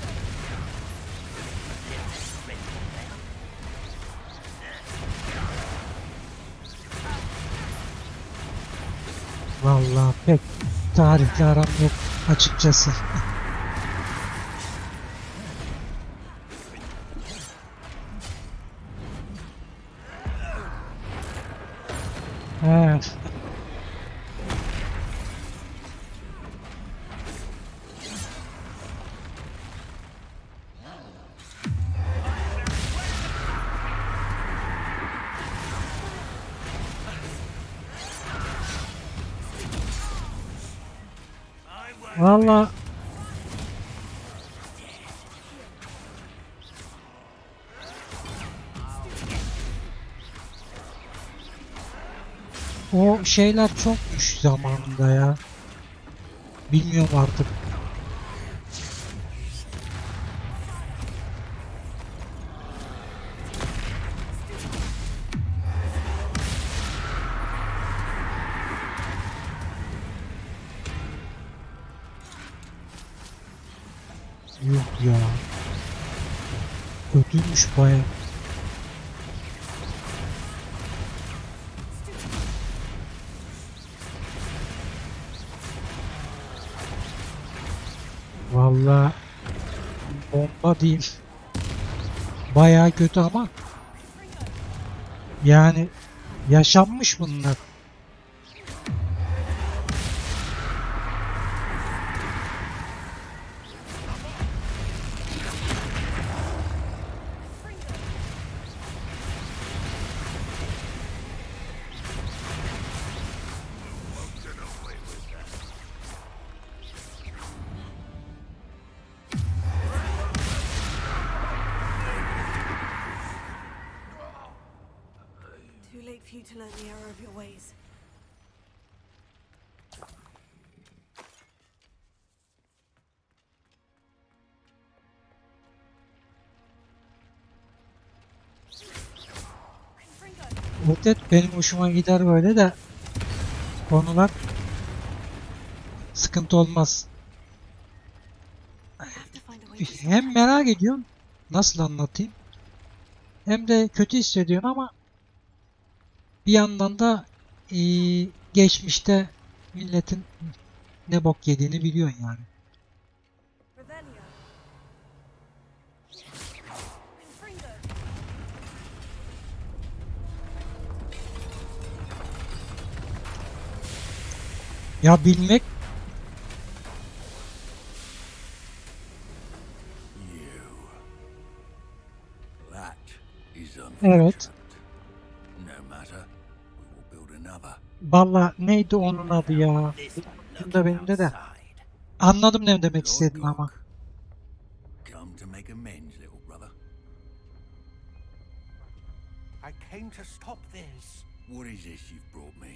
Vallahi pek tarihle aram yok açıkçası. Evet. Vallahi o şeyler çokmuş zamanında ya. Bilmiyorum artık. Yok ya. Kötüymüş baya. Vallahi bomba değil. Bayağı kötü ama yani yaşanmış bunlar. Too late for you to learn the error of your ways. Evet, benim hoşuma gider böyle de konular sıkıntı olmaz. Hem merak ediyorum nasıl anlatayım, hem de kötü hissediyorum ama bir yandan da geçmişte milletin ne bok yediğini biliyorsun yani. Ya bilmek evet. Valla neydi onun adı ya? Bunda benim de. Anladım ne demek istedin ama. I came to stop this. What is this you've brought me?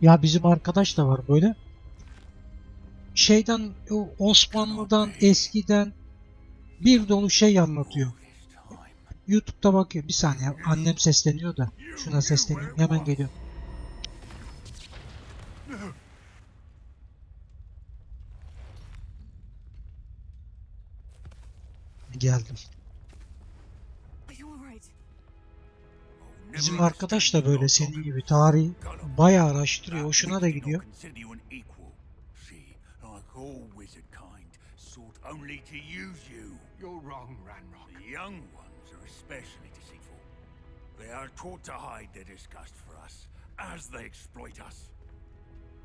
Ya bizim arkadaş da var böyle. Şeyden, Osmanlı'dan, eskiden bir dolu şey anlatıyor. YouTube'da bakıyor. Bir saniye, annem sesleniyor da. Şuna sesleneyim, hemen geliyor. Geldim. Bizim arkadaş da böyle senin gibi tarihi bayağı araştırıyor. Hoşuna da gidiyor.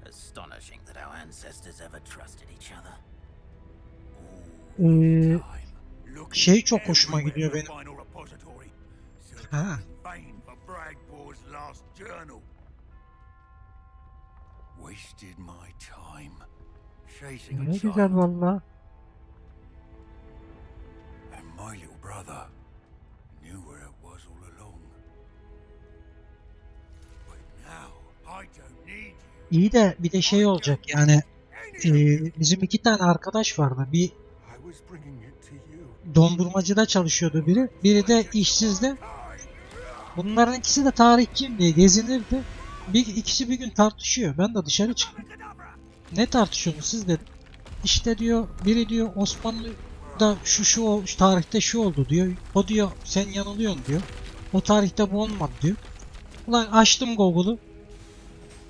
Astonishing that our ancestors ever trusted each other. Şey çok hoşuma gidiyor benim. Ha. Ne güzel valla. İyi de bir de şey olacak yani bizim iki tane arkadaş vardı. Bir dondurmacıda çalışıyordu biri. Biri de işsizdi. Bunların ikisi de tarihçiyim diye gezinirdi. İkisi bir gün tartışıyor. Ben de dışarı çıktım. Ne tartışıyorsunuz siz dedim. İşte diyor biri diyor Osmanlı'da şu tarihte şu oldu diyor. O diyor sen yanılıyorsun diyor. O tarihte bu olmadı diyor. Ulan açtım Google'u.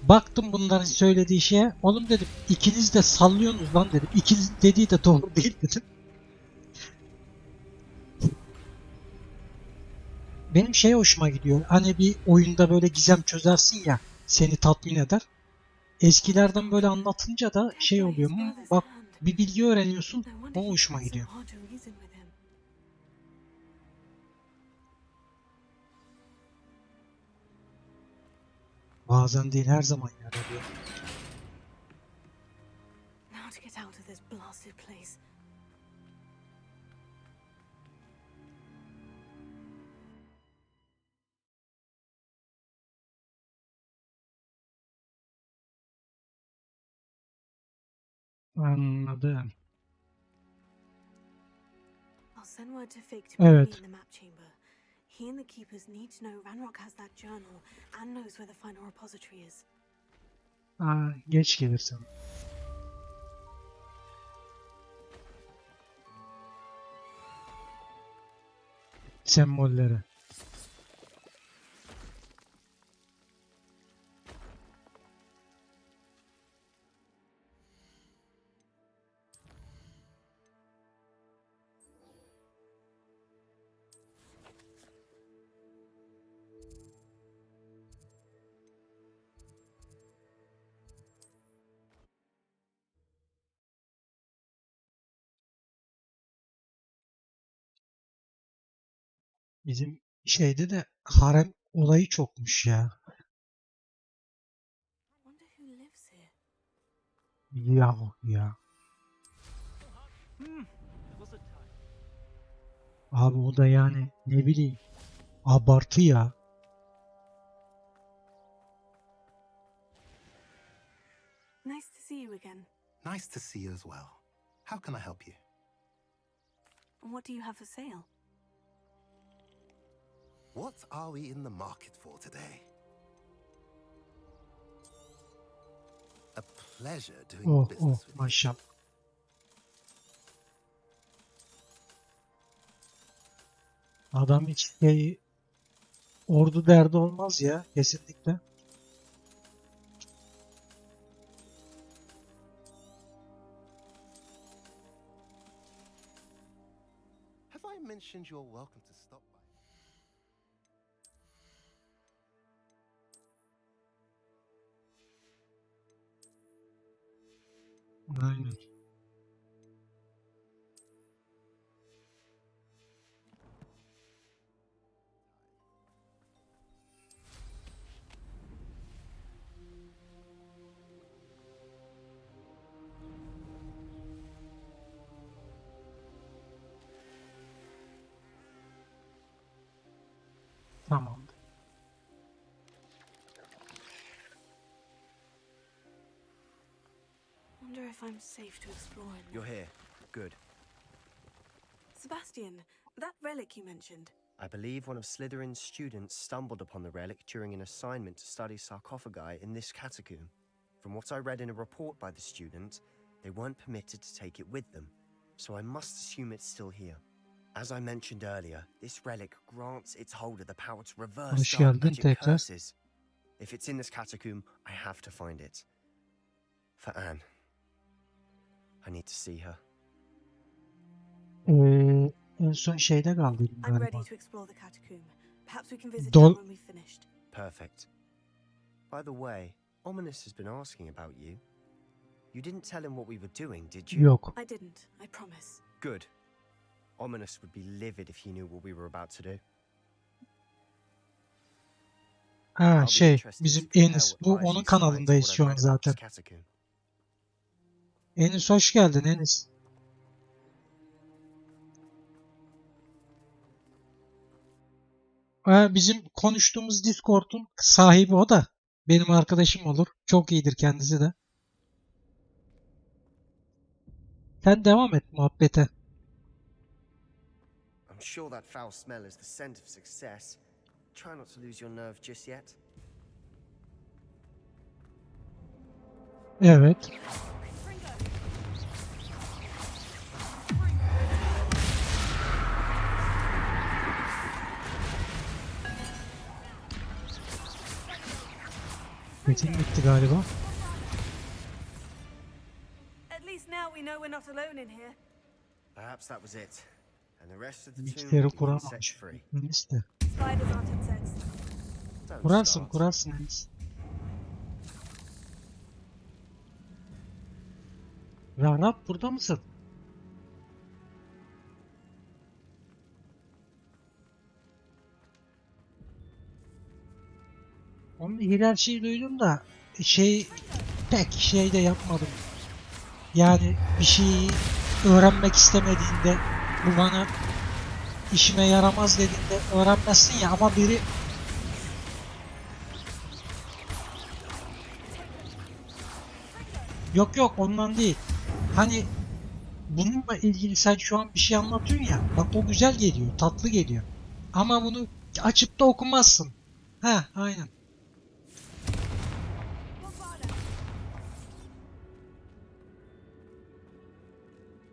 Baktım bunların söylediği şeye. Oğlum dedim ikiniz de sallıyorsunuz lan dedim. İkiniz dediği de doğru değil dedim. Benim şey hoşuma gidiyor. Hani bir oyunda böyle gizem çözersin ya, seni tatmin eder. Eskilerden böyle anlatınca da şey oluyor. Bak bir bilgi öğreniyorsun. O hoşuma gidiyor. Bazen değil, her zaman yararıyor. Anladım. I'll send word to Fig to meet me Evet. in the map chamber. He and the keepers need to know Ranrock has that journal and knows where the final repository is. Aa, geç gelirsin. Sembolleri. Bizim şeyde de harem olayı çokmuş ya. Wonder who lives here. Ya. Abi o da yani ne bileyim abartı ya. Nice to see you again. Nice to see you as well. How can I help you? And what do you have for sale? What are we in the market for today? A pleasure doing business with you. Maşallah. Adam hiç ordu derdi olmaz ya kesinlikle. Have I mentioned you're welcome to stop by? Aynen. Tamamdır. Wonder if I'm safe to explore in You're here. Good. Sebastian, that relic you mentioned. I believe one of Slytherin's students stumbled upon the relic during an assignment to study sarcophagi in this catacomb. From what I read in a report by the student, they weren't permitted to take it with them, so I must assume it's still here. As I mentioned earlier, this relic grants its holder the power to reverse Hoş dark geldin magic tekrar. curses. If it's in this catacomb, I have to find it. For Anne. I need to see her. En son şeyde kaldıydım I'm galiba. ready to explore the catacomb. Perhaps we can visit Dol- it when we've finished. Perfect. By the way, Ominous has been asking about you. You didn't tell him what we were doing, did you? Yok. I didn't, I promise. Good. Ominous would be livid if he knew what we were about to do. Ha I'll be şey interested to bizim compare Enis. what Bu lies onun inside kanalındayız what şu I've an read about zaten. this catacomb. Enis hoş geldin Enis. Bizim konuştuğumuz Discord'un sahibi o da. Benim arkadaşım olur. Çok iyidir kendisi de. Sen devam et muhabbete. I'm sure that foul smell is the scent of success. Try not to lose your nerve just yet. Evet. Metin gitti galiba. At least now we know we're not alone in here. Perhaps that was it. And the rest of the tomb Miktarı will be set kuramamış. free. Enis de. Spiders aren't insects. Don't Kurarsın start. kurarsın Enis. Rarap burada mısın? Onun hiyerarşiyi duydum da pek şey de yapmadım. Yani bir şeyi öğrenmek istemediğinde bu bana işime yaramaz dediğinde öğrenmezsin ya ama biri yok ondan değil. Hani bununla ilgili sen şu an bir şey anlatıyorsun ya. Bak o güzel geliyor, tatlı geliyor. Ama bunu açıp da okumazsın. Ha, aynen.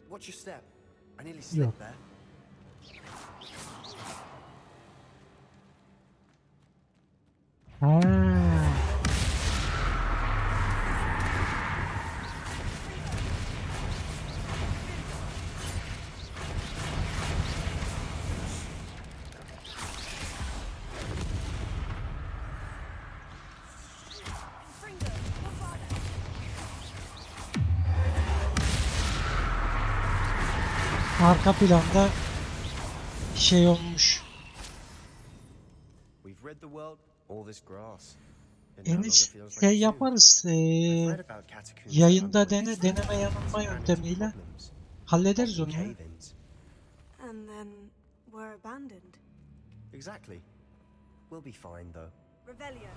Watch your step. I nearly Yok. slipped there. Ha. Arka planda şey olmuş. We've rid the world all this grass. Enis şey yaparız. Yayında deneme yanılma yöntemiyle hallederiz onu ya. And then we're abandoned. Exactly. We'll be fine though. Revelio.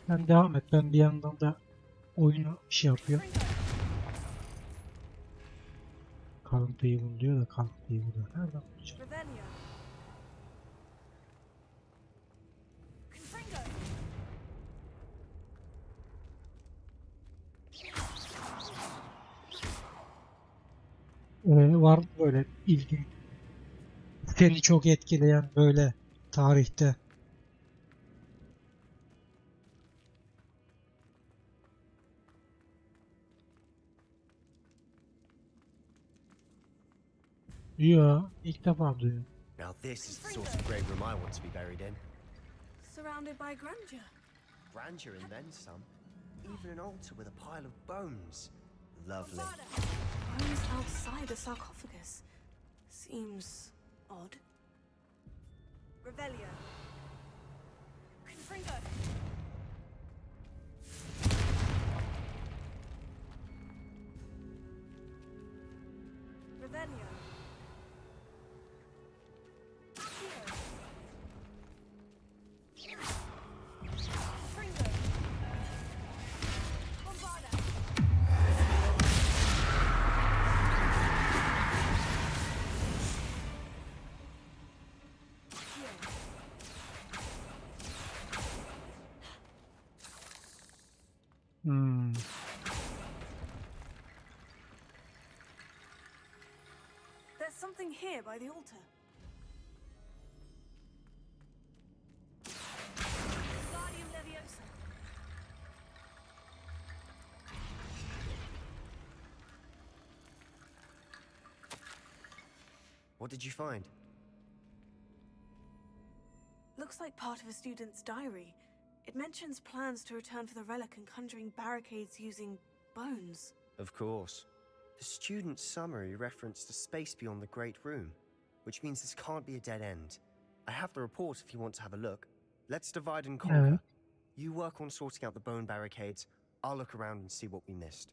Sen devam et. Ben bir yandan da oyunu şey yapıyorum. Kalıntıyı bul diyor da kalıntıyı buluyor. Nereden bulacağım? Revelio. Var mı böyle ilgin seni çok etkileyen böyle tarihte? Yo, ilk defa duyuyorum. Now this is the sort of great room I want to be buried in. Surrounded by grandeur. Grandeur and then some. Even an altar with a pile of bones. Lovely. Bones outside a sarcophagus. Seems odd. Revelio. Confringo. Revelio. There's something here by the altar. Guardium Leviosa. What did you find? Looks like part of a student's diary. It mentions plans to return for the relic and conjuring barricades using bones. Of course. The student's summary referenced a space beyond the Great Room, which means this can't be a dead end. I have the report if you want to have a look. Let's divide and conquer. You work on sorting out the bone barricades. I'll look around and see what we missed.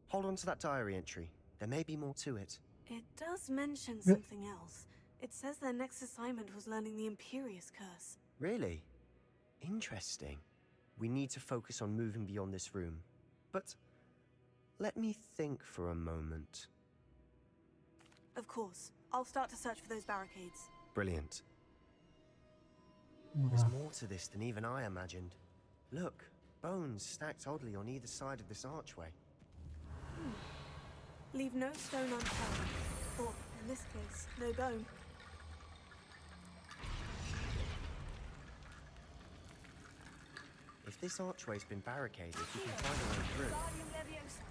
Hold on to that diary entry. There may be more to it. It does mention something else. It says their next assignment was learning the Imperious Curse. Really? Interesting. We need to focus on moving beyond this room. But let me think for a moment. Of course. I'll start to search for those barricades. Brilliant. There's more to this than even I imagined. Look, bones stacked oddly on either side of this archway. Leave no stone unturned. Or, in this case, no bone. If this archway's been barricaded, we can find a way through. Guardium Leviosa.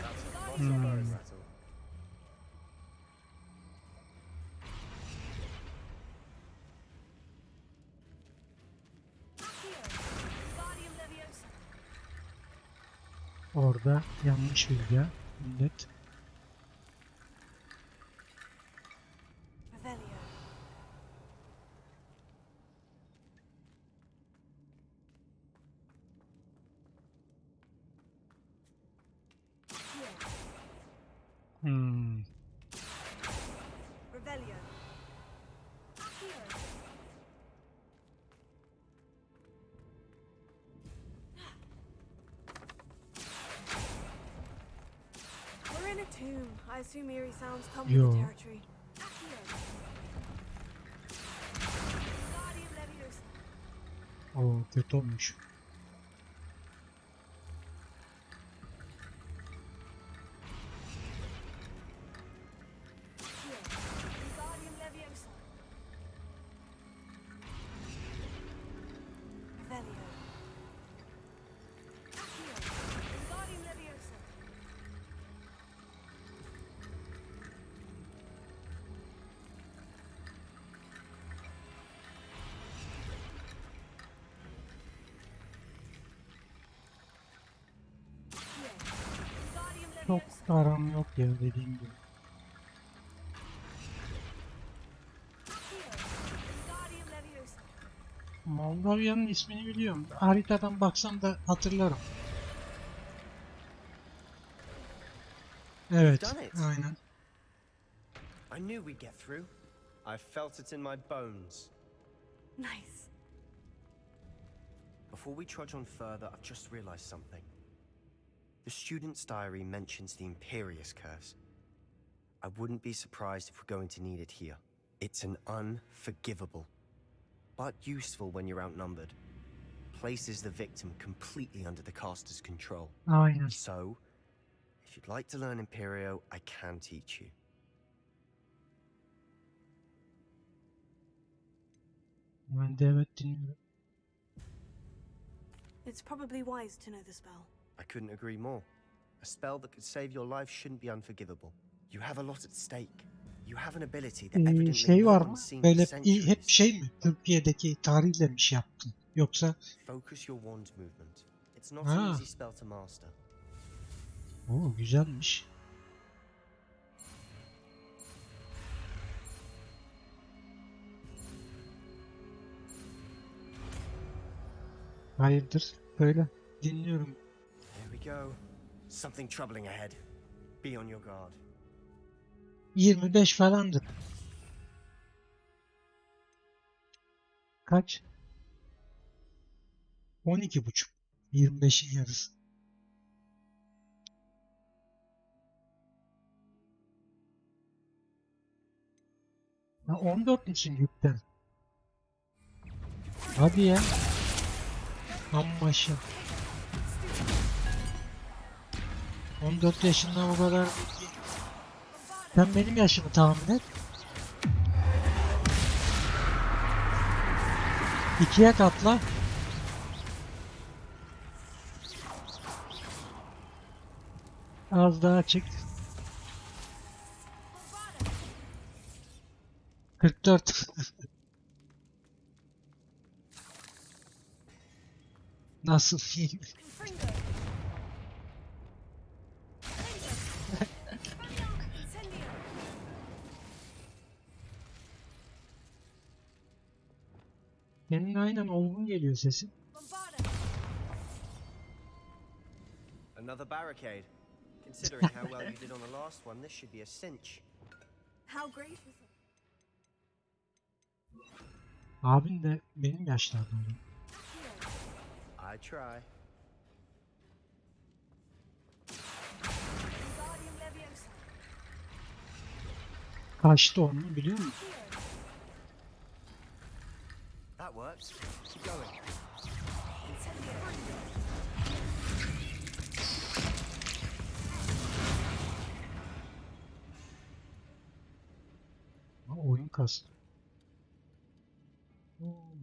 That's a lot of bones, that's all. Guardium Leviosa. Orada yanlış bilgi. Millet. Revelio. Hmm. Revelio. I assume eerie sounds come with Yo. the territory. Guardian Leviosa. Oo, kötü olmuş. Guardian Leviosa. Revelio. Guardian Leviosa. Çok aram yok ya dediğim gibi. Guardian Leviosa. Moldavya'nın ismini biliyorum. Haritadan baksam da hatırlarım. Evet, Done it. aynen. I knew we'd get through. I felt it in my bones. Nice. Before we trudge on further, I've just realized something. The student's diary mentions the Imperious Curse. I wouldn't be surprised if we're going to need it here. It's an unforgivable, but useful when you're outnumbered. Places the victim completely under the caster's control. Aynen. So, if you'd like to learn Imperio, I can teach you. Ben de evet dinliyorum. It's probably wise to know the spell. I couldn't agree more. A spell that could save your life shouldn't be unforgivable. You have a lot at stake. You have an ability that evidently Şey no var mı? one's seen for Böyle centuries. hep şey mi? Türkiye'deki tarihle mi şey yaptın? Yoksa Focus your wand movement. It's not Ha. an easy spell to master. o güzelmiş. Hayırdır? Böyle dinliyorum. Here we go. Something troubling ahead. Be on your guard. 25 falandır. Kaç? 12,5. 25'in yarısı. Ha, 14 musun yükten? Hadi ya. Amma şey. 14 yaşında bu kadar değil. Sen benim yaşımı tahmin et. 2'ye katla. Az daha çık. 44. Nasıl film? Senin aynen olgun geliyor sesin. Another barricade. Considering how well you did on the last one, this should be a cinch. How gracious. Abin de benim yaşlarda. I try. Guardian Leviosa. Kaçtı onu biliyor musun? That works. Keep going. Ha, oyun kastı.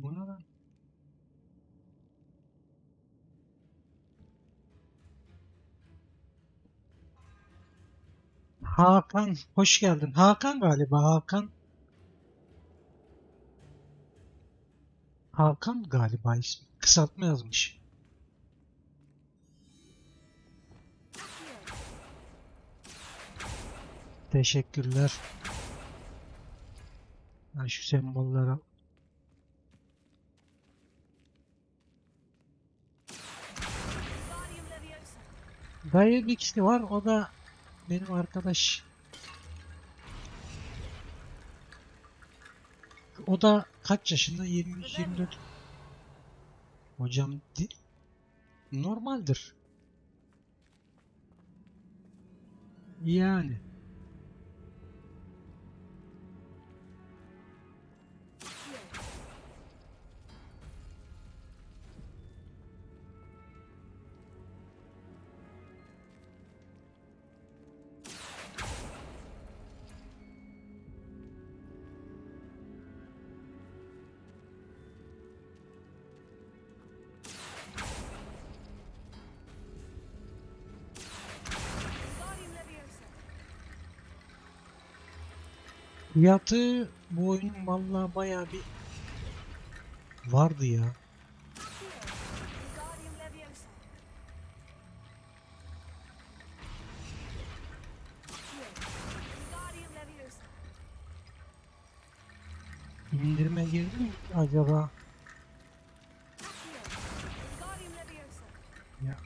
Bu ne lan? Hakan, hoş geldin. Hakan galiba, Hakan. Hakan galiba ismi. Kısaltma yazmış. Teşekkürler. Ha, şu sembollara. Guardian Leviosa. Dayı bir kişi var, o da benim arkadaş. O da kaç yaşında? 23-24. Hocam normaldir. Yani Fiyatı bu oyunun vallahi bayağı bir vardı ya. İndirme girdi mi acaba? Ya.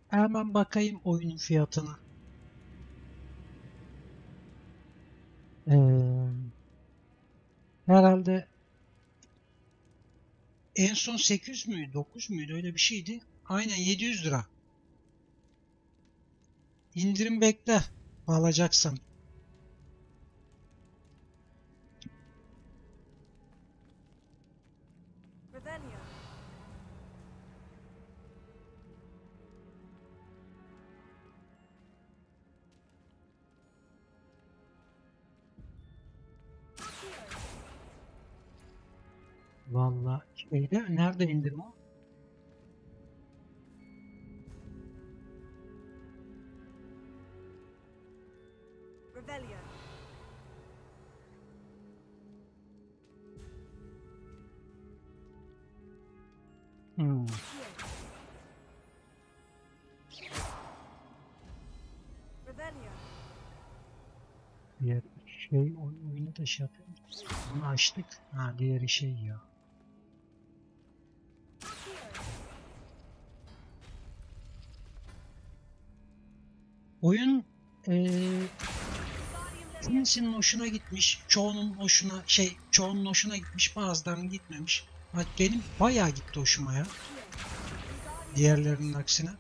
Hemen bakayım oyunun fiyatına. Herhalde en son 800 müydü 9 muydu öyle bir şeydi. Aynen 700 lira. İndirim bekle alacaksan. Vallahi şeyde nerede indirim o? Hmm. Diğer şey oyunu da şey yapıyor. Bunu açtık. Ha diğeri şey ya. Oyun kimisinin hoşuna gitmiş, çoğunun hoşuna gitmiş, bazılarının gitmemiş. Benim bayağı gitti hoşuma ya. Diğerlerinin aksine.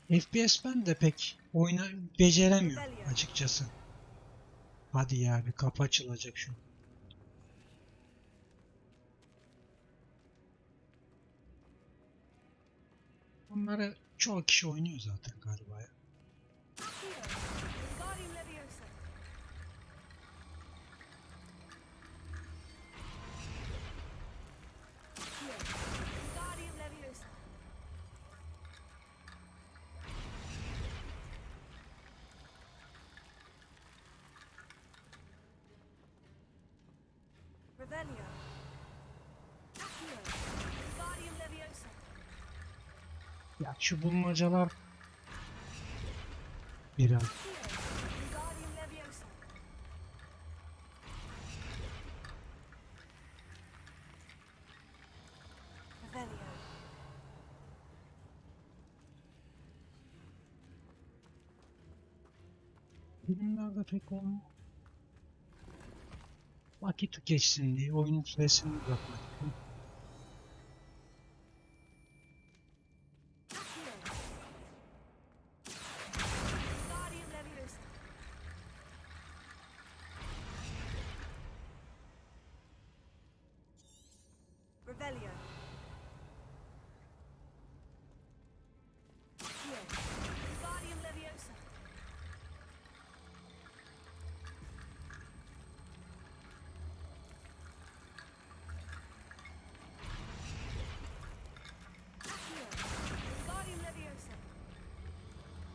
FPS ben de pek oyunu beceremiyorum açıkçası. Hadi ya bir kapı açılacak şu. Bunları çoğu kişi oynuyor zaten galiba ya. Ya şu bulmacalar biraz filmlerde pek olmuyor. Vakit geçsin diye oyunun süresini uzatmak.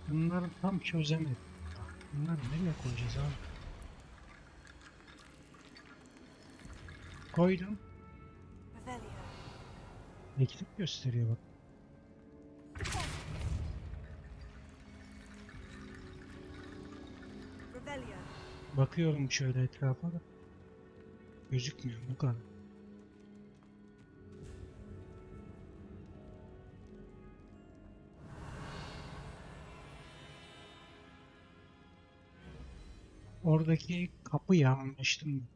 Bunları tam çözemedim. Bunları nereye koyacağız abi? Koydum. Eklik gösteriyor bak. Bakıyorum şöyle etrafa da. Gözükmüyor bu kadar. Oradaki kapı ya anlaştım.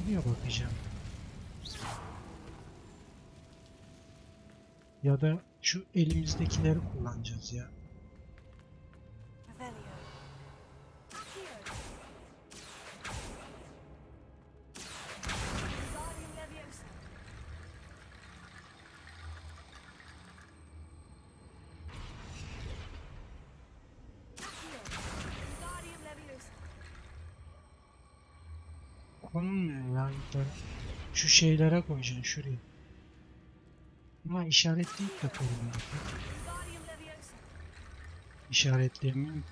Buraya bakacağım. Ya da şu elimizdekileri kullanacağız ya. Konulmuyor ya yukarı. Şu şeylere koyacaksın şuraya. Ama işaretleyip de koyuyorum. İşaretleyemiyorum.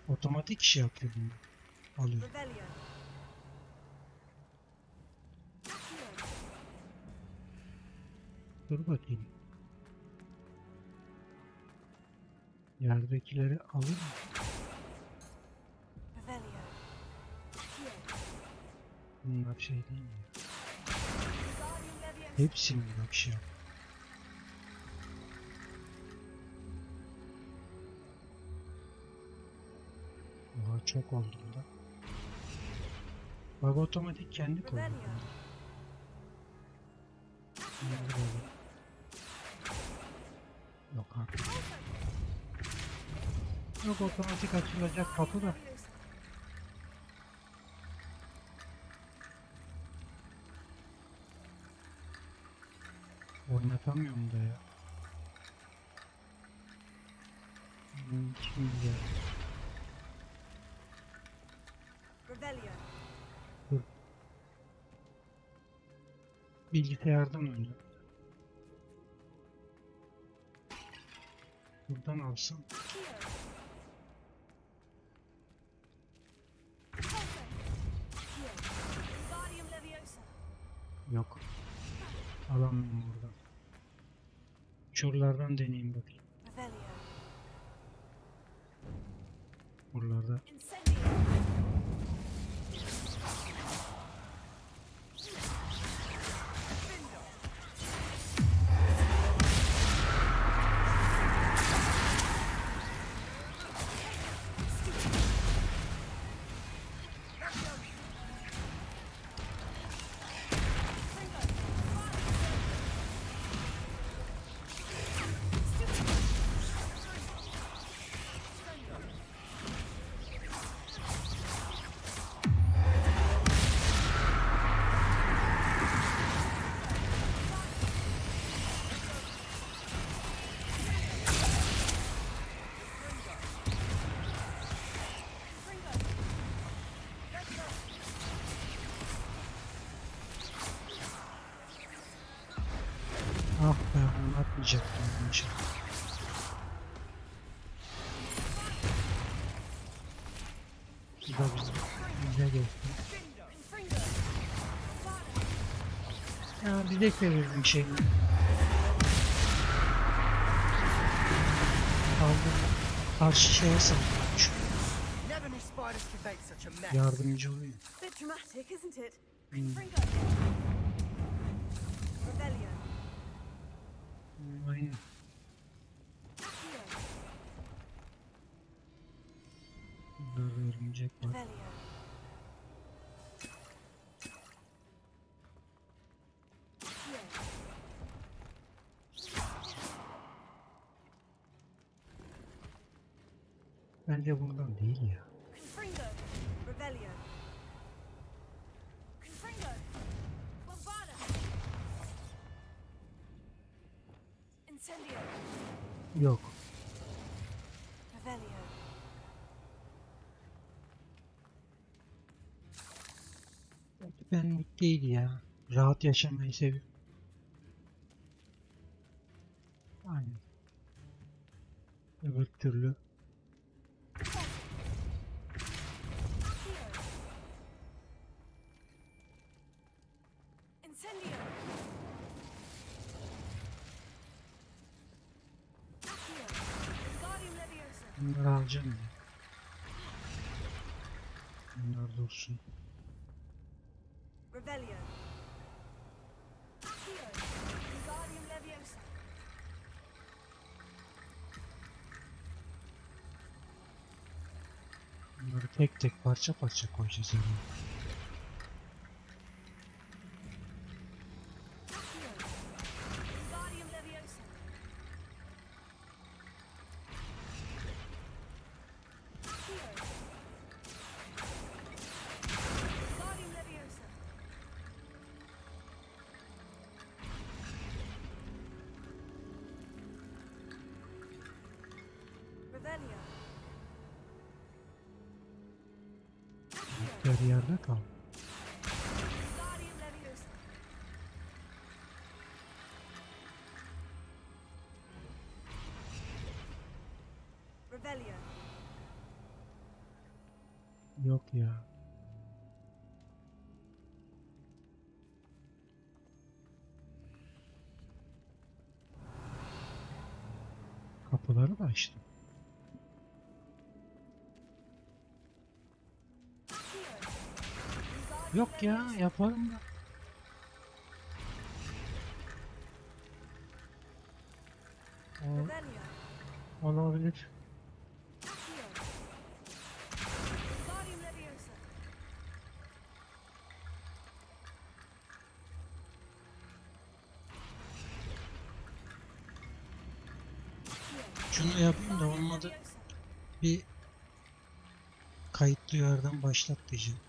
Otomatik iş yapıyor bunu. Alıyor. Dur bakayım. Yerdekileri alır mı? Bunlar şey değil mi? Hepsini bir şey yap. Oha çok oldu da. Bak otomatik kendi koydu. Yok artık. Yok otomatik açılacak kapı da. Oynatamıyorum da ya. Kim ya? Dur. Bilgisayardan oynuyor. Buradan alsam. Yok. Alamıyorum buradan. Şuralardan deneyeyim bakayım. Buralarda. Ah be, anlatmayacaktım bunu şimdi. Bu da bize geçti. Ya bize çevirdim şeyi. Aldım. Karşı şeye saklamış. Yardımcı oluyor. Bit dramatic, isn't it? Aynen. Burada örümcek var. Bence buradan değil ya. Yok. Benlik değil ya. Rahat yaşamayı seviyorum. Aynen. Öbür türlü. Bunları alacağım ya. Bunlar dursun. Bunları Bunları tek tek parça parça koyacağız yani. Bir yerde kal. Yok ya. Kapıları da açtım. Yok ya, yaparım da. Olabilir. Şunu yapayım da olmadı. Bir kayıtlı yerden başlat diyeceğim.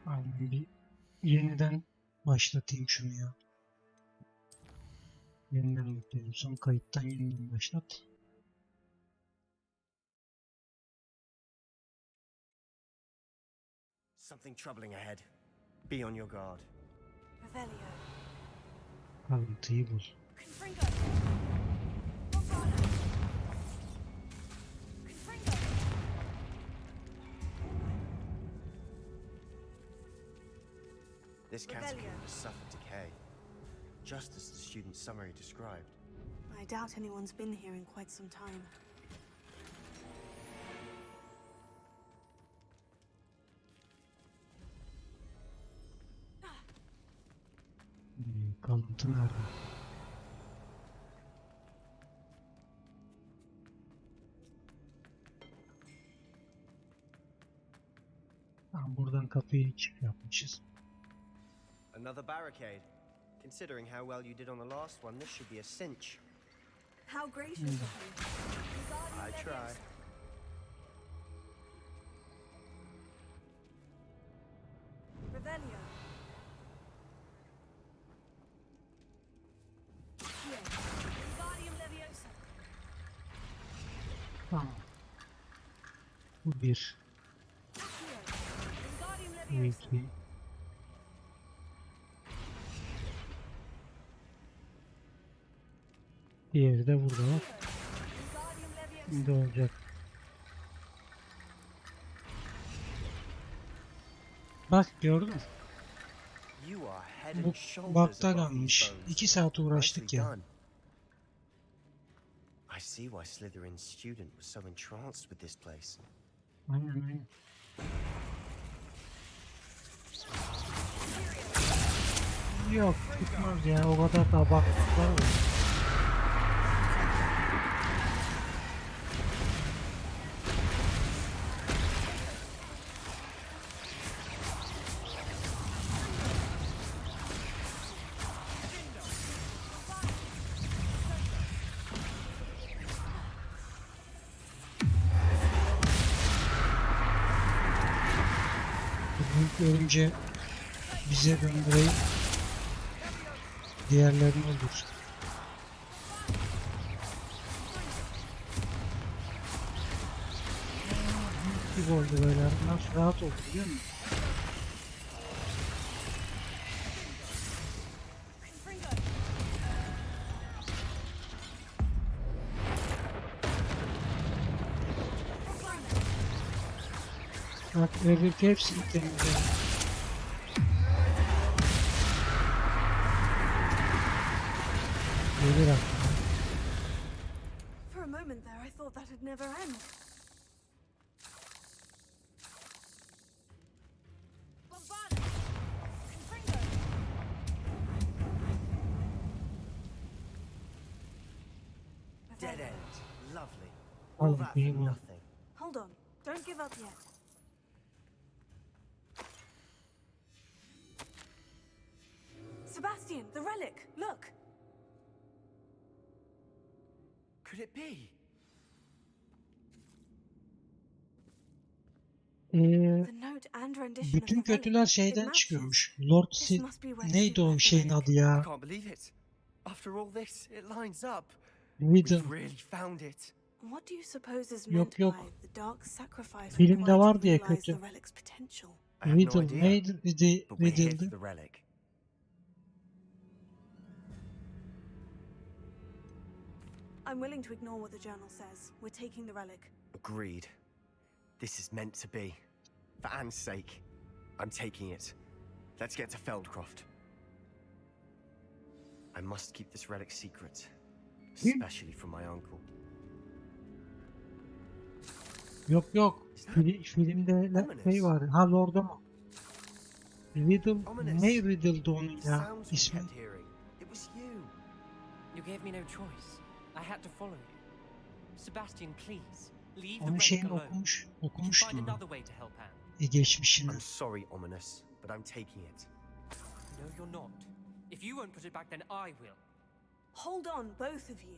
Aynen, bir yeniden başlatayım şunu ya. Yeniden yükledim. Son kayıttan yeniden başlat. Something troubling ahead. Be on your guard. Bağlantıyı bul. This catacomb has suffered decay, just as the student's summary described. I doubt anyone's been here in quite some time. Kalıntı nerede? Buradan kapıyı açık yapmışız. Another barricade. Considering how well you did on the last one, this should be a cinch. How gracious of you. I try. Revelio. Tamam. Bu bir. Bu iki. Diğeri de burada bak. Şimdi olacak. Bak gördün mü? Bu bakta kalmış. 2 saat uğraştık ya. I see why Slytherin's student was so entranced with this place. Aynen aynen. Yok tutmaz ya, o kadar da baktıklar var. Görünce bize döndüreyim, diğerlerini öldür. Gibi oldu böyle, nasıl rahat oldu biliyor musun? Bak öbürkü hepsini temizledim. Gelir aklıma. thought that'd never end. Dead end. Lovely. All Hadi that for benim o. nothing. Hold on. Don't give up yet. Sebastian, the relic. Look. Could it be? The note and rendition of Bütün the relic. kötüler It şeyden matches. çıkıyormuş. Lord This Sil... must be where Neydi Sid o left the şeyin relic. adı I ya? can't believe it. After all this, it lines up. Riddle. We've really found it. What do you suppose is Yok, meant yok. by the dark sacrifice Filmde required var to diye realize kötü. the relic's potential? I have no Riddle. idea. Neydi But we're here for Riddle'dı? the relic. I'm willing to ignore what the journal says. We're taking the relic. Agreed. This is meant to be. For Anne's sake, I'm taking it. Let's get to Feldcroft. I must keep this relic secret, especially from my uncle. Yok yok. Filmde şey var. Ha Lord'a mı? Riddle. Ne Riddle'dı onun ya? Sounds we İsmi. kept hearing. It was you. You gave me no choice. I had to follow you. Sebastian, please, leave the Onun relic şeyini alone. okumuştum Find ben. another way to help Anne. Geçmişini. I'm sorry, Ominous, but I'm taking it. No, you're not. If you won't put it back, then I will. Hold on, both of you.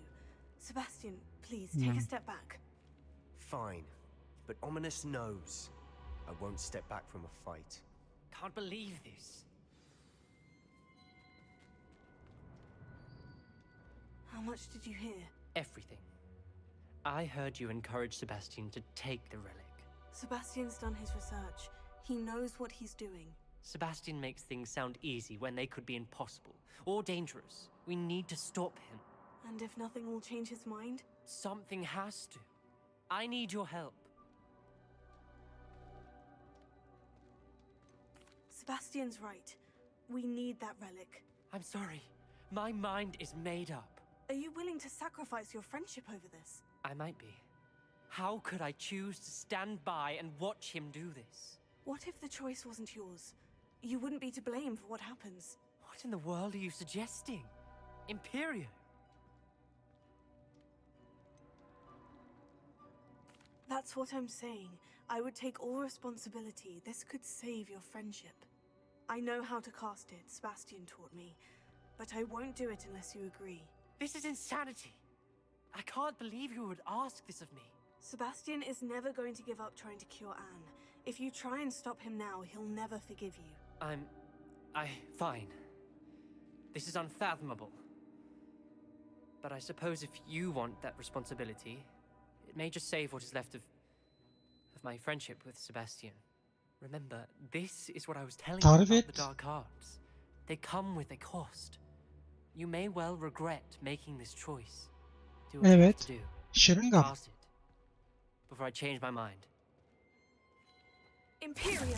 Sebastian, please take a step back. Fine, but Ominous knows I won't step back from a fight. Can't believe this. How much did you hear? Everything. I heard you encourage Sebastian to take the relic. Sebastian's done his research. He knows what he's doing. Sebastian makes things sound easy when they could be impossible or dangerous. We need to stop him. And if nothing will change his mind? Something has to. I need your help. Sebastian's right. We need that relic. I'm sorry. My mind is made up. Are you willing to sacrifice your friendship over this? I might be. How could I choose to stand by and watch him do this? What if the choice wasn't yours? You wouldn't be to blame for what happens. What in the world are you suggesting? Imperio? That's what I'm saying. I would take all responsibility. This could save your friendship. I know how to cast it, Sebastian taught me. But I won't do it unless you agree. This is insanity. I can't believe you would ask this of me. Sebastian is never going to give up trying to cure Anne. If you try and stop him now, he'll never forgive you. Fine. This is unfathomable. But I suppose if you want that responsibility, it may just save what is left of my friendship with Sebastian. Remember, this is what I was telling you about the dark arts. They come with a cost. You may well regret making this choice. Do what you have to do. Şırınga. Cast it before I change my mind. Imperio!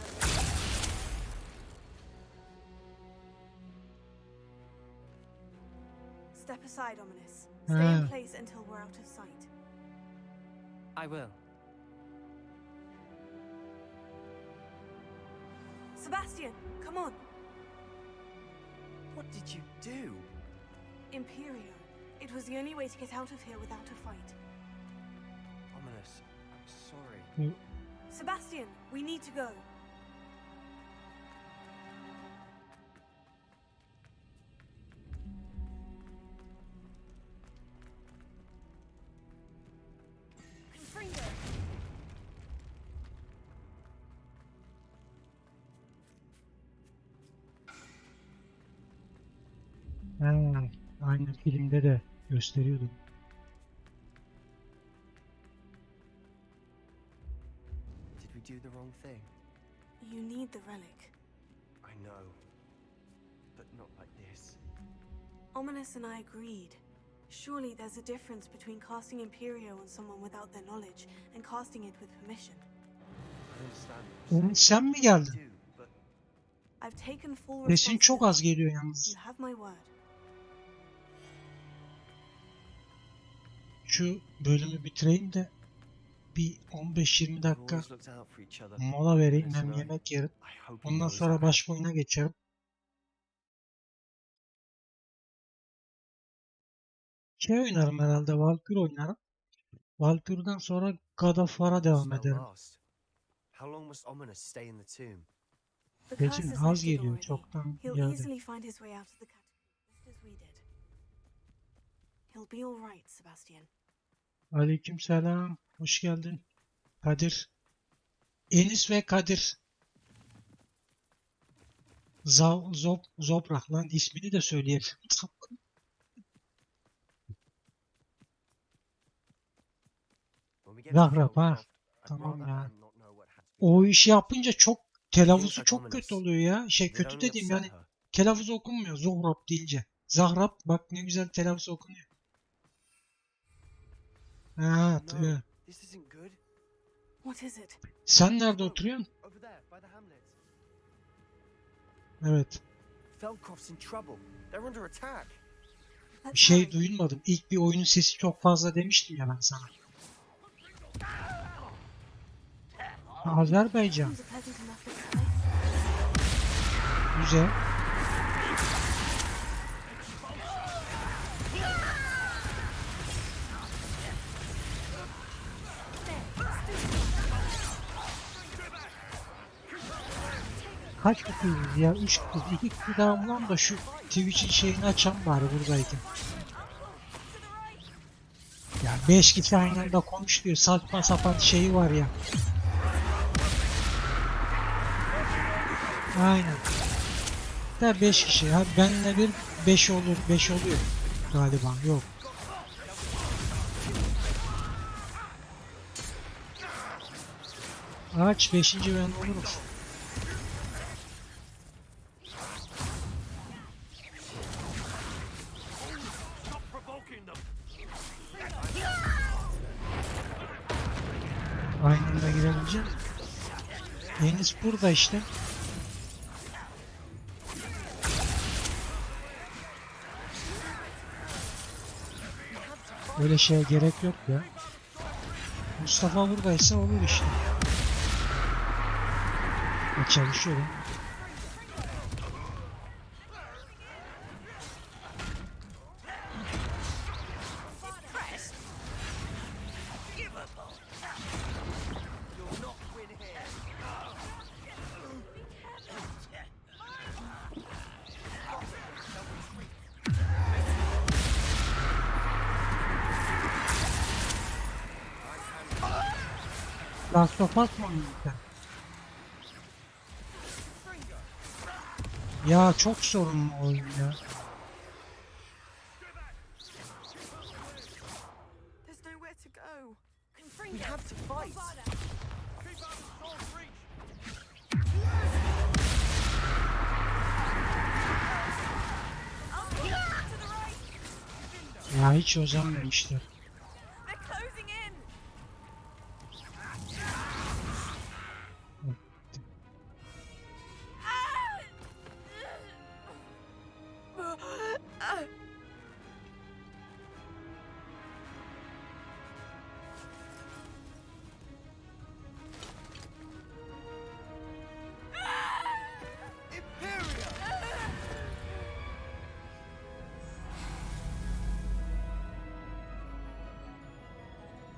Step aside, Ominous. Stay in place until we're out of sight. I will. Sebastian, come on! What did you do? Imperio. It was the only way to get out of here without a fight. Ominous, I'm sorry. Sebastian, we need to go. Confringo! Aynı filmde de gösteriyordu. Did we do the wrong thing? You need the relic. I know, but not like this. Ominous and I agreed. Surely there's a difference between casting Imperio on someone without their knowledge and casting it with permission. I understand. Oğlum sen mi geldin? I've taken full Sesin çok az responsibility. geliyor yalnız. You have my word. Şu bölümü bitireyim de bir 15-20 dakika mola vereyim, hem yemek yerim. Ondan sonra başka oyuna geçerim. Şey oynarım herhalde, Valkyrie oynarım. Valkyrie'den sonra God of War'a devam ederim. Seçim az geliyor, çoktan geldi. Aleykümselam, hoş geldin. Kadir. Enis ve Kadir. Zoprak lan, ismini de söyleyeyim. Zahrap ha. Tamam ya. O işi yapınca çok telaffuzu çok kötü oluyor ya. Kötü dediğim yani telaffuz okunmuyor Zohrap deyince. Zahrap, bak ne güzel telaffuz okunuyor. Ha, evet. Sen nerede oturuyorsun? Evet. Bir şey duymadım. İlk bir oyunun sesi çok fazla demiştim ya ben sana. Azerbaycan. Güzel. Kaç kutuyduk ya? 3 kutu. 2 kutu daha bulan da şu Twitch'in şeyini açan bari buradayken. Ya 5 kişi aynı anda konuş diyor. Saçma sapan şeyi var ya. Aynen. Da 5 kişi. Hadi benle bir 5 olur. 5 oluyor galiba. Yok. Aç 5. ben olurum. Aynı anda girebileceğim. Deniz burada işte. Öyle şeye gerek yok ya. Mustafa buradaysa olur işte. Çalışıyor lan. Last of Us mı oynayacak? Ya çok sorunlu oyun ya. Ya hiç özenmemişler.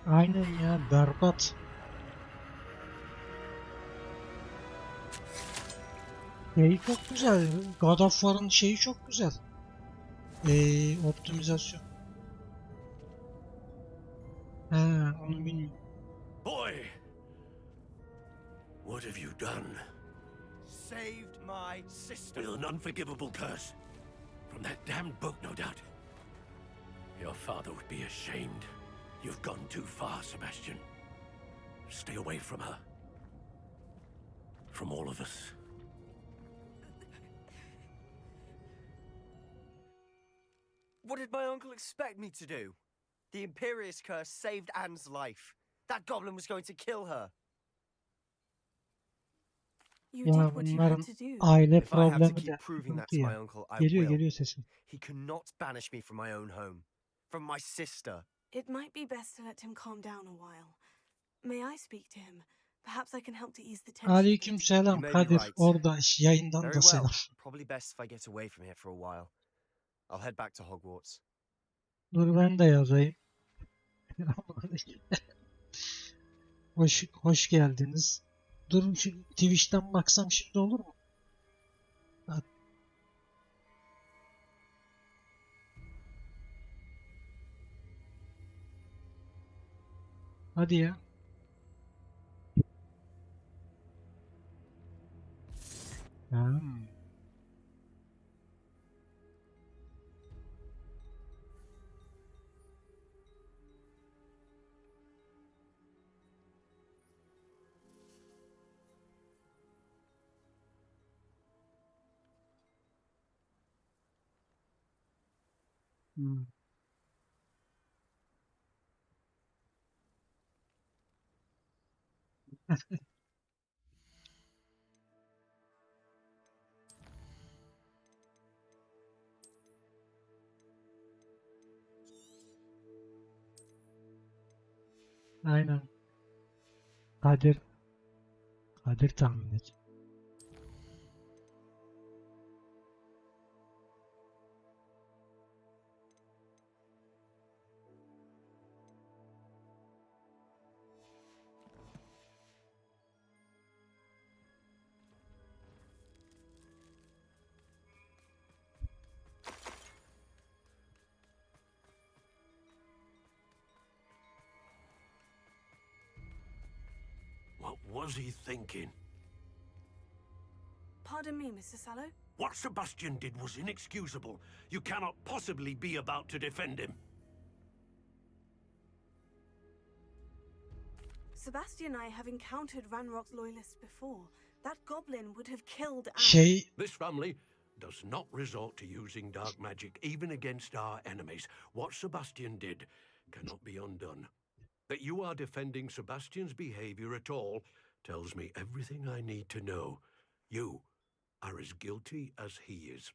Aynen ya, berbat. Şeyi çok güzel. God of War'ın şeyi çok güzel. Optimizasyon. He, onu bilmiyorum. Boy! What have you done? Saved my sister. With an unforgivable curse. From that damned book, no doubt. Your father would be ashamed. You've gone too far, Sebastian. Stay away from her. From all of us. What did my uncle expect me to do? The Imperious curse saved Anne's life. That goblin was going to kill her. Ya bunların aile problemi de sıkıntı ya. Geliyor sesim. He cannot banish me from my own home, from my sister. It might be best to let him calm down a while. May I speak to him? Perhaps I can help to ease the tension. Aleykümselam Kadir. Orada yayından Very da well. selam. Probably best if I get away from here for a while. I'll head back to Hogwarts. Dur ben de yazayım. Hoş geldiniz. Dur şu Twitch'ten baksam şimdi olur mu? Hadi ya. Aynen. Kadir tahmin et. What was he thinking? Pardon me, Mr. Sallow. What Sebastian did was inexcusable. You cannot possibly be about to defend him. Sebastian and I have encountered Ranrock's loyalists before. That goblin would have killed This family does not resort to using dark magic even against our enemies. What Sebastian did cannot be undone. That you are defending Sebastian's behavior at all tells me everything I need to know. You are as guilty as he is.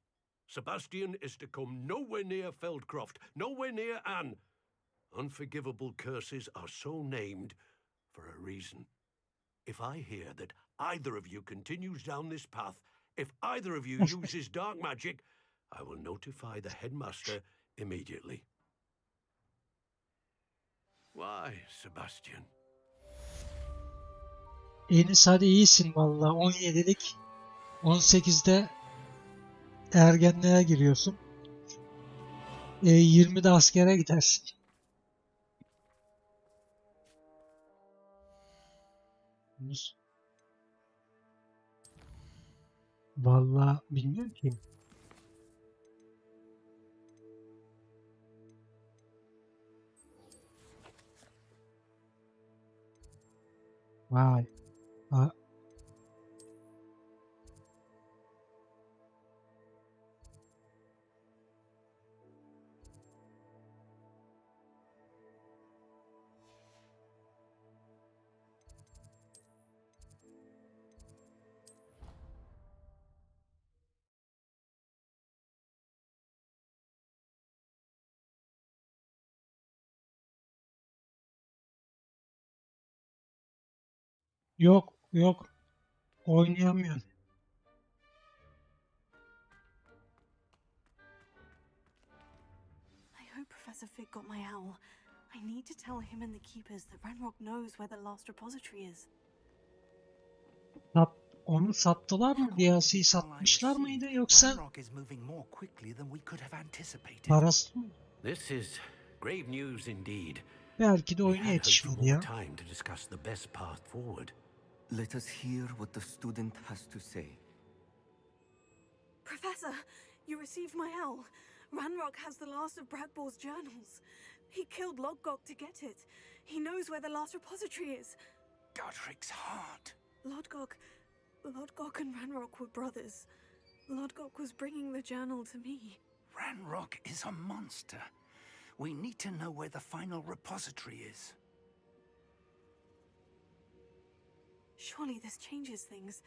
Sebastian is to come nowhere near Feldcroft, nowhere near Anne. Unforgivable curses are so named for a reason. If I hear that either of you continues down this path, if either of you uses dark magic, I will notify the headmaster immediately. Why, Sebastian? Enis hadi iyisin valla. 17'lik 18'de ergenliğe giriyorsun. 20'de askere gidersin. Valla bilmiyorum ki. Vay. Yok. Oynayamıyorum. I hope Professor Fig got my owl. I need to tell him and the keepers that Ranrock knows where the last repository is. Onu sattılar mı? DLC'yi satmışlar mıydı yoksa parası mı? This is grave news indeed. Belki de oyuna yetişmedi ya. Time to discuss the best path forward. Let us hear what the student has to say. Professor, you received my owl. Ranrock has the last of Bradbor's journals. He killed Lodgok to get it. He knows where the last repository is. Godric's heart. Lodgok and Ranrock were brothers. Lodgok was bringing the journal to me. Ranrock is a monster. We need to know where the final repository is. Surely this changes things.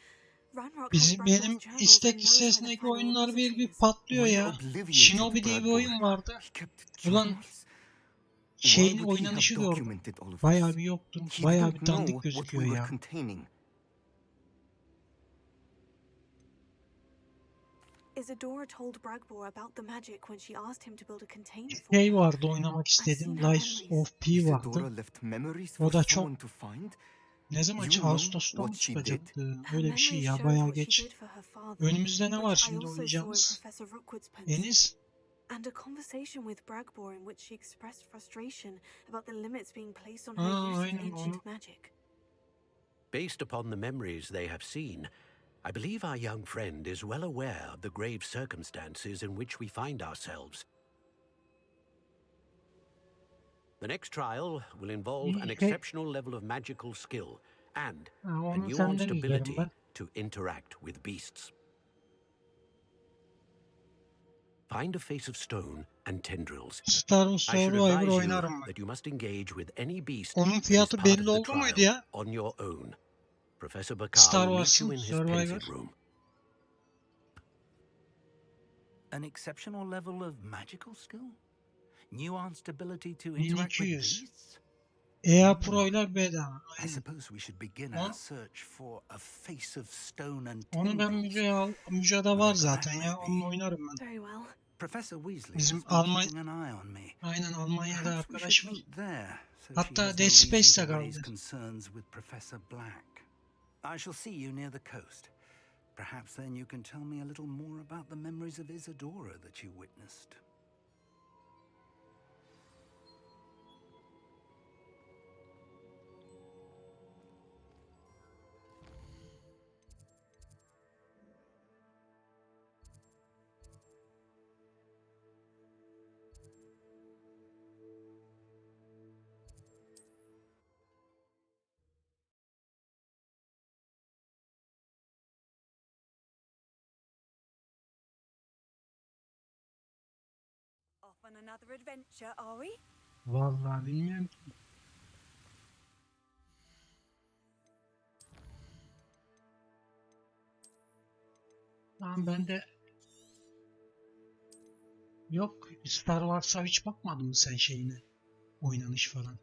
Ranrock Benim istek listesindeki oyunlar bir patlıyor ya. Shinobi diye bir oyun vardı. Ulan şeyin oynanışı gördüm. Bayağı bir yoktu. Bayağı bir dandik gözüküyor ya. Isadora told Bragbor about the magic when she asked him to build a container for Şey her. vardı oynamak istediğim. Lies of P vardı. O da çok... Ne zaman? Ağustos'ta mı çıkacaktı? Öyle bir şey ya. Bayağı geç. Önümüzde ne var şimdi oynayacağımız? Enis? And a conversation with Bragbor in which she expressed frustration about the limits being placed on her use of ancient magic. Based upon the memories they have seen, I believe our young friend is well aware of the grave circumstances in which we find ourselves. The next trial will involve an exceptional level of magical skill and a nuanced ability to interact with beasts. Find a face of stone and tendrils. Star Wars Survivor oynarım ben. Onun fiyatı belli oldu muydu ya? Star Wars'ın Survivor. An exceptional level of magical skill? Nuanced ability to interact with beasts? EA Pro'yla bedava. I suppose we should begin our search for a face of stone and onu ben Müce'de var zaten ya. Onunla oynarım ben. Very well. Professor Weasley bizim aynen Almanya'da arkadaş var. Hatta Dead Space Space'te kaldı. I shall see you near the coast. Perhaps then you can tell me a little more about the memories of Isadora that you witnessed. On another adventure, are we? Vallahi bilmiyorum ki. Tamam ben de yok Star Wars'a hiç bakmadın mı sen şeyine? Oynanış falan.